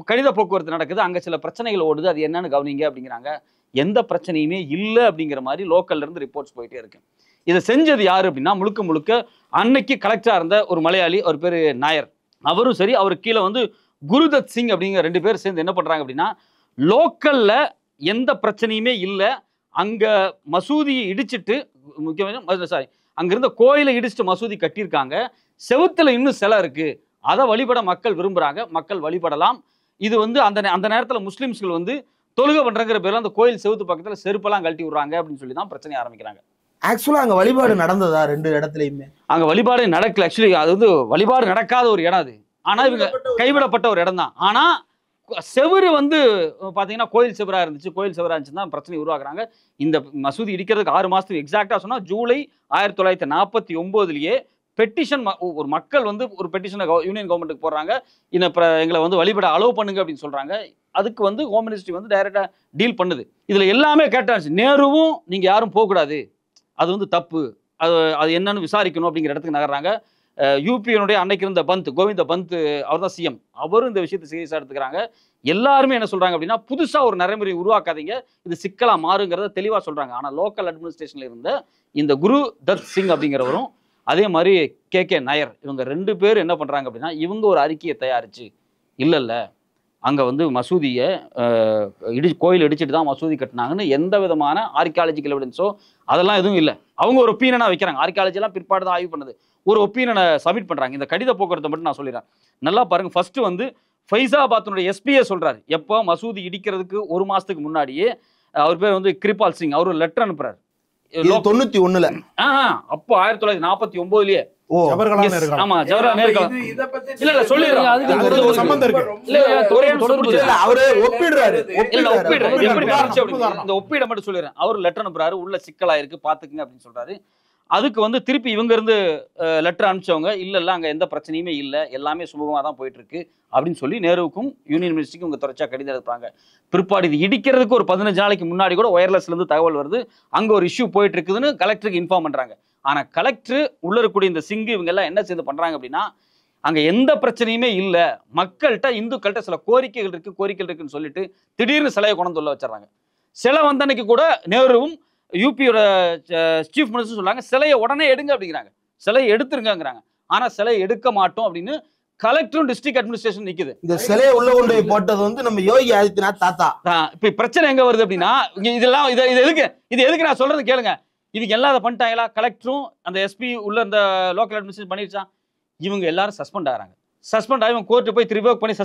கணித போக்குவரத்து நடக்குது, அங்கே சில பிரச்சனைகள் ஓடுது, அது என்னன்னு கவனிங்க அப்படிங்கிறாங்க. எந்த பிரச்சனையுமே இல்லை அப்படிங்கிற மாதிரி லோக்கல்லேருந்து ரிப்போர்ட்ஸ் போயிட்டே இருக்கு. இதை செஞ்சது யார் அப்படின்னா, முழுக்க முழுக்க அன்னைக்கு கலெக்டராக இருந்த ஒரு மலையாளி, அவர் பேர் நாயர். அவரும் சரி, அவருக்கு கீழே வந்து குருதத் சிங் அப்படிங்கிற 2 பேர் சேர்ந்து என்ன பண்ணுறாங்க அப்படின்னா, லோக்கலில் எந்த பிரச்சனையுமே இல்லை, அங்கே மசூதியை இடிச்சிட்டு முக்கியமாக அங்கிருந்த கோயிலை இடிச்சிட்டு மசூதி கட்டியிருக்காங்க, செவுத்துல இன்னும் சிலை இருக்குது, அதை வழிபட மக்கள் விரும்புகிறாங்க, மக்கள் வழிபடலாம். இது வந்து அந்த நேரத்தில் முஸ்லீம்ஸ்கள் வந்து தொழுகை பண்ணுறங்கிற பேரில் அந்த கோயில் செவுத்து பக்கத்தில் செருப்பெல்லாம் கழட்டி விடுறாங்க அப்படின்னு சொல்லி தான் பிரச்சனை ஆரம்பிக்கிறாங்க. ஆக்சுவலா அங்க வழிபாடு நடந்ததா 2 இடத்துலயுமே? அங்க வழிபாடு நடக்கல. ஆக்சுவலி அது வந்து வழிபாடு நடக்காத ஒரு இடம் அது. ஆனா இவங்க கைவிடப்பட்ட ஒரு இடம் தான். ஆனா செவுரு வந்து பாத்தீங்கன்னா கோயில் செவரா இருந்துச்சு. கோயில் செவரா இருந்துச்சுன்னா பிரச்சனை உருவாக்குறாங்க. இந்த மசூதி இடிக்கிறதுக்கு 6 மாசத்துக்கு எக்ஸாக்டா சொன்னா ஜூலை 1949லயே பெட்டிஷன் ஒரு மக்கள் வந்து ஒரு பெட்டிஷனை யூனியன் கவர்மெண்ட்டுக்கு போடுறாங்க. எங்களை வந்து வழிபட அலோவ் பண்ணுங்க அப்படின்னு சொல்றாங்க. அதுக்கு வந்து ஹோம் மினிஸ்ட்ரி வந்து டைரக்டா டீல் பண்ணுது. இதுல எல்லாமே கேட்டாச்சு. நேருவும் நீங்க யாரும் போகக்கூடாது, அது வந்து தப்பு, அது என்னன்னு விசாரிக்கணும் அப்படிங்கிற இடத்துக்கு நகர்றாங்க. யூபியினுடைய அன்னைக்கு இருந்த பந்த், கோவிந்த பந்த், அவர் தான் சிஎம், அவரும் இந்த விஷயத்தை சீரியஸா எடுத்துக்கிறாங்க. எல்லாருமே என்ன சொல்றாங்க அப்படின்னா, புதுசா ஒரு நடைமுறை உருவாக்காதீங்க, இது சிக்கலா மாறுங்கிறத தெளிவா சொல்றாங்க. ஆனா லோக்கல் அட்மினிஸ்ட்ரேஷன்ல இருந்த இந்த குரு தத் சிங் அப்படிங்கிறவரும் அதே மாதிரி கே நாயர், இவங்க 2 பேர் என்ன பண்றாங்க அப்படின்னா, இவங்க ஒரு அறிக்கையை தயாரிச்சு இல்ல அங்க வந்து மசூதியை கோயில் இடிச்சிட்டு தான் மசூதி கட்டினாங்கன்னு எந்த விதமான ஆர்கியாலஜிக்கல் எவிடன்ஸோ அதெல்லாம் எதுவும் இல்லை. அவங்க ஒரு ஒப்பீனியனா வைக்கிறாங்க. ஆர்கியாலஜி எல்லாம் பிற்பாடு தான் ஆய்வு பண்ணுது. ஒரு ஒப்பீனியனை சப்மிட் பண்றாங்க. இந்த கடித போக்குவரத்தை மட்டும் நான் சொல்லிடுறேன், நல்லா பாருங்க. ஃபர்ஸ்ட் வந்து ஃபைசாபாத்தினுடைய எஸ்பிஏ சொல்றாரு, எப்போ மசூதி இடிக்கிறதுக்கு 1 மாசத்துக்கு முன்னாடியே அவர் பேர் வந்து கிருபால் சிங், அவர் ஒரு லெட்டர் அனுப்புறாரு 91ல. அப்போ 1949லயே. ஆமா, ஜவஹர்லால் நேரு. இல்ல சொல்லிடுறேன், அதுக்கு சம்பந்தம் இருக்கு. அவரே ஒப்பிடுறாரு. இந்த ஒப்பீட மட்டும் சொல்லிடுறேன். அவர் லெட்டர் அனுப்புறாரு, உள்ள சிக்கலா இருக்கு பாத்துக்குங்க அப்படின்னு சொல்றாரு. அதுக்கு வந்து திருப்பி இவங்க இருந்து லெட்டர் அனுப்பிச்சவங்க இல்ல அங்க எந்த பிரச்சனையுமே இல்ல, எல்லாமே சுமூகமா தான் போயிட்டு இருக்கு அப்படின்னு சொல்லி நேருவுக்கும் யூனியன் மினிஸ்ட்ரிக்கும் இவங்க தொடர்ச்சியா கடிதம் எழுதுறாங்க. பிற்பாடு இது இடிக்கிறதுக்கு ஒரு 15 நாளைக்கு முன்னாடி கூட ஒயர்லெஸ்ல இருந்து தகவல் வருது, அங்க ஒரு இஷ்யூ போயிட்டு இருக்குதுன்னு கலெக்டருக்கு இன்ஃபார்ம் பண்றாங்க. ஆனா கலெக்டர் உள்ள இருக்கக்கூடிய இந்த சிங்கு இவங்க எல்லாம் என்ன செய்து பண்றாங்க அப்படின்னா, அங்க எந்த பிரச்சனையுமே இல்ல, மக்கள்கிட்ட இந்துக்கள்கிட்ட சில கோரிக்கைகள் இருக்குன்னு சொல்லிட்டு திடீர்னு சிலையை கொண்டு உள்ள வச்சிடறாங்க. சிலை வந்தன்னைக்கு கூட நேருவும் யூபியோட சீஃப் மினிஸ்டர் சொல்றாங்க, சிலையை உடனே எடுங்க அப்படிங்கிறாங்க, சிலையை எடுத்துருங்கிறாங்க. ஆனா சிலையை எடுக்க மாட்டோம் அப்படின்னு கலெக்டரும் டிஸ்ட்ரிக்ட் அட்மினிஸ்ட்ரேஷன் நிக்குது. இந்த சிலையை உள்ள கொண்டு போய் போட்டது வந்து நம்ம யோகி ஆதித்யநாத் தாத்தா. இப்ப பிரச்சனை எங்க வருது அப்படின்னா, இதெல்லாம் இது எதுக்கு நான் சொல்றது கேளுங்க. இவங்க எல்லாம் அதை பண்ணிட்டாங்களா? கலெக்டரும் அந்த எஸ்பி உள்ள இந்த லோக்கல் அட்மினிஸ்ட்ரேஷன் பண்ணிருச்சா? இவங்க எல்லாரும் சஸ்பெண்ட் ஆகிறாங்க. சஸ்பெண்ட் ஆகி கோர்ட்டு போய் ரிவோக் பண்ணி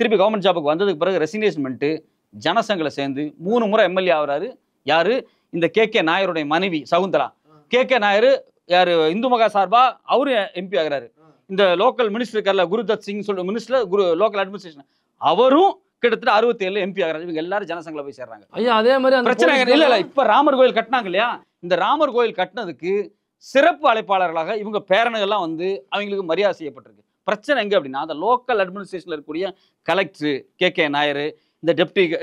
திருப்பி கவர்மெண்ட் ஜாபுக்கு வந்ததுக்கு பிறகு ரெசிக்னேஷன் பண்ணிட்டு ஜனசங்கல சேர்ந்து 3 முறை எம்எல்ஏ ஆகிறாரு. யாரு? இந்த கே நாயருடைய மனைவி சகுந்தலா. கே நாயர் யாரு? இந்து மகா சார்பா அவரு எம்பி ஆகிறாரு. இந்த லோக்கல் மினிஸ்டர் இருக்கார்ல குருதத் சிங் சொல்ற மினிஸ்டர் லோக்கல் அட்மினிஸ்ட்ரேஷன், அவரும் கிட்டத்தட்ட 67 எம்பி ஆகிறாரு. இவங்க எல்லாரும் ஜனசங்கல போய் சேர்றாங்க. ஐயா அதே மாதிரி பிரச்சனை இல்ல இப்ப ராமர் கோயில் கட்டினாங்க இல்லையா, இந்த ராமர் கோயில் கட்டினதுக்கு சிறப்பு அழைப்பாளர்களாக இவங்க பேரனுகள்லாம் வந்து அவங்களுக்கு மரியாதை செய்யப்பட்டிருக்கு. பிரச்சனை எங்க அப்படின்னா, அந்த லோக்கல் அட்மினிஸ்ட்ரேஷன்ல இருக்கக்கூடிய கலெக்டர் கே நாயர், இந்த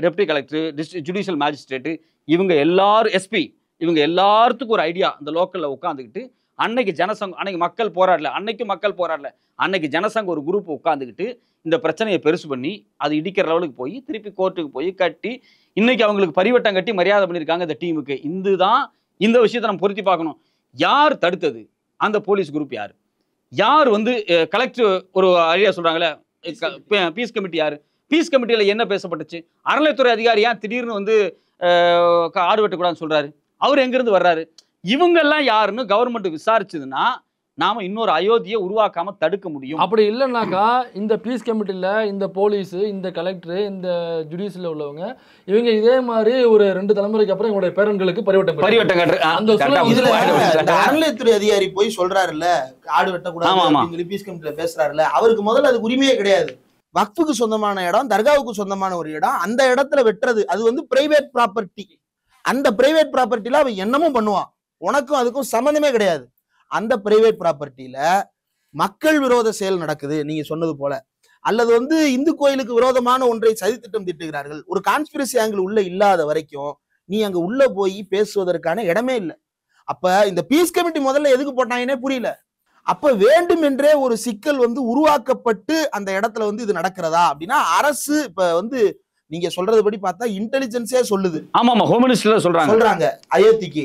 டெப்டி கலெக்டர், ஜுடிஷியல் மேஜிஸ்ட்ரேட், இவங்க எல்லாரும் எஸ்பி, இவங்க எல்லாத்துக்கும் ஒரு ஐடியா இந்த லோக்கல்ல உட்காந்துக்கிட்டு அன்னைக்கு ஜனசங்கம், அன்னைக்கு மக்கள் போராடல, அன்னைக்கு ஜனசங்கம் ஒரு குரூப் உட்காந்துக்கிட்டு இந்த பிரச்சனையை பெருசு பண்ணி அது இடிக்கிற லெவலுக்கு போய் திருப்பி கோர்ட்டுக்கு போய் கட்டி இன்னைக்கு அவங்களுக்கு பரிவட்டம் கட்டி மரியாதை பண்ணியிருக்காங்க இந்த டீமுக்கு. இதுதான் இந்த விஷயத்தை நம்ம பொருத்தி பார்க்கணும். யார் தடுத்தது? அந்த போலீஸ் குரூப் யார் வந்து கலெக்டர் ஒரு ஐடியா சொல்றாங்களே, பீஸ் கமிட்டி யாரு? பீஸ் கமிட்டியில என்ன பேசப்பட்டுச்சு? அறநிலைத்துறை அதிகாரி ஏன் திடீர்னு வந்து ஆடு வெட்டக்கூடாதுன்னு சொல்றாரு? அவர் எங்கிருந்து வர்றாரு? இவங்க எல்லாம் யாருன்னு கவர்மெண்ட் விசாரிச்சதுன்னா நாம இன்னொரு அயோத்தியை உருவாக்காம தடுக்க முடியும். அப்படி இல்லைன்னாக்கா இந்த பீஸ் கமிட்டியில் இந்த போலீஸ், இந்த கலெக்டர், இந்த ஜுடிஷியல் உள்ளவங்க இவங்க இதே மாதிரி ஒரு 2 தலைமுறைக்கு அப்புறம் இவங்களுடைய பேரன்களுக்கு பரிவட்டம் கட்டுற அறநிலையத்துறை அதிகாரி போய் சொல்றாருல்ல ஆடு வெட்டக்கூடாது பீஸ் கமிட்டில பேசுறாருல்ல, அவருக்கு முதல்ல அது உரிமையே கிடையாது. வக்ஃபுக்கு சொந்தமான இடம், தர்காவுக்கு சொந்தமான ஒரு இடம், அந்த இடத்துல வெட்டுறது அது வந்து பிரைவேட் ப்ராப்பர்ட்டி. அந்த பிரைவேட் ப்ராப்பர்ட்டில அவன் என்னமும் பண்ணுவான், உனக்கும் அதுக்கும் சம்மந்தமே கிடையாது. அந்த பிரைவேட் ப்ராப்பர்ட்டியில மக்கள் விரோத செயல் நடக்குது நீங்க சொன்னது போல, அல்லது வந்து இந்து கோயிலுக்கு விரோதமான ஒன்றை சதித்திட்டம் திட்டுகிறார்கள், ஒரு கான்ஸ்பிரசி ஆங்கிள் உள்ள இல்லாத வரைக்கும் நீ அங்க உள்ள போய் பேசுவதற்கான இடமே இல்லை. அப்ப இந்த பீஸ் கமிட்டி முதல்ல எதுக்கு போட்டாங்கன்னே புரியல. அப்ப வேண்டும் என்றே ஒரு சிக்கல் வந்து உருவாக்கப்பட்டு அந்த இடத்துல வந்து இது நடக்கிறதா அப்படின்னா, அரசு இப்ப வந்து நீங்க சொல்றது படி பார்த்தா இன்டெலிஜென்ஸே சொல்லுது. ஆமா ஹோம் மினிஸ்டர் சொல்றாங்க அயோத்திக்கு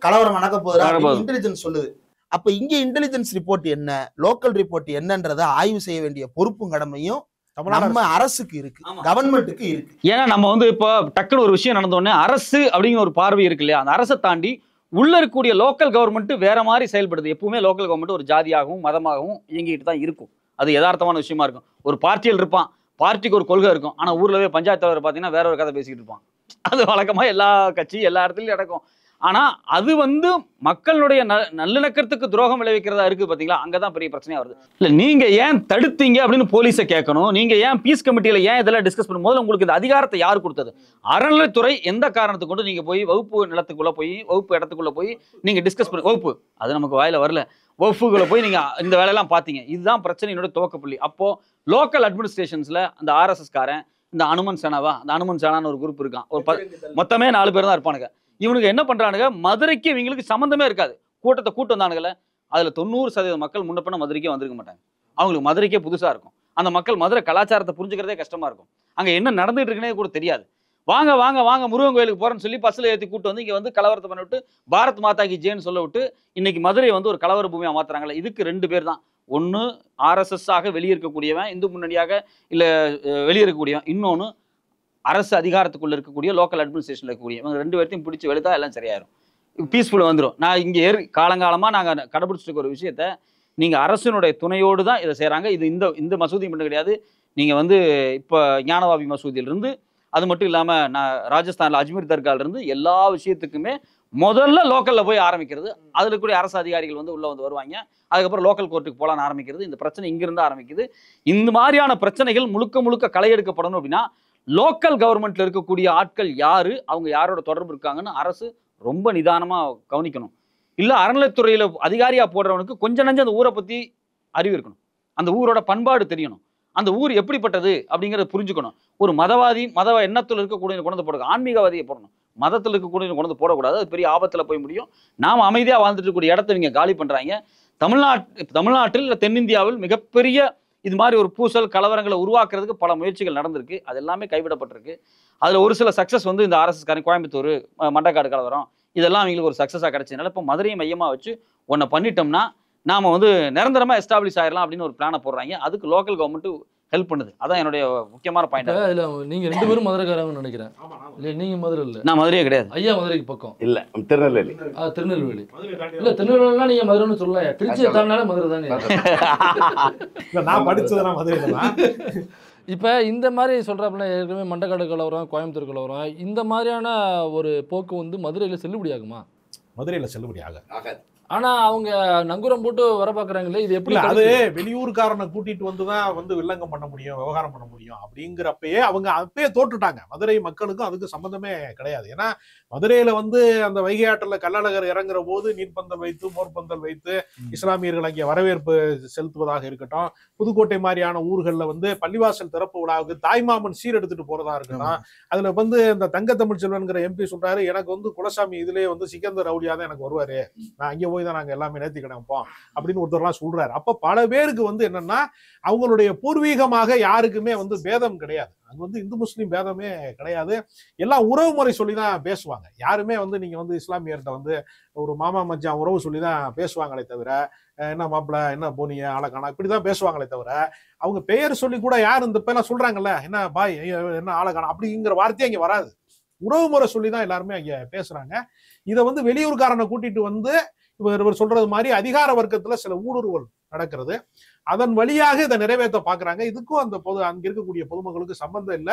கலவரம் நடக்க போகுதா இன்டெலிஜென்ஸ் சொல்லுது. அப்ப இங்க இன்டெலிஜென்ஸ் ரிப்போர்ட் என்ன, லோக்கல் ரிப்போர்ட் என்னன்றதை ஆய்வு செய்ய வேண்டிய பொறுப்பும் கடமையும் நம்ம அரசுக்கு இருக்கு, கவர்மெண்ட்டுக்கு இருக்கு. ஏன்னா நம்ம வந்து இப்போ டக்குனு ஒரு விஷயம் நடந்தோடனே அரசு அப்படிங்கிற ஒரு பார்வை இருக்கு இல்லையா, அந்த அரசை தாண்டி உள்ள இருக்கக்கூடிய லோக்கல் கவர்மெண்ட் வேற மாதிரி செயல்படுது. எப்பவுமே லோக்கல் கவர்மெண்ட் ஒரு ஜாதியாகவும் மதமாகவும் இயங்கிட்டு தான் இருக்கும். அது யதார்த்தமான விஷயமா இருக்கும். ஒரு பார்ட்டியில் இருப்பான், பார்ட்டிக்கு ஒரு கொள்கை இருக்கும், ஆனா ஊர்லவே பஞ்சாயத்து தலைவர் பாத்தீங்கன்னா வேற ஒரு கதை பேசிக்கிட்டு இருப்பான். அது வழக்கமா எல்லா கட்சி எல்லா இடத்துலயும் நடக்கும். ஆனா அது வந்து மக்களுடைய நல்லிணக்கத்துக்கு துரோகம் விளைவிக்கிறதா இருக்கு பாத்தீங்களா, அங்கதான் பெரிய பிரச்சனையா வருது. இல்ல நீங்க ஏன் தடுத்தீங்க அப்படின்னு போலீஸை கேட்கணும். நீங்க ஏன் பீஸ் கமிட்டியில ஏன் இதெல்லாம் டிஸ்கஸ் பண்ணும் போது உங்களுக்கு இந்த அதிகாரத்தை யார் கொடுத்தது? அறநிலைத்துறை எந்த காரணத்தை கொண்டு நீங்க போய் வகுப்பு நிலத்துக்குள்ள போய் வகுப்பு இடத்துக்குள்ள போய் நீங்க டிஸ்கஸ் பண்ண வகுப்பு அது நமக்கு வாயில வரல, வகுப்புகளை போய் நீங்க இந்த வேலையெல்லாம் பாத்தீங்க. இதுதான் பிரச்சனையோட துவக்கப்புள்ளி. அப்போ லோக்கல் அட்மினிஸ்ட்ரேஷன்ஸ்ல இந்த ஆர்எஸ்எஸ் காரன், இந்த அனுமன் சேனாவா, அந்த அனுமன் சேனான்னு ஒரு குரூப் இருக்கான், ஒரு மொத்தமே 4 பேர் தான் இருப்பானுங்க. இவனுக்கு என்ன பண்றானுங்க, மதுரைக்கு இவங்களுக்கு சம்மந்தமே இருக்காது, கூட்டத்தை கூட்டு வந்தானுங்களே அதுல 90% மக்கள் முன்ன பண்ண மதுரைக்கே வந்திருக்க மாட்டாங்க. அவங்களுக்கு மதுரைக்கே புதுசா இருக்கும். அந்த மக்கள் மதுரை கலாச்சாரத்தை புரிஞ்சுக்கிறதே கஷ்டமா இருக்கும். அங்க என்ன நடந்துட்டு இருக்குன்னே கூட தெரியாது. வாங்க வாங்க வாங்க முருகன் கோயிலுக்கு போறேன்னு சொல்லி பஸ்ல ஏற்றி கூட்டு வந்து இங்க வந்து கலவரத்தை பண்ணி விட்டு பாரத் மாதா கி ஜெயன்னு சொல்ல விட்டு இன்னைக்கு மதுரை வந்து ஒரு கலவர பூமியா மாத்துறாங்கல்ல. இதுக்கு 2 பேர் தான். ஒன்னு ஆர்எஸ்எஸ் ஆக வெளியே இருக்கக்கூடியவன், இந்து முன்னணியாக இல்ல வெளியே இருக்கக்கூடியவன், இன்னொன்னு அரசு அதிகாரத்துக்குள்ள இருக்கக்கூடிய லோக்கல் அட்மினிஸ்ட்ரேஷன்ல இருக்கக்கூடிய. இவங்க 2 பேர்த்தையும் பிடிச்சி வெளுத்தா எல்லாம் சரியாயிரும், பீஸ்ஃபுல்லாக வந்துடும். நான் இங்கே காலங்காலமாக நாங்கள் கடைபிடிச்சிட்டு இருக்க ஒரு விஷயத்த நீங்கள் அரசினுடைய துணையோடு தான் இதை செய்கிறாங்க. இது இந்த மசூதி மட்டும் கிடையாது. நீங்கள் வந்து இப்போ ஞானவாபி மசூதியிலிருந்து, அது மட்டும் இல்லாமல் நான் ராஜஸ்தானில் அஜ்மீர் தர்காலிருந்து எல்லா விஷயத்துக்குமே முதல்ல லோக்கலில் போய் ஆரம்பிக்கிறது. அதில் கூடிய அரசு அதிகாரிகள் வந்து உள்ளே வந்து வருவாங்க. அதுக்கப்புறம் லோக்கல் கோர்ட்டுக்கு போகலான்னு ஆரம்பிக்கிறது. இந்த பிரச்சனை இங்கிருந்து ஆரம்பிக்குது. இந்த மாதிரியான பிரச்சனைகள் முழுக்க முழுக்க களை எடுக்கப்படணும் அப்படின்னா லோக்கல் கவர்மெண்ட்ல இருக்கக்கூடிய ஆட்கள் யாரு, அவங்க யாரோட தொடர்பு இருக்காங்கன்னு அரசு ரொம்ப நிதானமா கவனிக்கணும். இல்ல அறநிலைத்துறையில அதிகாரியா போடுறவனுக்கு கொஞ்சம் நஞ்சம் அந்த ஊரை பத்தி அறிவு இருக்கணும், அந்த ஊரோட பண்பாடு தெரியணும், அந்த ஊர் எப்படிப்பட்டது அப்படிங்கிறத புரிஞ்சுக்கணும். ஒரு மதவாதி மத எண்ணத்தில் இருக்கக்கூடிய கொண்டு போடுங்க, ஆன்மீகவாதியை போடணும், மதத்தில் இருக்கக்கூடிய கொண்டு போடக்கூடாது. அது பெரிய ஆபத்துல போய் முடியும். நாம அமைதியா வாழ்ந்துட்டு இருக்கக்கூடிய இடத்த இவங்க காலி பண்றாங்க. தமிழ்நாட்டில் இல்ல தென்னிந்தியாவில் மிகப்பெரிய இது மாதிரி ஒரு பூசல் கலவரங்களை உருவாக்குறதுக்கு பல முயற்சிகள் நடந்திருக்கு. அது எல்லாமே கைவிடப்பட்டிருக்கு. அதுல ஒரு சில சக்சஸ் வந்து இந்த ஆர்எஸ்எஸ் காரன் கோயம்புத்தூர் மண்டக்காடு கலவரம் இதெல்லாம் அவங்களுக்கு ஒரு சக்சஸா கிடைச்சதுனால இப்போ மதுரையை மையமா வச்சு ஒன்றை பண்ணிட்டோம்னா நாம வந்து நிரந்தரமா எஸ்டாப்ளிஷ் ஆயிடலாம் அப்படின்னு ஒரு பிளானை போடுறாங்க. அதுக்கு லோக்கல் கவர்மெண்ட் ஹெல்ப் பண்ணுது. அதான் என்னுடைய முக்கியமான பாயிண்ட். இல்ல நீங்க 2 பேரும் மதுரைக்காரங்க நினைக்கிறேன். இல்ல நீங்க மதுரை இல்ல? நான் மதுரையே கிடையாது. ஐயா மதுரைக்கு பக்கம் இல்ல, திருநெல்வேலி. திருநெல்வேலி இல்ல, திருநெல்வேலினா நீங்க மதுரைன்னு சொல்லலாம். திருச்சியை தாண்டினாலே மதுரை தானே. நான் படிச்சதுதான் மதுரை தான். இப்போ இந்த மாதிரி சொல்கிறாப்புல ஏற்கனவே மண்டக்காடு கலவரம், கோயம்புத்தூர் கலவரம், இந்த மாதிரியான ஒரு போக்கு வந்து மதுரையில் செல்லுபடி ஆகுமா? மதுரையில் செல்லுபடி ஆகாது. ஆனா அவங்க நங்குரம் போட்டு வர பாக்குறாங்களே, இது எப்படி? அது வெளியூர்காரனை கூட்டிட்டு வந்துதான் வந்து வில்லங்கம் பண்ண முடியும், விவகாரம் பண்ண முடியும் அப்படிங்கிறப்பயே அவங்க அப்பயே தோற்றுட்டாங்க. மதுரை மக்களுக்கும் அதுக்கு சம்பந்தமே கிடையாது. ஏன்னா மதுரையில வந்து அந்த வைகை ஆற்றில் கள்ளழகர் இறங்குற போது நீர்ப்பந்தல் வைத்து மோர்பந்தல் வைத்து இஸ்லாமியர்கள் அங்கே வரவேற்பு செலுத்துவதாக இருக்கட்டும், புதுக்கோட்டை மாதிரியான ஊர்களில் வந்து பள்ளிவாசல் திறப்பு விழாவுக்கு தாய்மாமன் சீர் எடுத்துட்டு போறதா இருக்கட்டும். அதுல வந்து இந்த தங்க தமிழ் செல்வன்கிற எம்பி சொல்றாரு, எனக்கு வந்து குலசாமி இதுலயே வந்து சிக்கந்தர் ரவுடியா தான் எனக்கு வருவாரு, நான் அங்கே போய் தான் நாங்க எல்லாமே நேர்த்தி கிடப்போம் அப்படின்னு ஒருத்தர்லாம் சொல்றாரு. அப்ப பல பேருக்கு வந்து என்னன்னா அவங்களுடைய பூர்வீகமாக யாருக்குமே வந்து பேதம் கிடையாது. அது வந்து இந்து முஸ்லீம் பேதமே கிடையாது. எல்லாம் உறவு முறை சொல்லிதான் பேசுவாங்க. யாருமே வந்து நீங்க வந்து இஸ்லாமியர்கிட்ட வந்து ஒரு மாமா மச்சான் உறவு சொல்லிதான் பேசுவாங்களே தவிர, என்ன மாப்பிள்ள என்ன போனிய ஆளக்கானா இப்படிதான் பேசுவாங்களே தவிர, அவங்க பெயர் சொல்லி கூட யார் இந்த பேர்லாம் சொல்றாங்கல்ல, என்ன பாய் என்ன ஆளக்கானா அப்படிங்கிற வார்த்தையே அங்க வராது. உறவு முறை சொல்லிதான் எல்லாருமே அங்க பேசுறாங்க. இதை வந்து வெளியூர்காரனை கூட்டிட்டு வந்து இவர் சொல்றது மாதிரி அதிகார வர்க்கத்துல சில ஊடுருவல் நடக்கிறது. அதன் வழியாக இதை நிறைவேற்ற பாக்குறாங்க. இதுக்கும் அந்த அங்க இருக்கக்கூடிய பொதுமக்களுக்கு சம்பந்தம் இல்ல.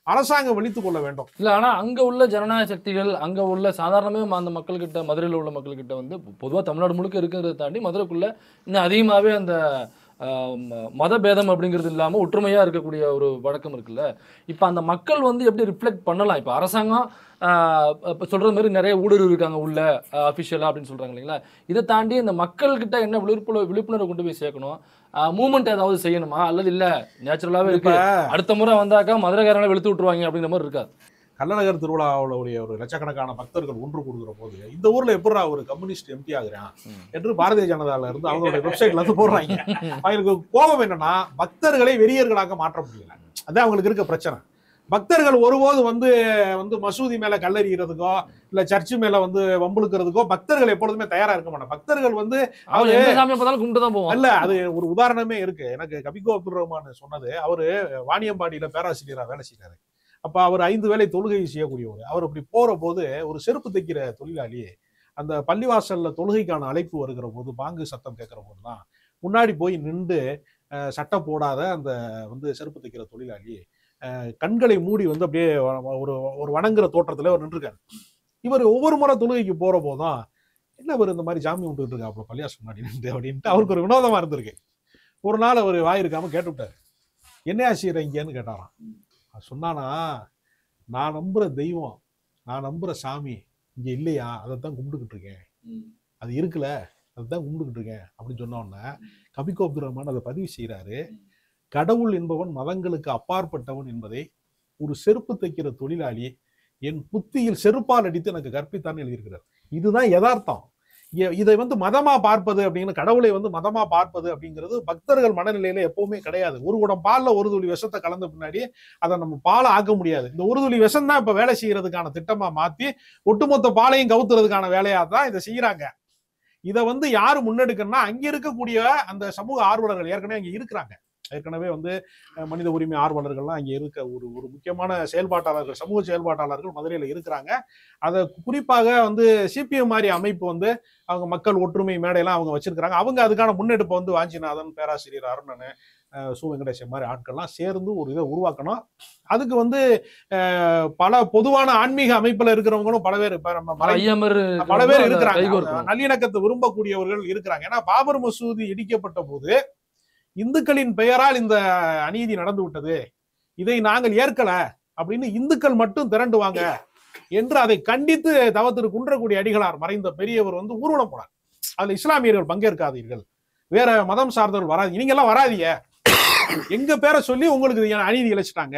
அரசாங்கம் விழித்துக் கொள்ள வேண்டும். இல்ல, ஆனா அங்க உள்ள ஜனநாயக சக்திகள், அங்க உள்ள சாதாரணமே அந்த மக்கள்கிட்ட, மதுரையில் உள்ள மக்கள்கிட்ட வந்து பொதுவா தமிழ்நாடு முழுக்க இருக்கிறத தாண்டி மதுரைக்குள்ள இன்னும் அதிகமாவே அந்த மத பேதம் அப்படிங்கிறது இல்லாம ஒற்றுமையா இருக்கக்கூடிய ஒரு வழக்கம் இருக்குல்ல. இப்ப அந்த மக்கள் வந்து எப்படி ரிஃப்ளெக்ட் பண்ணலாம்? இப்ப அரசாங்கம் இப்போ சொல்றது மாதிரி நிறைய ஊடுருவி இருக்காங்க உள்ள அஃபிஷியலா அப்படின்னு சொல்றாங்க இல்லைங்களா. இதை தாண்டி இந்த மக்கள்கிட்ட என்ன விழிப்புணர்வு கொண்டு போய் சேர்க்கணும்? மூவ்மெண்ட் ஏதாவது செய்யணுமா, அல்லது இல்ல நேச்சுரலாவே இருக்கு அடுத்த முறை வந்தாக்கா மதுரைக்காரங்களை வெளுத்து விட்டுருவாங்க அப்படிங்கிற மாதிரி இருக்காது? கள்ளழகர் திருவிழாவுடைய ஒரு லட்சக்கணக்கான பக்தர்கள் ஒன்று கூடுகிற போது இந்த ஊர்ல எப்படா ஒரு கம்யூனிஸ்ட் எம்பி ஆகுறான் என்று பாரதிய ஜனதால இருந்து அவங்களுடைய வெப்சைட்ல இருந்து போடுறாங்க. அவங்களுக்கு கோபம் என்னன்னா பக்தர்களை வெறியர்களாக மாற்ற முடியல. அதான் அவங்களுக்கு இருக்க பிரச்சனை. பக்தர்கள் ஒருபோது வந்து வந்து மசூதி மேல கல்லறிகிறதுக்கோ இல்ல சர்ச்சு மேல வந்து வம்புழுக்கிறதுக்கோ பக்தர்கள் எப்பொழுதுமே தயாரா இருக்க மாட்டாங்க. பக்தர்கள் வந்து அல்ல. அது ஒரு உதாரணமே இருக்கு. எனக்கு கபிகோ அப்துல் ரஹ்மான் சொன்னது, அவரு வாணியம்பாடியில பேராசிரியரா வேலை செய்யறாரு. அப்ப அவர் 5 வேளை தொழுகை செய்யக்கூடியவர். அவர் அப்படி போற போது ஒரு செருப்பு தைக்கிற தொழிலாளி அந்த பள்ளிவாசல்ல தொழுகைக்கான அழைப்பு வருகிற போது, பாங்கு சத்தம் கேட்கிற போதுதான் முன்னாடி போய் நின்று சட்டம் போடாத அந்த வந்து செருப்பு தைக்கிற தொழிலாளி கண்களை மூடி வந்து அப்படியே ஒரு வணங்குற தோற்றத்துல அவர் நின்றுருக்காரு. இவர் ஒவ்வொரு முறை தொழுகைக்கு போற போதும் என்ன இவர் இந்த மாதிரி ஜாமி விட்டுட்டு இருக்காப்புல பள்ளியாசம் முன்னாடி அப்படின்ட்டு அவருக்கு ஒரு வினோதமா இருந்திருக்கு. ஒரு நாள் அவர் வாயிருக்காம கேட்டு விட்டாரு, என்ன செய்யறீங்கன்னு கேட்டாராம். சொன்னானா, நான் நம்புற தெய்வம், நான் நம்புற சாமி இங்க இல்லையா, அதைத்தான் கும்பிட்டுக்கிட்டு இருக்கேன், அது இருக்குல்ல அதுதான் கும்பிட்டுக்கிட்டு இருக்கேன் அப்படின்னு சொன்ன உடனே கபிகோ அப்துல் ரஹ்மான் அதை பதிவு செய்யறாரு. கடவுள் என்பவன் மதங்களுக்கு அப்பாற்பட்டவன் என்பதை ஒரு செருப்பு தைக்கிற தொழிலாளி என் புத்தியில் செருப்பால் அடித்து எனக்கு கற்பித்தான்னு எழுதியிருக்கிறார். இதுதான் யதார்த்தம். இதை மதமா பார்ப்பது அப்படின்னு, கடவுளை மதமா பார்ப்பது அப்படிங்கிறது பக்தர்கள் மனநிலையில எப்பவுமே கிடையாது. ஒரு குடம் பால்ல ஒரு துளி விஷத்தை கலந்த பின்னாடி அதை நம்ம பாலை ஆக்க முடியாது. இந்த ஒரு துளி விஷம் தான் இப்ப வேலை செய்யறதுக்கான திட்டமா மாத்தி ஒட்டுமொத்த பாலையும் கவுத்துறதுக்கான வேலையா தான் இதை செய்யறாங்க. இதை யாரு முன்னெடுக்கணும்னா அங்க இருக்கக்கூடிய அந்த சமூக ஆர்வலர்கள் ஏற்கனவே அங்க இருக்கிறாங்க. ஏற்கனவே மனித உரிமை ஆர்வலர்கள்லாம் அங்கே இருக்க ஒரு முக்கியமான செயல்பாட்டாளர்கள், சமூக செயல்பாட்டாளர்கள் மதுரையில் இருக்கிறாங்க. அதை குறிப்பாக சிபிஎம் மாதிரி அமைப்பு அவங்க மக்கள் ஒற்றுமை மேடையெல்லாம் அவங்க வச்சிருக்கிறாங்க. அவங்க அதுக்கான முன்னெடுப்பை வாஞ்சிநாதன், பேராசிரியர் அருணன், சு வெங்கடேசன் மாதிரி ஆட்கள்லாம் சேர்ந்து ஒரு இதை உருவாக்கணும். அதுக்கு பல பொதுவான ஆன்மீக அமைப்புல இருக்கிறவங்களும் பல பேர் பல பேர் இருக்கிறாங்க. நல்லிணக்கத்தை விரும்பக்கூடியவர்கள் இருக்கிறாங்க. ஏன்னா பாபர் மசூதி இடிக்கப்பட்ட போது இந்துக்களின் பெயரால் இந்த அநீதி நடந்து விட்டது, இதை நாங்கள் ஏற்கல அப்படின்னு இந்துக்கள் மட்டும் திரண்டுவாங்க என்று அதை கண்டித்து தவத்திரு குன்றக்குடி அடிகளார் மறைந்த பெரியவர் ஊர்வலம் போனார். அதுல இஸ்லாமியர்கள் பங்கேற்காதீர்கள், வேற மதம் சார்ந்தவர்கள் வராது, நீங்க எல்லாம் வராதீங்க, எங்க பேரை சொல்லி உங்களுக்கு அநீதி இழைச்சிட்டாங்க,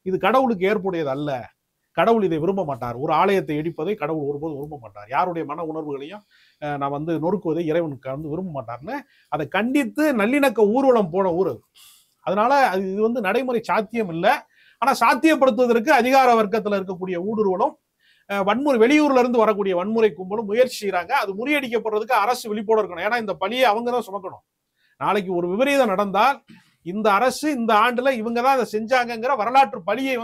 இது கடவுளுக்கு ஏற்புடையது அல்ல, கடவுள் இதை விரும்ப மாட்டார், ஒரு ஆலயத்தை இடிப்பதை கடவுள் ஒருபோது விரும்ப மாட்டார், யாருடைய மன உணர்வுகளையும் நான் நொறுக்குவதை இறைவனுக்கு விரும்ப மாட்டார்னு அதை கண்டித்து நல்லிணக்க ஊர்வலம் போன ஊர். அதனால இது நடைமுறை சாத்தியம் இல்லை. ஆனா சாத்தியப்படுத்துவதற்கு அதிகார வர்க்கத்துல இருக்கக்கூடிய ஊடுருவலும் வன்முறை, வெளியூர்ல இருந்து வரக்கூடிய வன்முறை கும்பலும் முயற்சி செய்யறாங்க. அது முறியடிக்கப்படுறதுக்கு அரசு விழிப்போட இருக்கணும். ஏன்னா இந்த பழியை அவங்க தான் சுமக்கணும். நாளைக்கு ஒரு விபரீதம் நடந்தால் இந்த அரசு இந்த ஆண்டுல இவங்க தான் அதை செஞ்சாங்கிற வரலாற்று பழியை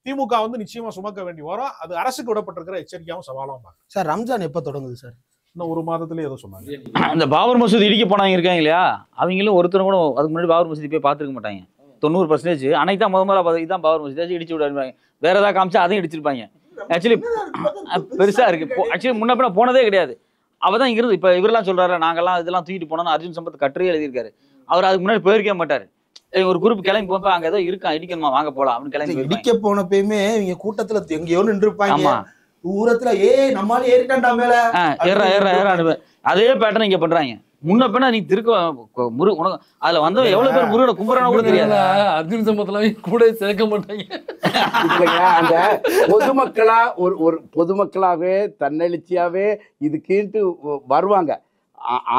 திமுக நிச்சயமா சுமக்க வேண்டி வரும். அது அரசுக்கு விடப்பட்டிருக்கிற எச்சரிக்கையாகவும் சவாலும். சார் ரம்ஜான் எப்ப தொடங்குது சார்? இன்னும் ஒரு மாதத்துல ஏதோ சொன்னாங்க. அந்த பாபர் மசூதி இடிக்க போனாங்க இருக்காங்க இல்லையா, அவங்களும் ஒருத்தரும் கூட அதுக்கு முன்னாடி பாபர் மசூதி போய் பார்த்துருக்க மாட்டாங்க. 90% அன்னைக்கு தான் முதல்ல இதுதான் பாபர் மசூதி இடிச்சு விடாங்க. வேற ஏதாவது காமிச்சா அதையும் இடிச்சிருப்பாங்க. ஆக்சுவலி பெருசா இருக்கு. ஆக்சுவலி முன்ன பின்ன போனதே கிடையாது. அவதான் இங்கிருந்து இப்ப இவரெல்லாம் சொல்றாரு நாங்கெல்லாம் இதெல்லாம் தூக்கிட்டு போனோம்னு அர்ஜுன் சம்பத் கட்டுரையே எழுதியிருக்காரு. அவர் அதுக்கு முன்னாடி போயிருக்க மாட்டாரு. ஒரு குரூப் கிளம்பி போப்ப அங்க ஏதோ இருக்கா இடிக்கணுமா வாங்க போலாம் அப்படின்னு கிளம்பி இடிக்க போனப்பயுமே இவங்க கூட்டத்துல எங்கேயோ நின்று இருப்பாங்க. தூரத்துல நம்மால ஏறிட்டாண்டா மேல அதே பேட்டர்ன் இங்க பண்றாங்க. முன்ன பின்ன நீ திருக்க அதுல எவ்வளவு பேர் முருகனை கும்புறான கூட தெரியாது. அர்ஜுன் சம்பத்லாம் கூட சேர்க்க மாட்டாங்க. அந்த பொதுமக்களா ஒரு பொதுமக்களாவே தன்னெழுச்சியாவே இதுக்குன்ட்டு வருவாங்க.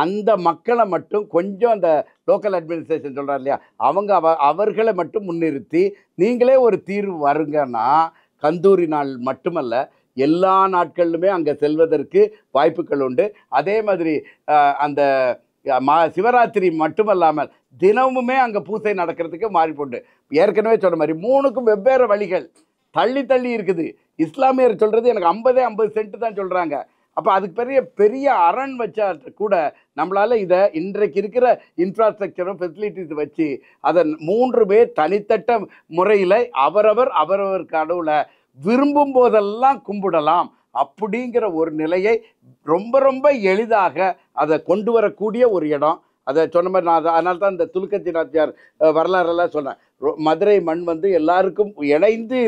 அந்த மக்களை மட்டும் கொஞ்சம் அந்த லோக்கல் அட்மினிஸ்ட்ரேஷன் சொல்றாரு இல்லையா, அவர்களை மட்டும் முன்னிறுத்தி நீங்களே ஒரு தீர்வு வருங்கன்னா கந்தூரி நாள் மட்டுமல்ல எல்லா நாட்களிலுமே அங்கே செல்வதற்கு வாய்ப்புகள் உண்டு. அதே மாதிரி அந்த சிவராத்திரி மட்டுமல்லாமல் தினமுமே அங்கே பூசை நடக்கிறதுக்கு மாறிப்போண்டு. ஏற்கனவே சொன்ன மாதிரி 3க்கும் வெவ்வேறு வழிகள் தள்ளி தள்ளி இருக்குது. இஸ்லாமியர் சொல்கிறது எனக்கு 50 சென்ட் தான் சொல்கிறாங்க. அப்போ அதுக்கு பெரிய அரண் வச்சா கூட நம்மளால் இதை இன்றைக்கு இருக்கிற இன்ஃப்ராஸ்ட்ரக்சரும் ஃபெசிலிட்டிஸ் வச்சு அதை 3 பேர் தனித்தட்ட முறையில் அவரவர் கடவுளை விரும்பும் போதெல்லாம் கும்பிடலாம் அப்படிங்கிற ஒரு நிலையை ரொம்ப எளிதாக அதை கொண்டு வரக்கூடிய ஒரு இடம். அதை சொன்ன மாதிரி நான் அதனால தான் இந்த துலுக்கத்தி நாச்சியார் வரலாறெல்லாம் சொன்னேன். மதுரை மண் எல்லாருக்கும் இணைந்து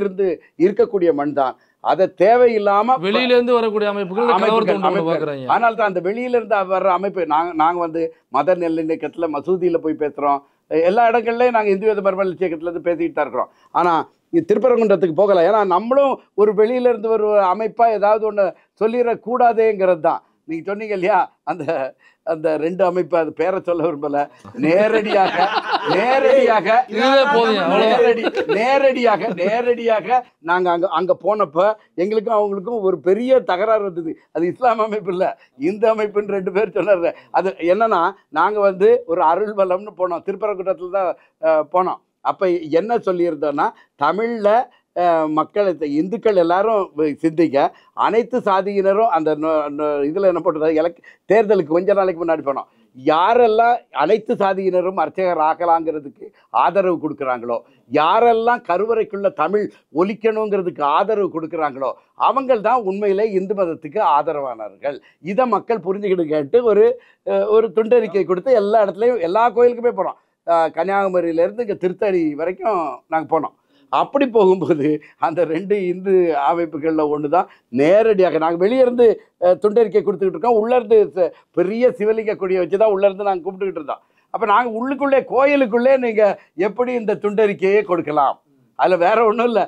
இருக்கக்கூடிய மண் தான். அதை தேவையில்லாம வெளியில இருந்து வரக்கூடிய அமைப்புகள். அதனால தான் அந்த வெளியில இருந்து வர்ற அமைப்பு நாங்க மத நல்லிணக்கத்துல மசூதியில போய் பேசுறோம். எல்லா இடங்கள்லயும் நாங்கள் இந்து வேத மறுமலர்ச்சி இயக்கத்துலேருந்து பேசிக்கிட்டு தான் இருக்கிறோம். ஆனால் திருப்பரங்குன்றத்துக்கு போகலை. ஏன்னா நம்மளும் ஒரு வெளியிலேருந்து ஒரு அமைப்பாக ஏதாவது ஒன்று சொல்லிடக்கூடாதேங்கிறது தான். நீங்கள் சொன்னீங்க இல்லையா, அந்த அந்த 2 அமைப்பு, அது பேரை சொல்ல விரும்பல, நேரடியாக நாங்கள் அங்கே போனப்போ எங்களுக்கும் அவங்களுக்கும் ஒரு பெரிய தகராறு இருந்தது. அது இஸ்லாம் அமைப்பு இல்லை, இந்த அமைப்புன்னு 2 பேர் சொன்னார். அது என்னன்னா, நாங்கள் ஒரு அருள் வளம்னு போனோம், திருப்பரங்குன்றத்தில் தான் போனோம். அப்போ என்ன சொல்லியிருந்தோன்னா, தமிழில் மக்கள் இந்துக்கள் எல்லாரும் சிந்திக்க, அனைத்து சாதியினரும் அந்த இதில் என்ன போட்டது, தேர்தலுக்கு கொஞ்ச நாளைக்கு முன்னாடி போனோம், யாரெல்லாம் அனைத்து சாதியினரும் அர்ச்சகர் ஆக்கலாங்கிறதுக்கு ஆதரவு கொடுக்குறாங்களோ, யாரெல்லாம் கருவறைக்குள்ள தமிழ் ஒலிக்கணுங்கிறதுக்கு ஆதரவு கொடுக்குறாங்களோ அவங்கள் தான் உண்மையிலே இந்து மதத்துக்கு ஆதரவானவர்கள். இதை மக்கள் புரிஞ்சுக்கிட்டு ஒரு துண்டறிக்கை கொடுத்து எல்லா இடத்துலையும் எல்லா கோயிலுக்குமே போனோம். கன்னியாகுமரியிலேருந்து இங்கே திருத்தணி வரைக்கும் நாங்கள் போனோம். அப்படி போகும்போது அந்த 2 இந்து அமைப்புகளில் ஒன்று தான் நேரடியாக நாங்கள் வெளியேருந்து துண்டறிக்கை கொடுத்துக்கிட்டு இருக்கோம். உள்ளேருந்து பெரிய சிவலிங்க கொடியை வச்சு தான் உள்ளேருந்து நாங்கள் கும்பிட்டுக்கிட்டு இருந்தோம். அப்போ நாங்கள் உள்ளுக்குள்ளே கோயிலுக்குள்ளே நீங்கள் எப்படி இந்த துண்டறிக்கையே கொடுக்கலாம், அதில் வேற ஒன்றும் இல்லை,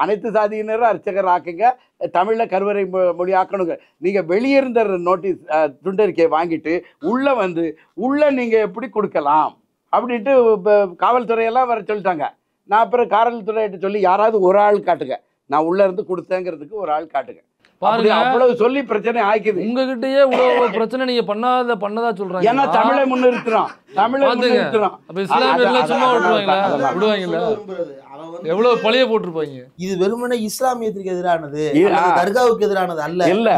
அனைத்து சாதியினரும் அர்ச்சகர் ஆக்குங்க, தமிழில் கருவறை மொழி ஆக்கணுங்க. நீங்கள் வெளியிருந்த நோட்டீஸ் துண்டறிக்கையை வாங்கிட்டு உள்ளே நீங்கள் எப்படி கொடுக்கலாம் அப்படின்ட்டு காவல்துறையெல்லாம் வர சொல்லிட்டாங்க. நான் அப்புறம் காவல்துறையிட்ட சொல்லி யாராவது ஒரு ஆள் காட்டுங்க, நான் உள்ள இருந்து கொடுத்தேங்கிறதுக்கு ஒரு ஆள் காட்டுங்க. பாருங்க, அவ்வளவு சொல்லி பிரச்சனை ஆயிக்குது. உங்ககிட்டயே இவ்வளவு பிரச்சனை நீங்க பண்ணதா சொல்றாங்க. ஏன்னா தமிழை முன்னிறுத்துறோம், தமிழை முன்னிறுத்துறோம். அப்ப இஸ்லாமியர்ல சும்மா விடுவாங்களா? எவ்வளவு பழிய போட்டிருப்பாங்க. இது வெறுமனே இஸ்லாமியத்திற்கு எதிரானது, தர்காவுக்கு எதிரானது அல்ல.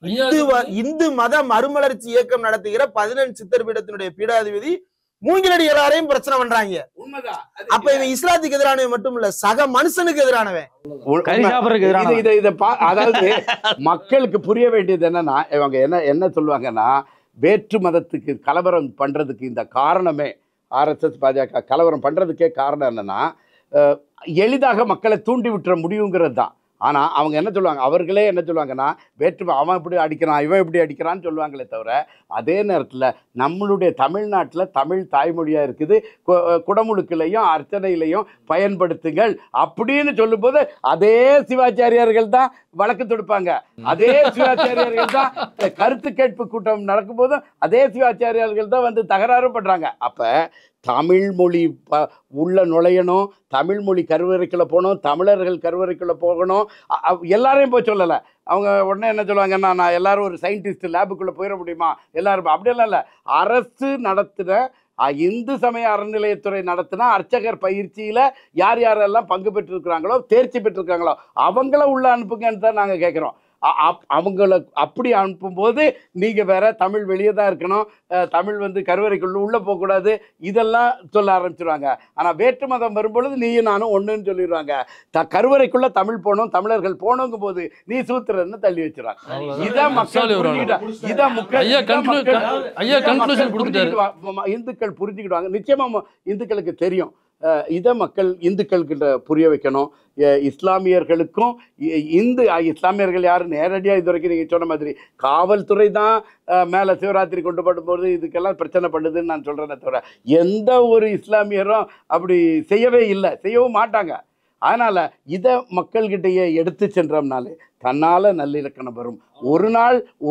இது இந்து மத மறுமலர்ச்சி இயக்கம் நடத்துகிற 15 சித்தர் பீடத்தினுடைய பீடாதிபதி மூங்கிலடி எல்லாரையும் பிரச்சனை பண்றாங்க. அப்ப இவன் இஸ்லாத்துக்கு எதிரானவன் மட்டும் இல்ல, சக மனுஷனுக்கு எதிரானவன். அதாவது மக்களுக்கு புரிய வேண்டியது என்னன்னா, இவங்க என்ன சொல்லுவாங்கன்னா, வேற்று மதத்துக்கு கலவரம் பண்றதுக்கு இந்த காரணமே RSS பாஜக கலவரம் பண்றதுக்கே காரணம் என்னன்னா, எளிதாக மக்களை தூண்டி விட்டுற முடியுங்கிறது தான். ஆனால் அவங்க என்ன சொல்லுவாங்க, அவர்களே என்ன சொல்லுவாங்கன்னா, அவன் இப்படி அடிக்கிறான், இவன் இப்படி அடிக்கிறான்னு சொல்லுவாங்களே தவிர, அதே நேரத்தில் நம்மளுடைய தமிழ்நாட்டில் தமிழ் தாய்மொழியாக இருக்குது, குடமுழுக்கிலையும் அர்ச்சனையிலையும் பயன்படுத்துங்கள் அப்படின்னு சொல்லும்போது அதே சிவாச்சாரியார்கள் தான் வழக்கு தொடுப்பாங்க. அதே சிவாச்சாரியார்கள் தான் கருத்து கேட்பு கூட்டம் நடக்கும்போதும் அதே சிவாச்சாரியார்கள் தான் வந்து தகராறு பண்ணுறாங்க. அப்போ தமிழ் மொழி உள்ள நுழையணும், தமிழ் மொழி கருவறைக்குள்ளே போகணும், தமிழர்கள் கருவறைக்குள்ளே போகணும். எல்லாரையும் போய் சொல்லலை. அவங்க உடனே என்ன சொல்லுவாங்கன்னா, நான் எல்லாரும் ஒரு சயின்டிஸ்ட் லேபுக்குள்ளே போயிட முடியுமா எல்லாரும்? அப்படியெல்லாம் இல்லை. அரசு நடத்துகிற இந்து சமய அறநிலையத்துறை நடத்தினா அர்ச்சகர் பயிற்சியில் யார் யாரெல்லாம் பங்கு பெற்றிருக்கிறாங்களோ, தேர்ச்சி பெற்றிருக்காங்களோ அவங்கள உள்ள அனுப்புங்கன்னு தான் நாங்கள் கேட்குறோம். அவங்கள அப்படி அனுப்பும்போது நீங்கள் வேற தமிழ் வெளியே தான் இருக்கணும், தமிழ் வந்து கருவறைக்குள்ள உள்ளே போகக்கூடாது, இதெல்லாம் சொல்ல ஆரம்பிச்சிருவாங்க. ஆனால் வேற்று மதம் வரும்பொழுது நீயும் நானும் ஒன்றுன்னு சொல்லிடுவாங்க. கருவறைக்குள்ள தமிழ் போகணும், தமிழர்கள் போகணுங்கும் போது நீ சூத்திரன்னு தள்ளி வச்சிருவாங்க. இதை மக்கள் இந்துக்கள் புரிஞ்சுக்கிடுவாங்க. நிச்சயமா இந்துக்களுக்கு தெரியும். இதை இந்துக்கள்கிட்ட புரிய வைக்கணும். இஸ்லாமியர்களுக்கும் இஸ்லாமியர்கள் யாரும் நேரடியாக இது வரைக்கும் நீங்கள் சொன்ன மாதிரி காவல்துறை தான் மேலே சிவராத்திரி கொண்டு போடும்போது இதுக்கெல்லாம் பிரச்சனை பண்ணுதுன்னு நான் சொல்கிறேனே தவிர எந்த ஒரு இஸ்லாமியரும் அப்படி செய்யவே இல்லை, செய்யவும் மாட்டாங்க. அதனால் இதை மக்கள்கிட்டையே எடுத்து சென்றோம்னாலே தன்னால் நல்லிலக்கணம் வரும்.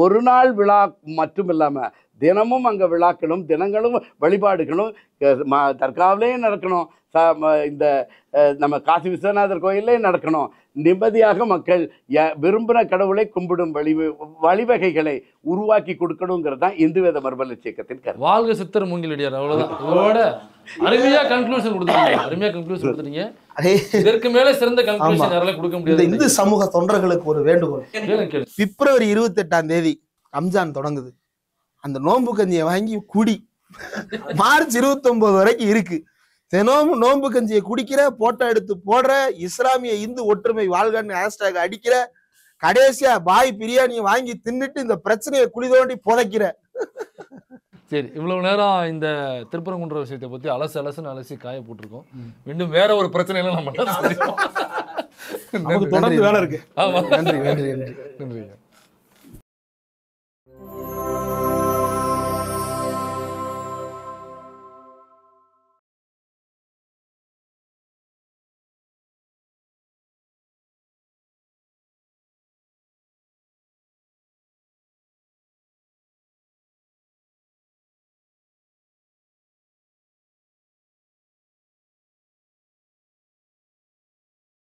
ஒரு நாள் விழா மட்டும் இல்லாமல் தினமும் அங்கே விழாக்களும் தினங்களும் வழிபாடுகளும் தர்காவிலேயும் நடக்கணும், இந்த நம்ம காசி விஸ்வநாதர் கோயிலே நடக்கணும். நிம்மதியாக மக்கள் விரும்பின கடவுளை கும்பிடும் வழிவகைகளை உருவாக்கி கொடுக்கணுங்கிறது தான் இந்து வேத மறுமலர்ச்சி இயக்கத்தின் கருத்து. வாழ்க சித்தர் மூங்கிலடியார். அவ்வளவுதான். இதோட அருமையா கன்க்ளூஷன் கொடுத்துட்டீங்க. இதற்கு மேல சிறந்த கன்க்ளூஷன் யாரால கொடுக்க முடியாது. இந்து சமூக தொண்டர்களுக்கு ஒரு வேண்டுகோள். பிப்ரவரி 28ஆம் தேதி ரம்ஜான் தொடங்குது. அந்த நோன்பு கஞ்சியை வாங்கி குடி. மார்ச் 29 வரைக்கும் இருக்கு. தினமும் நோன்பு கஞ்சியை குடிக்கிற, போட்டோ எடுத்து போடுற, இஸ்லாமிய இந்து ஒற்றுமை வாழ்கன்னு ஹேஷ்டேக் அடிக்கிற, கடைசியா பாய் பிரியாணியை வாங்கி தின்னுட்டு இந்த பிரச்சனையை குழி தோண்டி புதைக்கிற. சரி, இவ்வளவு நேரம் இந்த திருப்பரங்குன்ற விஷயத்தை பத்தி அலசி காய போட்டிருக்கோம். மீண்டும் வேற ஒரு பிரச்சனையில நம்ம தொடர்ந்து வேலை இருக்கு. நன்றி.